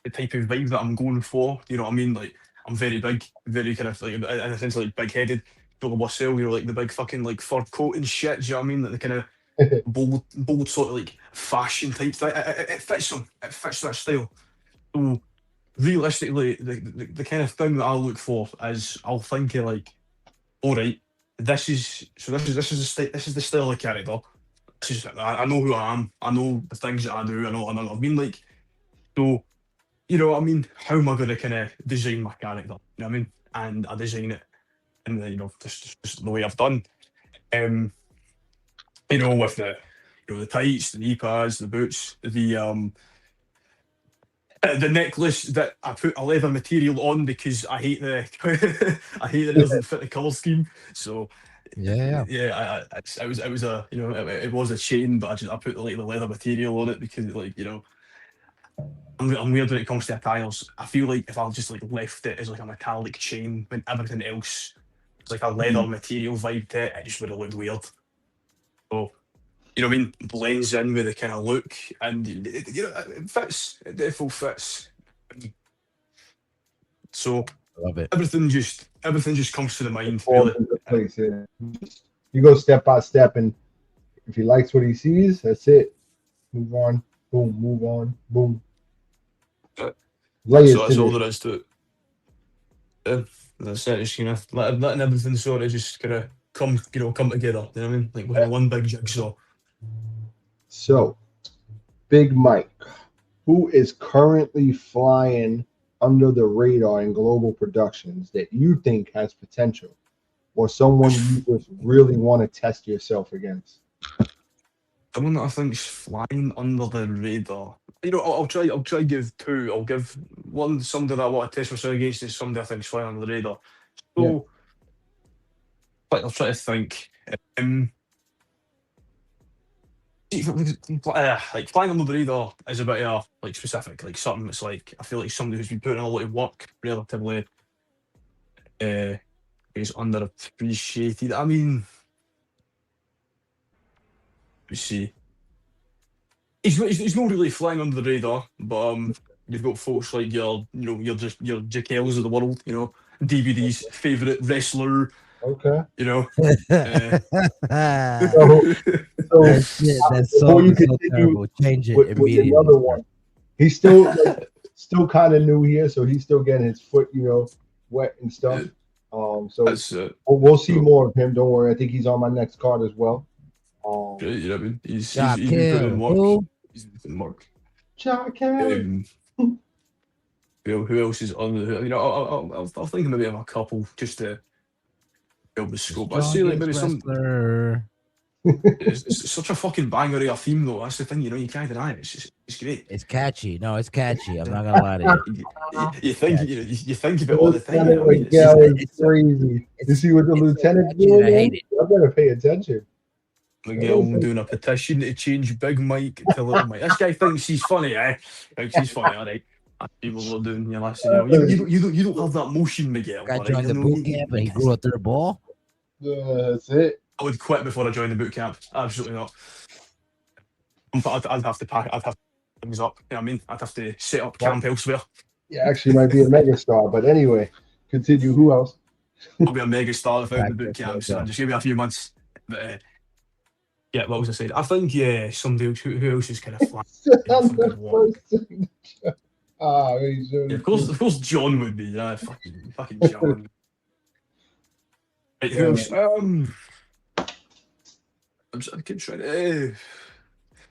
The type of vibe that I'm going for. You know what I mean? Like I'm very big, very kind of like in a sense like big headed. RusselL, you know, like the big fucking like fur coat and shit. Do you know what I mean? Like the kind of bold sort of like fashion type thing. It fits them. It fits that style. So realistically, the kind of thing that I'll look for is I'll think of like, all right, this is the style of character. This is, I know who I am. I know the things that I do. I know I've been like. So you know what I mean? How am I going to kind of design my character? You know what I mean? And I design it in the, you know, just the way I've done. You know, with the, you know, the tights, the knee pads, the boots, the necklace that I put a leather material on because I hate the I hate that it doesn't fit the colour scheme. So Yeah. it was a, you know, it was a chain, but I put like the leather material on it because like, you know, I'm weird when it comes to attires. I feel like if I just like left it as like a metallic chain when everything else is like a leather material vibe to it, it just would have looked weird. So, you know what I mean? Blends in with the kind of look, and you know, it fits. It definitely fits. So Love it. everything just comes to the mind, Falls really. into place. Yeah. You go step by step, and if he likes what he sees, that's it. Move on. Boom. Move on. Boom. Layers So that's to all this. there is to it. Yeah, that's it. Just, you know, letting everything sort of just kind of come together. You know what I mean? Like one big jigsaw. So, Big Mike, who is currently flying under the radar in global productions that you think has potential, or someone you just really want to test yourself against? Someone that I think's flying under the radar. You know, I'll try give two. I'll give one somebody that I want to test myself against is somebody I think's flying under the radar. So, I'll try to think. Like flying under the radar is a bit like specific, like something that's like I feel like somebody who's been putting in a lot of work, relatively, is underappreciated. I mean, let's see. He's not really flying under the radar, but you've got folks like your, you know, your Jaquels of the world, you know, DVD's favorite wrestler, Okay. you know. So That's before so you so continue terrible. Change it with immediately. another one, he's still still kind of new here, so he's still getting his foot, you know, wet and stuff. So That's we'll see cool. more of him. Don't worry. I think he's on my next card as well. Great, you know what I mean? He's Jaquel, been putting in work. who? He's been putting in work. Jaquel. Who else is on the? You know, I'll think maybe of a couple just to build the scope. I'd say like maybe some. Wrestler. It's such a fucking banger of a theme though. That's the thing, you know. You can't deny it. It's great. It's catchy. No, it's catchy. I'm not gonna lie to you. You think you think of it all the time. Lieutenant I mean, Miguel is it's crazy. You see what the it's so lieutenant's catchy that I hate doing? it. I better pay attention. Miguel doing a petition to change Big Mike to Little Mike. This guy thinks he's funny, eh? Thinks he's funny, all right. People are doing your listen. You don't have that motion, Miguel. Guy all right? joined the boot camp and he grew a third ball. That's it. I would quit before I joined the boot camp. Absolutely not. I'd have to pack. I'd have to things up. You know what I mean? I'd have to set up camp elsewhere. Yeah, actually might be a megastar, but anyway, continue. Who else? I'll be a mega star without the boot camp, so just give me a few months. But Yeah, what was I saying? I think somebody else, who else is kind of flat On for good the one. first signature. Ah, he showed Yeah, it to of course, John would be. Yeah, fucking John. Right, who me. else? I keep trying to.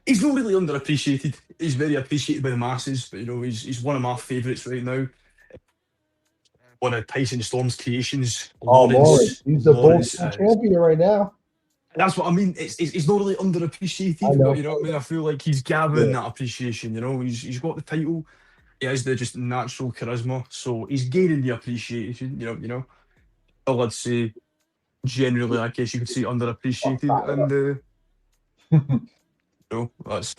He's not really underappreciated. He's very appreciated by the masses, but he's one of my favourites right now. One of Tyson Storm's creations, Oh, Lawrence. Lawrence. He's the Bold Lawrence School is. champion right now. That's what I mean. It's not really I underappreciated, but know. you know what I mean. I feel like he's gathering Yeah. that appreciation. He's got the title. He has the just natural charisma, so he's gaining the appreciation. All I'd say generally, I guess you could say underappreciated, and that's it. Who else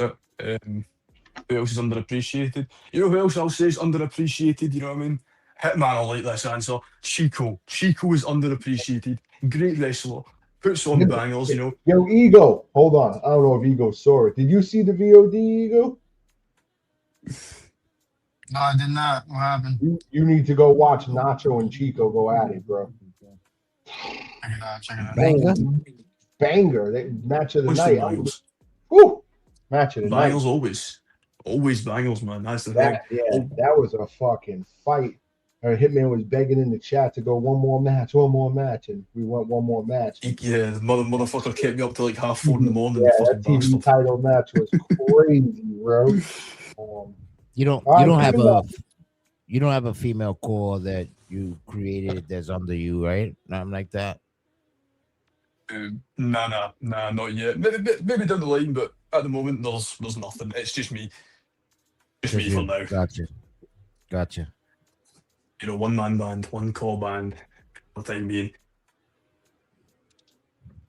is underappreciated? You know who else I'll say is underappreciated? You know what I mean? Hitman, I like this answer. Chico. Chico is underappreciated. Great wrestler. Puts on bangers, Yo, Ego. Hold on. I don't know if Ego saw it. Did you see the VOD, Ego? No, I did not. What happened? You need to go watch Nacho and Chico go at it, bro. Check it out. Check it out. Banger. Banger. Match of the What's night. the bangers? Woo! Match of the Bangers night. always. Always bangers, man. That's the thing. That was a fucking fight. Hitman was begging in the chat to go one more match, and we went one more match. Yeah, the motherfucker kept me up till like 4:30 in the morning. Yeah, that TV title match was crazy, bro. You don't have a female core that you created that's under you, right? Nothing like that. Nah, not yet. Maybe down the line, but at the moment there's nothing. It's just me. Just me for now. Gotcha. One man band, one core band for the time being.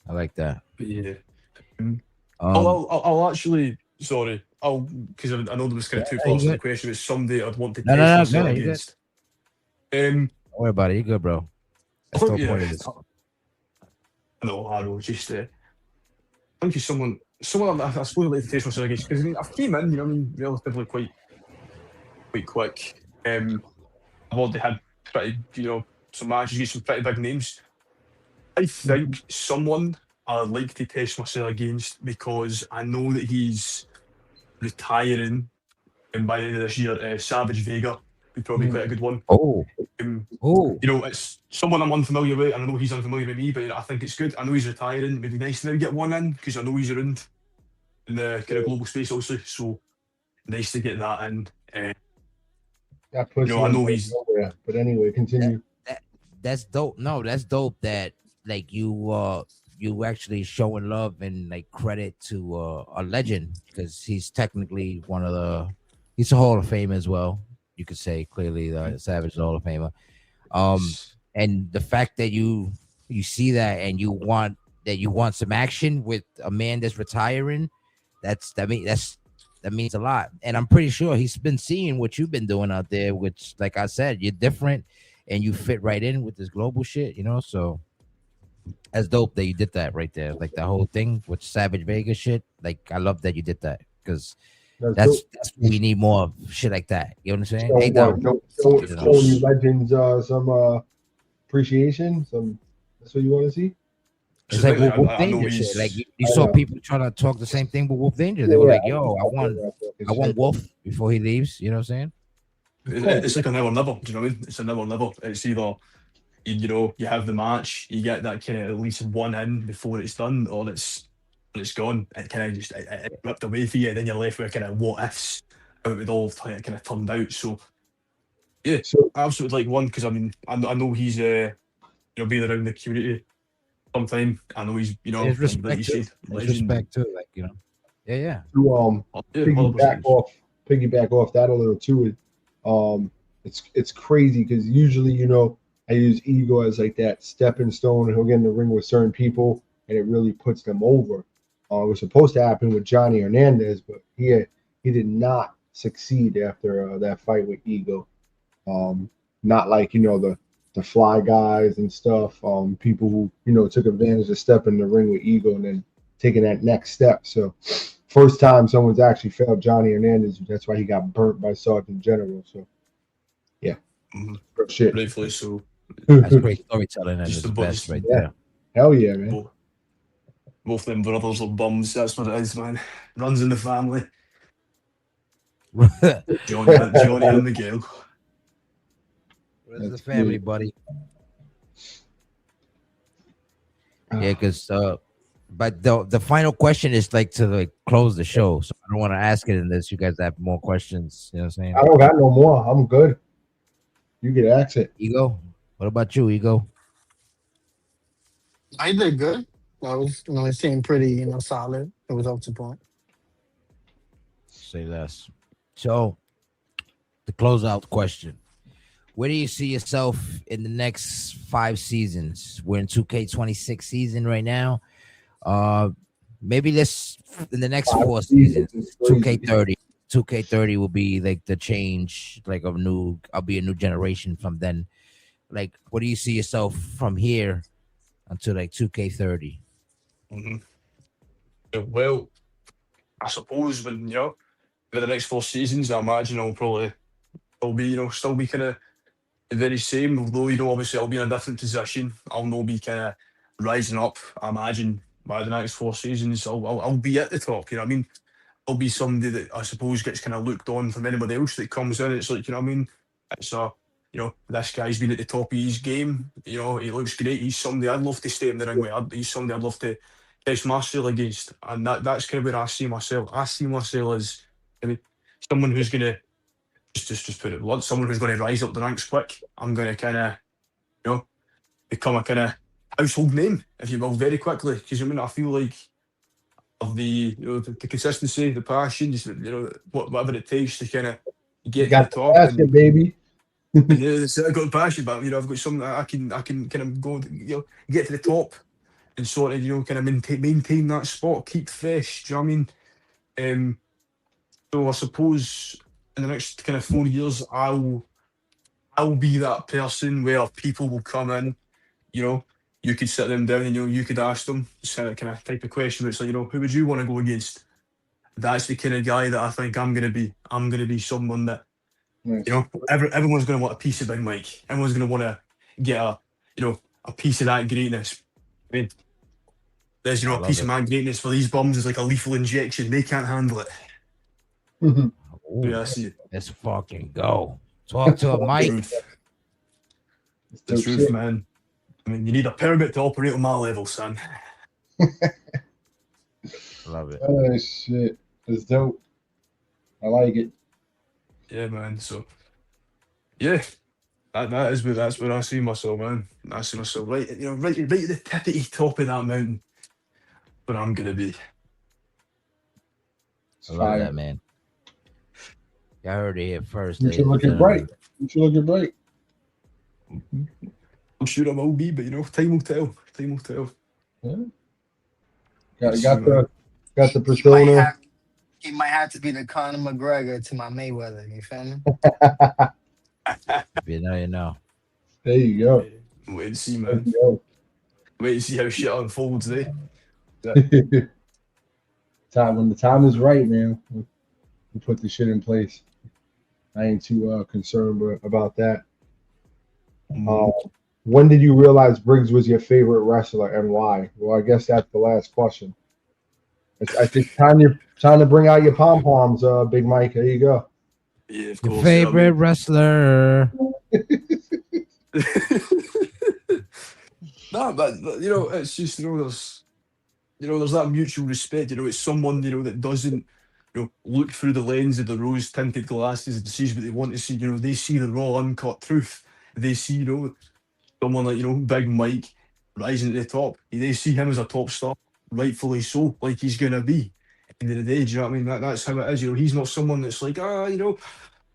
I like that. But yeah. I'll actually, sorry, because I know there was kind of two parts of the question. It's somebody I'd want to test myself against. Don't worry about it. You're good, bro. That's the whole point of this. No, Harold, just I think he's someone I suppose I'd like to test myself against, because I came in, relatively quite quick. I've already had pretty, some matches against some pretty big names. I think someone I'd like to test myself against, because I know that he's retiring, and by the end of this year, Savage Vega would probably be quite a good one. It's someone I'm unfamiliar with, and I know he's unfamiliar with me, but I think it's good. I know he's retiring. It'd be nice to maybe get one in, because I know he's around in the kind of global space also. So nice to get that in. I know he's. Nowhere. But anyway, continue. That's dope. No, that's dope. That like you actually showing love and like credit to a legend, because he's technically he's a Hall of Fame as well. You could say clearly the Savage Hall of Famer. And the fact that you see that and you want some action with a man that's retiring, that means a lot. And I'm pretty sure he's been seeing what you've been doing out there, which, like I said, you're different and you fit right in with this global shit, so that's dope that you did that right there. Like the whole thing with Savage Vegas shit. Like, I love that you did that, because that's we need more of shit like that. You know what I'm saying? Showing legends some appreciation. That's what you want to see. It's like Wolf Danger shit. Like you saw people trying to talk the same thing with Wolf Danger. They were like, "Yo, I want Wolf before he leaves." You know what I'm saying? It's like a never never. Do you know what I mean? It's a never never. It's either you have the match, you get that kind of at least one in before it's done, or it's gone. It kind of just it ripped away for you, and then you're left with kind of what ifs how it would all kind of turned out. So yeah, I absolutely like one, because I know he's being around the community sometime. I know he's There's respect too, like yeah. To piggyback off that a little too. It's crazy, because usually I use Ego as like that stepping stone. He'll get in the ring with certain people, and it really puts them over. It was supposed to happen with Johnny Hernandez, but he did not succeed after that fight with Ego. Not like the Fly guys and stuff. People who took advantage of stepping in the ring with Ego and then taking that next step. So first time someone's actually failed Johnny Hernandez. That's why he got burnt by Sergeant General. So yeah, shit. Rightfully so. That's great storytelling and the best right there. Hell yeah, man. Both them brothers are bums. That's what it is, man. Runs in the family. Johnny and Miguel. Where's the That's family, good. buddy? Yeah, because but the final question is like to like close the show, so I don't want to ask it unless you guys have more questions. You know what I'm saying? I don't got no more. I'm good. You can ask it. Ego, what about you, Ego? I did good. I was, it seemed pretty, solid. It was up to point. Say less. So the closeout question: where do you see yourself in the next 5 seasons? We're in 2K26 season right now. Maybe let's in the next 4 seasons, 2K30. 2K30 will be like the change, like I'll be a new generation from then. Like, what do you see yourself from here until like 2K30? Well, I suppose when for the next 4 seasons, I imagine I'll be still be kind of the very same. Although obviously I'll be in a different position. I'll not be kind of rising up. I imagine by the next 4 seasons, I'll be at the top. You know what I mean? I'll be somebody that I suppose gets kind of looked on from anybody else that comes in. It's like, you know what I mean? It's this guy's been at the top of his game. He looks great. He's somebody I'd love to stay in the ring with. He's somebody I'd love to test myself against. And that's kind of where I see myself. I see myself as, I mean, someone who's going to, just put it blunt, someone who's going to rise up the ranks quick. I'm going to kind of, become a kind of household name, if you will, very quickly. Because I feel like of the consistency, the passion, just whatever it takes to kind of You get to the got the top. basket, baby. And I've got passion, but I've got something that I can kind of go, get to the top and sort of kind of maintain that spot, keep fresh. Do you know what I mean? So I suppose in the next kind of 4 years, I'll be that person where people will come in. You could sit them down and you could ask them this kind of type of question. Where it's like, who would you want to go against? That's the kind of guy that I think I'm gonna be. I'm gonna be someone that Nice. everyone's gonna want a piece of Big Mike. Everyone's gonna want to get a piece of that greatness. I mean, there's I a love piece it. of my greatness for these bums is like a lethal injection. They can't handle it. Ooh, Yeah, I see it. let's fucking go. Talk to a Mike. Truth. It's The dope truth, shit. man. I mean, you need a permit to operate on my level, son. Love it. Oh shit. It's dope. I like it. Yeah, man. So, yeah, that's where I see myself, man. I see myself right at the tippity top of that mountain, where I'm gonna be. It's I love fire. that, man. I heard it here first. You should ladies look and it bright. gentlemen. You should look it bright. I'm sure I will be, but time will tell. Time will tell. Got Let's got see, man. the persona. He might have to be the Conor McGregor to my Mayweather. You feel me? If you know, you know. There you go. Wait and see, There man. you Wait and see how shit unfolds, eh? go. When the time is right, man, we put the shit in place. I ain't too concerned about that. When did you realize Briggs was your favorite wrestler and why? Well, I guess that's the last question. I think time to bring out your pom poms, Big Mike. There you go. Yeah, of Your course. favorite wrestler. No, but it's just there's that mutual respect. It's someone that doesn't look through the lens of the rose tinted glasses and sees what they want to see. They see the raw, uncut truth. They see someone like Big Mike rising to the top. They see him as a top star, rightfully so, like he's gonna be. At the end of the day, do you know what I mean? That's how it is. He's not someone that's like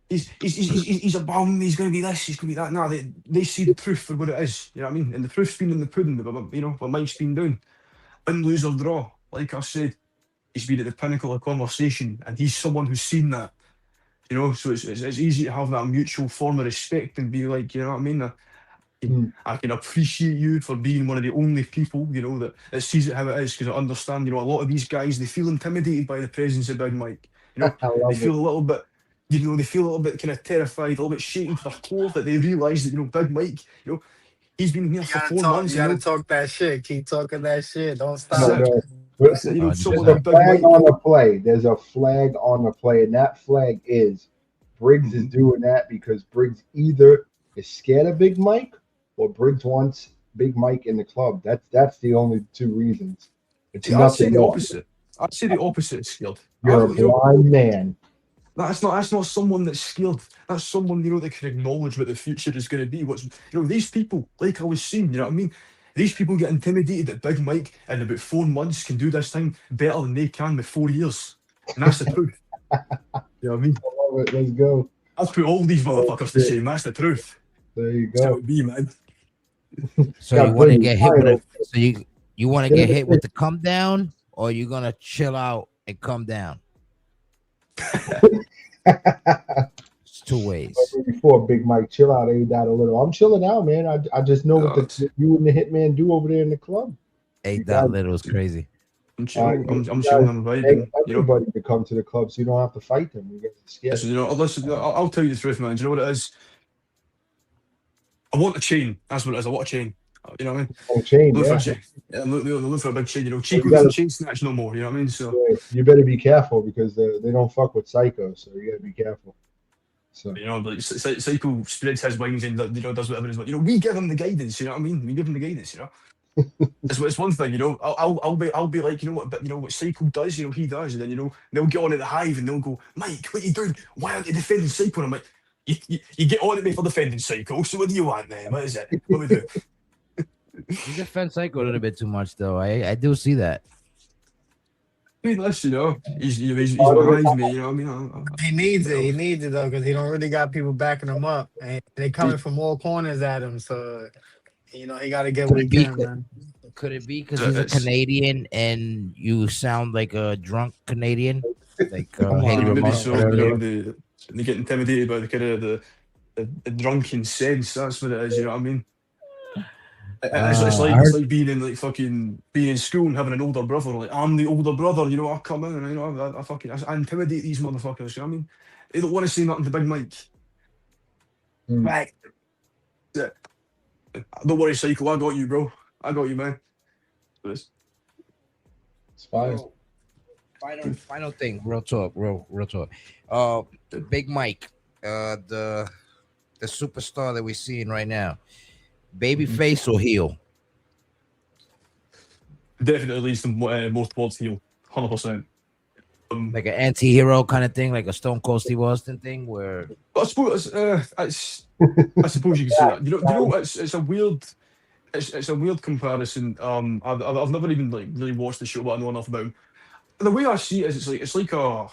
he's a bum. He's going to be this. He's going to be that. No, they see the proof for what it is. You know what I mean? And the proof's been in the pudding. But what Mike's been doing, win, lose or draw. Like I said, he's been at the pinnacle of conversation, and he's someone who's seen that. So it's easy to have that mutual form of respect and be like, you know what I mean? I can appreciate you for being one of the only people, that sees it how it is, because I understand, a lot of these guys, they feel intimidated by the presence of Big Mike. I They love feel it. a little bit, they feel a little bit kind of terrified, a little bit shaken to their core, that they realise that, Big Mike, he's been here You for gotta 4 talk. months, You gotta talk that shit. Keep talking that shit. Don't that's No, stop. it. no. But Someone there's a like Big flag Mike. on the play. There's a flag on the play, and that flag is Briggs is doing that because Briggs either is scared of Big Mike or Briggs wants Big Mike in the club. That's the only two reasons. It's See, I'd say nothing the else. opposite. I'd say the opposite is scared. You're a blind man. That's not someone that's scared. That's someone that can acknowledge what the future is going to be. These people, like I was saying, you know what I mean. These people get intimidated that Big Mike in about 4 months can do this thing better than they can with 4 years, and that's the truth. You know what I mean? I love it. Let's go. I've put all these motherfuckers to shame. That's the truth. There you That's how go. it be, man. So Got you want to Briggs get hit with title. a so you want to get hit with the come down, or you gonna chill out and come down? It's two ways. Before Big Mike, chill out, ain't that a little? I'm chilling out, man. I just know what you and the Hitman do over there in the club. Ain't that little is crazy. I'm chilling. I'm You chilling. guys I'm beg vibing. everybody to come to the club so you don't have to fight them. You get scared. Listen, I'll tell you the truth, man. Do you know what it is? I want a chain. That's what it is. I want a chain. You know what I mean? Oh, chain, Look for a yeah. chain. Yeah, I'm looking for a big chain. Chico you gotta- doesn't chain snatch no more. You know what I mean? So Yeah, you better be careful because they don't fuck with Psycho, so you gotta be careful. So like Psycho spreads his wings and does whatever he's. We give him the guidance. You know what I mean? We give him the guidance. It's one thing. I'll be like, what Psycho does. He does, and then they'll get on at the hive and they'll go, Mike, what are you doing? Why aren't you defending Psycho? And I'm like, you get on at me for defending Psycho. So what do you want, man? What is it? What we do? You defend Psycho a little bit too much, though. I do see that. I mean, listen, he's behind me. You know what I mean? He needs it. He needs it though, because he don't really got people backing him up, and they coming from all corners at him. So he got to get what he can, man. Could it be because he's a Canadian and you sound like a drunk Canadian? Like Haley Maybe Ramone? so. They get intimidated by the kind of the drunken sense. That's what it is. You know what I mean? It's like being in school and having an older brother. Like, I'm the older brother. I come in and I intimidate these motherfuckers. You know what I mean? They don't want to say nothing to Big Mike. Right. Don't worry, Psycho. I got you, bro. I got you, man. it's fine. Final thing, real talk. Big Mike, the superstar that we're seeing right now, baby face or heel? Definitely leads them more towards heel, 100%. Like an anti-hero kind of thing, like a Stone Cold Steve Austin thing, where I suppose I suppose you can say that. It's a weird. It's a weird comparison. I've never even really watched the show, but I know enough about him. The way I see it is, it's like a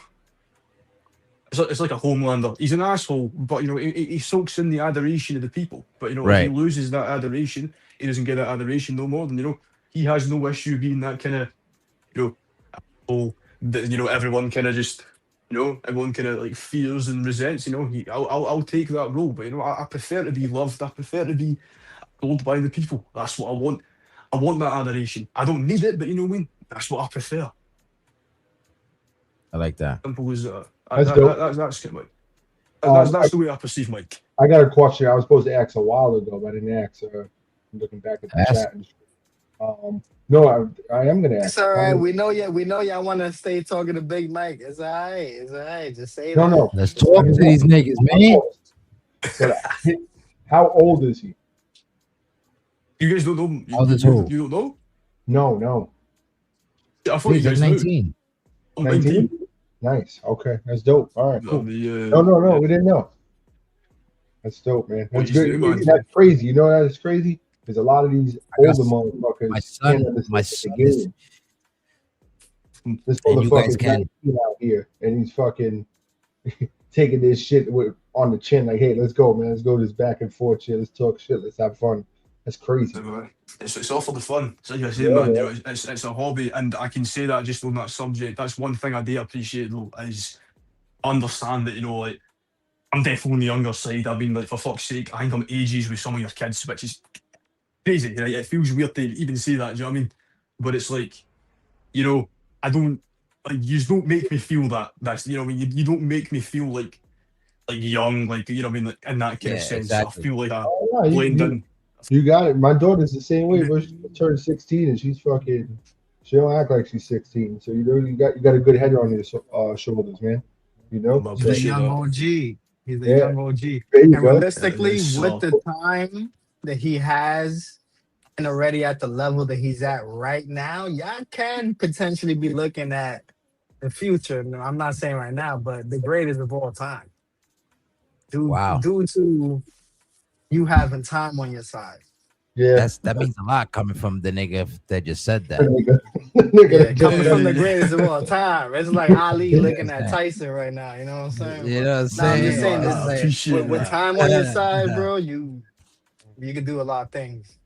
Homelander. He's an asshole, but he soaks in the adoration of the people. But if he loses that adoration, he doesn't get that adoration no more. Then he has no issue being that kind of asshole that everyone kind of just everyone kind of fears and resents. I'll take that role, but I prefer to be loved. I prefer to be adored by the people. That's what I want. I want that adoration. I don't need it, but you know what I mean. That's what I prefer. I like that. Simple as That's dope. That's good, Mike. That's the way I perceive Mike. I got a question I was supposed to ask a while ago, but I didn't ask. I'm looking back at the chat. No, I am gonna ask. It's all right. We know y'all want to stay talking to Big Mike. It's all right. Just say that. No. Let's talk to these niggas, man. But how old is he? You guys don't know. You don't know? No. I thought He's you like guys 19. knew. I'm 19. Nice. Okay, that's dope. All right, cool. No, we didn't know. That's dope, man. That's you good. do, man? That's crazy. You know that is crazy because a lot of these older motherfuckers My son is, this and you guys motherfucker's can 19 out here, and he's fucking taking this shit on the chin. Like, hey, let's go, man. Let's go this back and forth shit. Let's talk shit. Let's have fun. That's crazy. It's all for the fun. So like I say, man, it's a hobby, and I can say that just on that subject. That's one thing I do appreciate though, is understand that I'm definitely on the younger side. I mean, for fuck's sake, I think I'm ages with some of your kids, which is crazy. Right? It feels weird to even say that. Do you know what I mean? But it's like, I don't. You don't make me feel that. That's what I mean. You don't make me feel like young, what I mean, like, in that kind of sense. Exactly. I feel like I Yeah, blend in. You got it. My daughter's the same way. But she turned 16 and she's fucking She don't act like she's 16. So you got a good head on your shoulders, man. You know. I He's a appreciate young that. OG. He's a Yeah. young OG. There you And go. realistically, Yes, with sir. the time that he has and already at the level that he's at right now, y'all can potentially be looking at the future. No, I'm not saying right now, but the greatest of all time. Wow. Due to you having time on your side. Yeah. That means a lot coming from the nigga that just said that. Yeah, Nigga, coming from the Yeah. greatest of all time. It's like Ali looking at Yeah. Tyson right now. You know what I'm saying? You But know what I'm nah, I'm just saying? saying I this. appreciate With that. time on your side, bro, you can do a lot of things.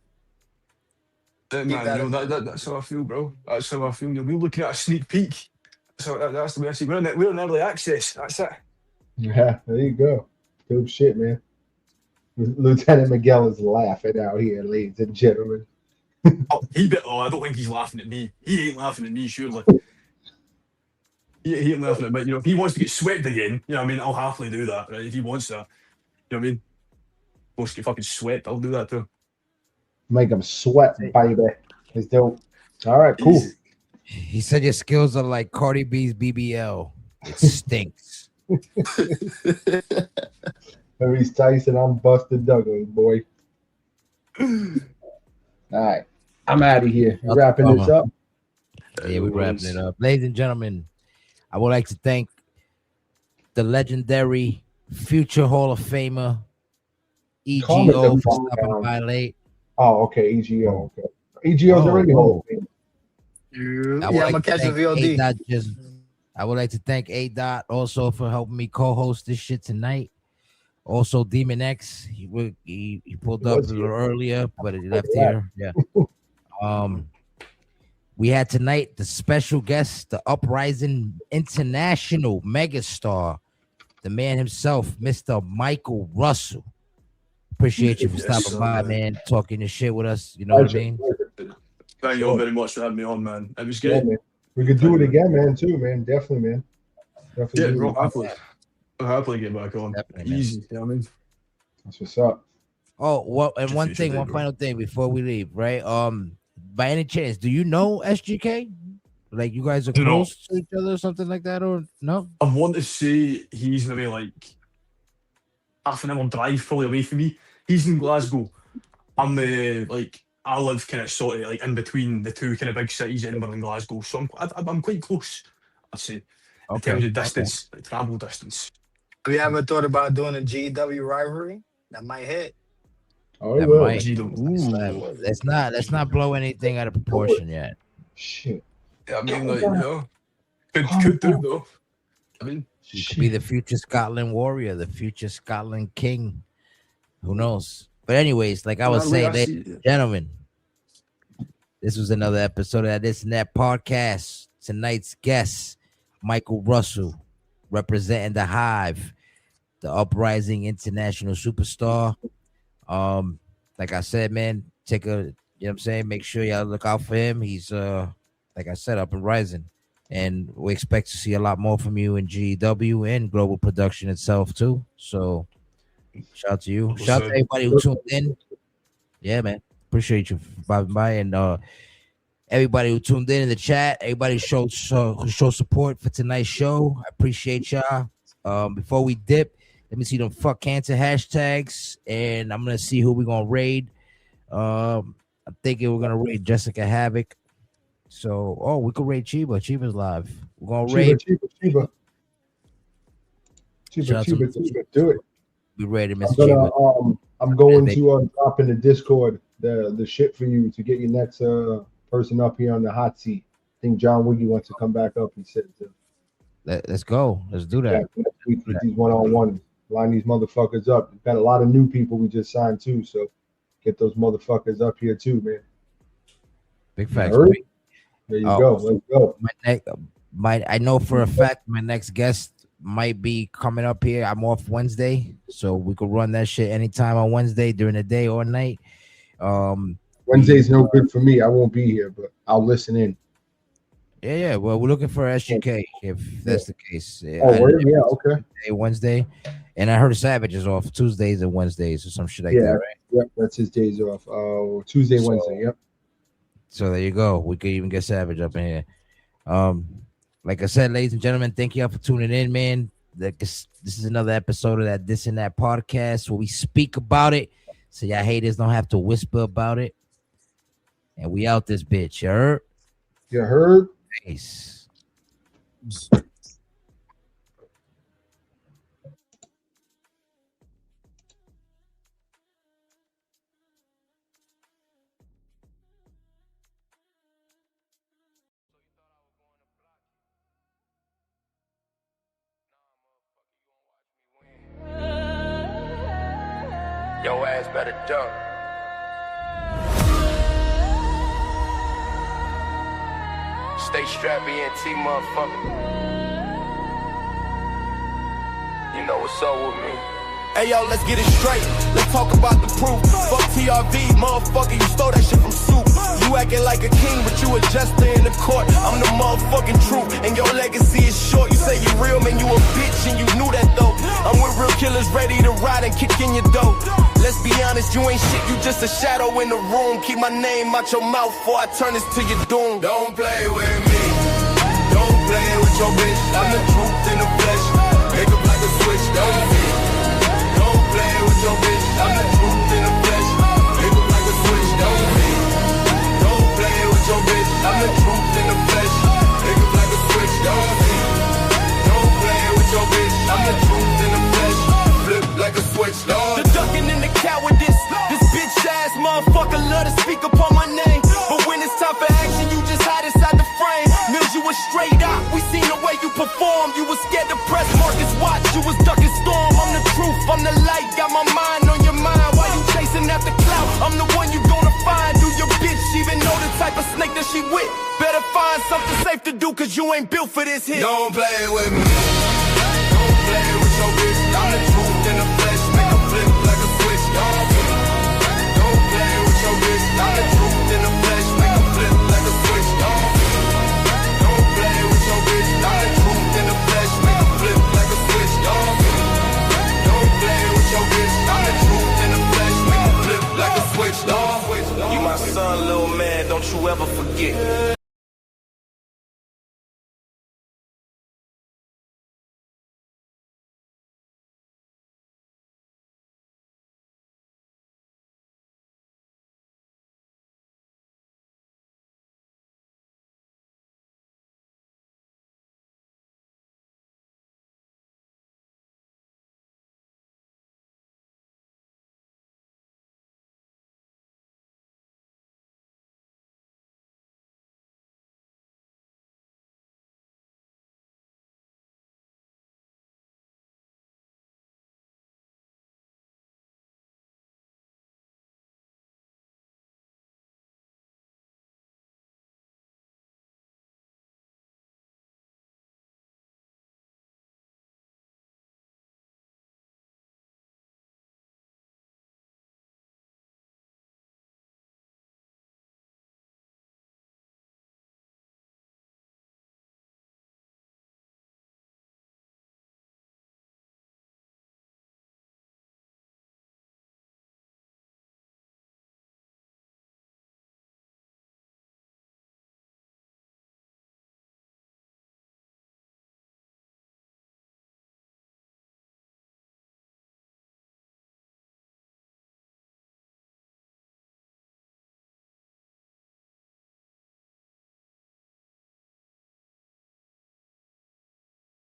Yeah, Keep man, that in mind. that's how I feel, bro. That's how I feel. You'll be looking at a sneak peek. So that's the way I see. We're on early access. That's it. Yeah, there you go. Dope shit, man. Lieutenant Miguel is laughing out here, ladies and gentlemen. Oh, I don't think he's laughing at me. He ain't laughing at me, surely. He ain't laughing at me. If he wants to get swept again, I mean, I'll happily do that, right? If he wants that, you know what I mean? Wants to get fucking swept, I'll do that too. Make him sweat, baby. It's dope. All right, cool. Easy. He said your skills are like Cardi B's BBL. It stinks. Maurice Tyson, I'm Buster Douglas, boy. All right, I'm out of here. That's Wrapping this up. Yeah, we're wrapping it up. Ladies and gentlemen, I would like to thank the legendary future Hall of Famer Calm it EGO the for fuck stopping down. by late. Oh, okay, EGO. Okay, EGO's already Hall of Fame. I would Yeah, I'm like gonna to catch the thank VOD. A-Dot I would like to thank A-Dot also for helping me co-host this shit tonight. Also, Demon X, he pulled up a little earlier, but he left here. Yeah. We had tonight the special guest, the uprising international megastar, the man himself, Mr. Michael Russell. Appreciate you for stopping by, man, talking your shit with us. You know what I mean? Thank you all very much for having me on, man. It was Yeah, great. man. We could do it again, man, too, man. Definitely, man. Definitely. Yeah, bro, I'll happily get back on. Definitely, Easy, you know what I mean? That's what's up. Oh, well, and Just one future day, one bro. final thing before we leave, right? By any chance, do you know SGK? Like you guys are Do not. close to each other or something like that, or no? I want to say he's maybe like half an hour drive probably away from me. He's in Glasgow. I'm I live kind of sort of like in between the two kind of big cities, Edinburgh and Glasgow. So I'm quite close, I'd say, in terms of distance, like travel distance. Have you ever thought about doing a GW rivalry? That might hit. Oh, it That will. might. Ooh. Let's not blow anything out of proportion yet. Shit. Yeah, I mean, could do though. I mean, You could be the future Scotland warrior, the future Scotland king. Who knows? But anyways, like I was saying, ladies and gentlemen, this was another episode of This and That podcast. Tonight's guest, Michael Russell, representing the Hive, the uprising international superstar. Like I said, man, you know what I'm saying? Make sure y'all look out for him. He's like I said, up and rising. And we expect to see a lot more from you in GW and global production itself too. So shout out to you. Shout out to everybody who tuned in. Yeah, man. Appreciate you for popping by. And everybody who tuned in the chat, everybody who showed support for tonight's show. I appreciate y'all. Before we dip, let me see them fuck cancer hashtags, and I'm gonna see who we're gonna raid. I'm thinking we're gonna raid Jessica Havoc. So, we could raid Chiba. Chiba's live. We're gonna raid Chiba. Do it. Be ready, Miss Chiba. I'm going to drop in the Discord the shit for you to get your next person up here on the hot seat. I think John Wiggy wants to come back up and sit. Let's go. Let's do that. Yeah, next week with these one-on-one. Line these motherfuckers up. We've got a lot of new people we just signed too, so get those motherfuckers up here too, man. Big facts. There you go. Let's go. I know for a fact my next guest might be coming up here. I'm off Wednesday, so we could run that shit anytime on Wednesday during the day or night. Wednesday's no good for me. I won't be here, but I'll listen in. Yeah. Well, we're looking for SGK if that's the case. Yeah, okay. Wednesday, and I heard Savage is off Tuesdays and Wednesdays or some shit like that, right? Yep, that's his days off. Tuesday, Wednesday. Yep. So there you go. We could even get Savage up in here. Like I said, ladies and gentlemen, thank you all for tuning in, man. This is another episode of that This and That podcast where we speak about it, so y'all haters don't have to whisper about it. And we out this bitch, you heard? You heard? Peace. Your ass better duck. Stay strapped, ENT, motherfucker. You know what's up with me. Hey yo, let's get it straight. Let's talk about the proof. Fuck TRV, motherfucker, you stole that shit from Soup. You acting like a king, but you a jester in the court. I'm the motherfucking truth, and your legacy is short. You say you real, man, you a bitch, and you knew that though. I'm with real killers ready to ride and kick in your dough. Let's be honest, you ain't shit, you just a shadow in the room. Keep my name out your mouth before I turn this to your doom. Don't play with me, don't play with your bitch. I'm the truth in the flesh, make up like a switch, don't play with your bitch, I'm the truth in the flesh. Make up like a switch, don't play with your bitch, I'm the truth in the flesh. Make up like a switch, don't play with your bitch, I'm the truth in the flesh. Flip like a switch, don't. The ducking and the cowardice, this bitch ass motherfucker love to speak upon my name. But when it's time for action, you just hide inside the frame. Mills, you was straight out, we seen the way you perform. You was scared to press Marcus Watch, you was ducking storm. I'm the truth, I'm the light, got my mind on your mind. Why you chasing after clout? I'm the one you gonna find. Do your bitch even know the type of snake that she with? Better find something safe to do, cause you ain't built for this hit. Don't play with me, don't play with your bitch. I'm the truth in the flesh, make a flip like a switch. Don't play with your bitch, I'm the truth in the flesh, make a flip like a switch. Don't play with your bitch, I'm the truth in the flesh, make a flip like a switch. Don't play with your bitch, I'm the truth in the flesh, make a flip like a switch. You my son, little man, don't you ever forget.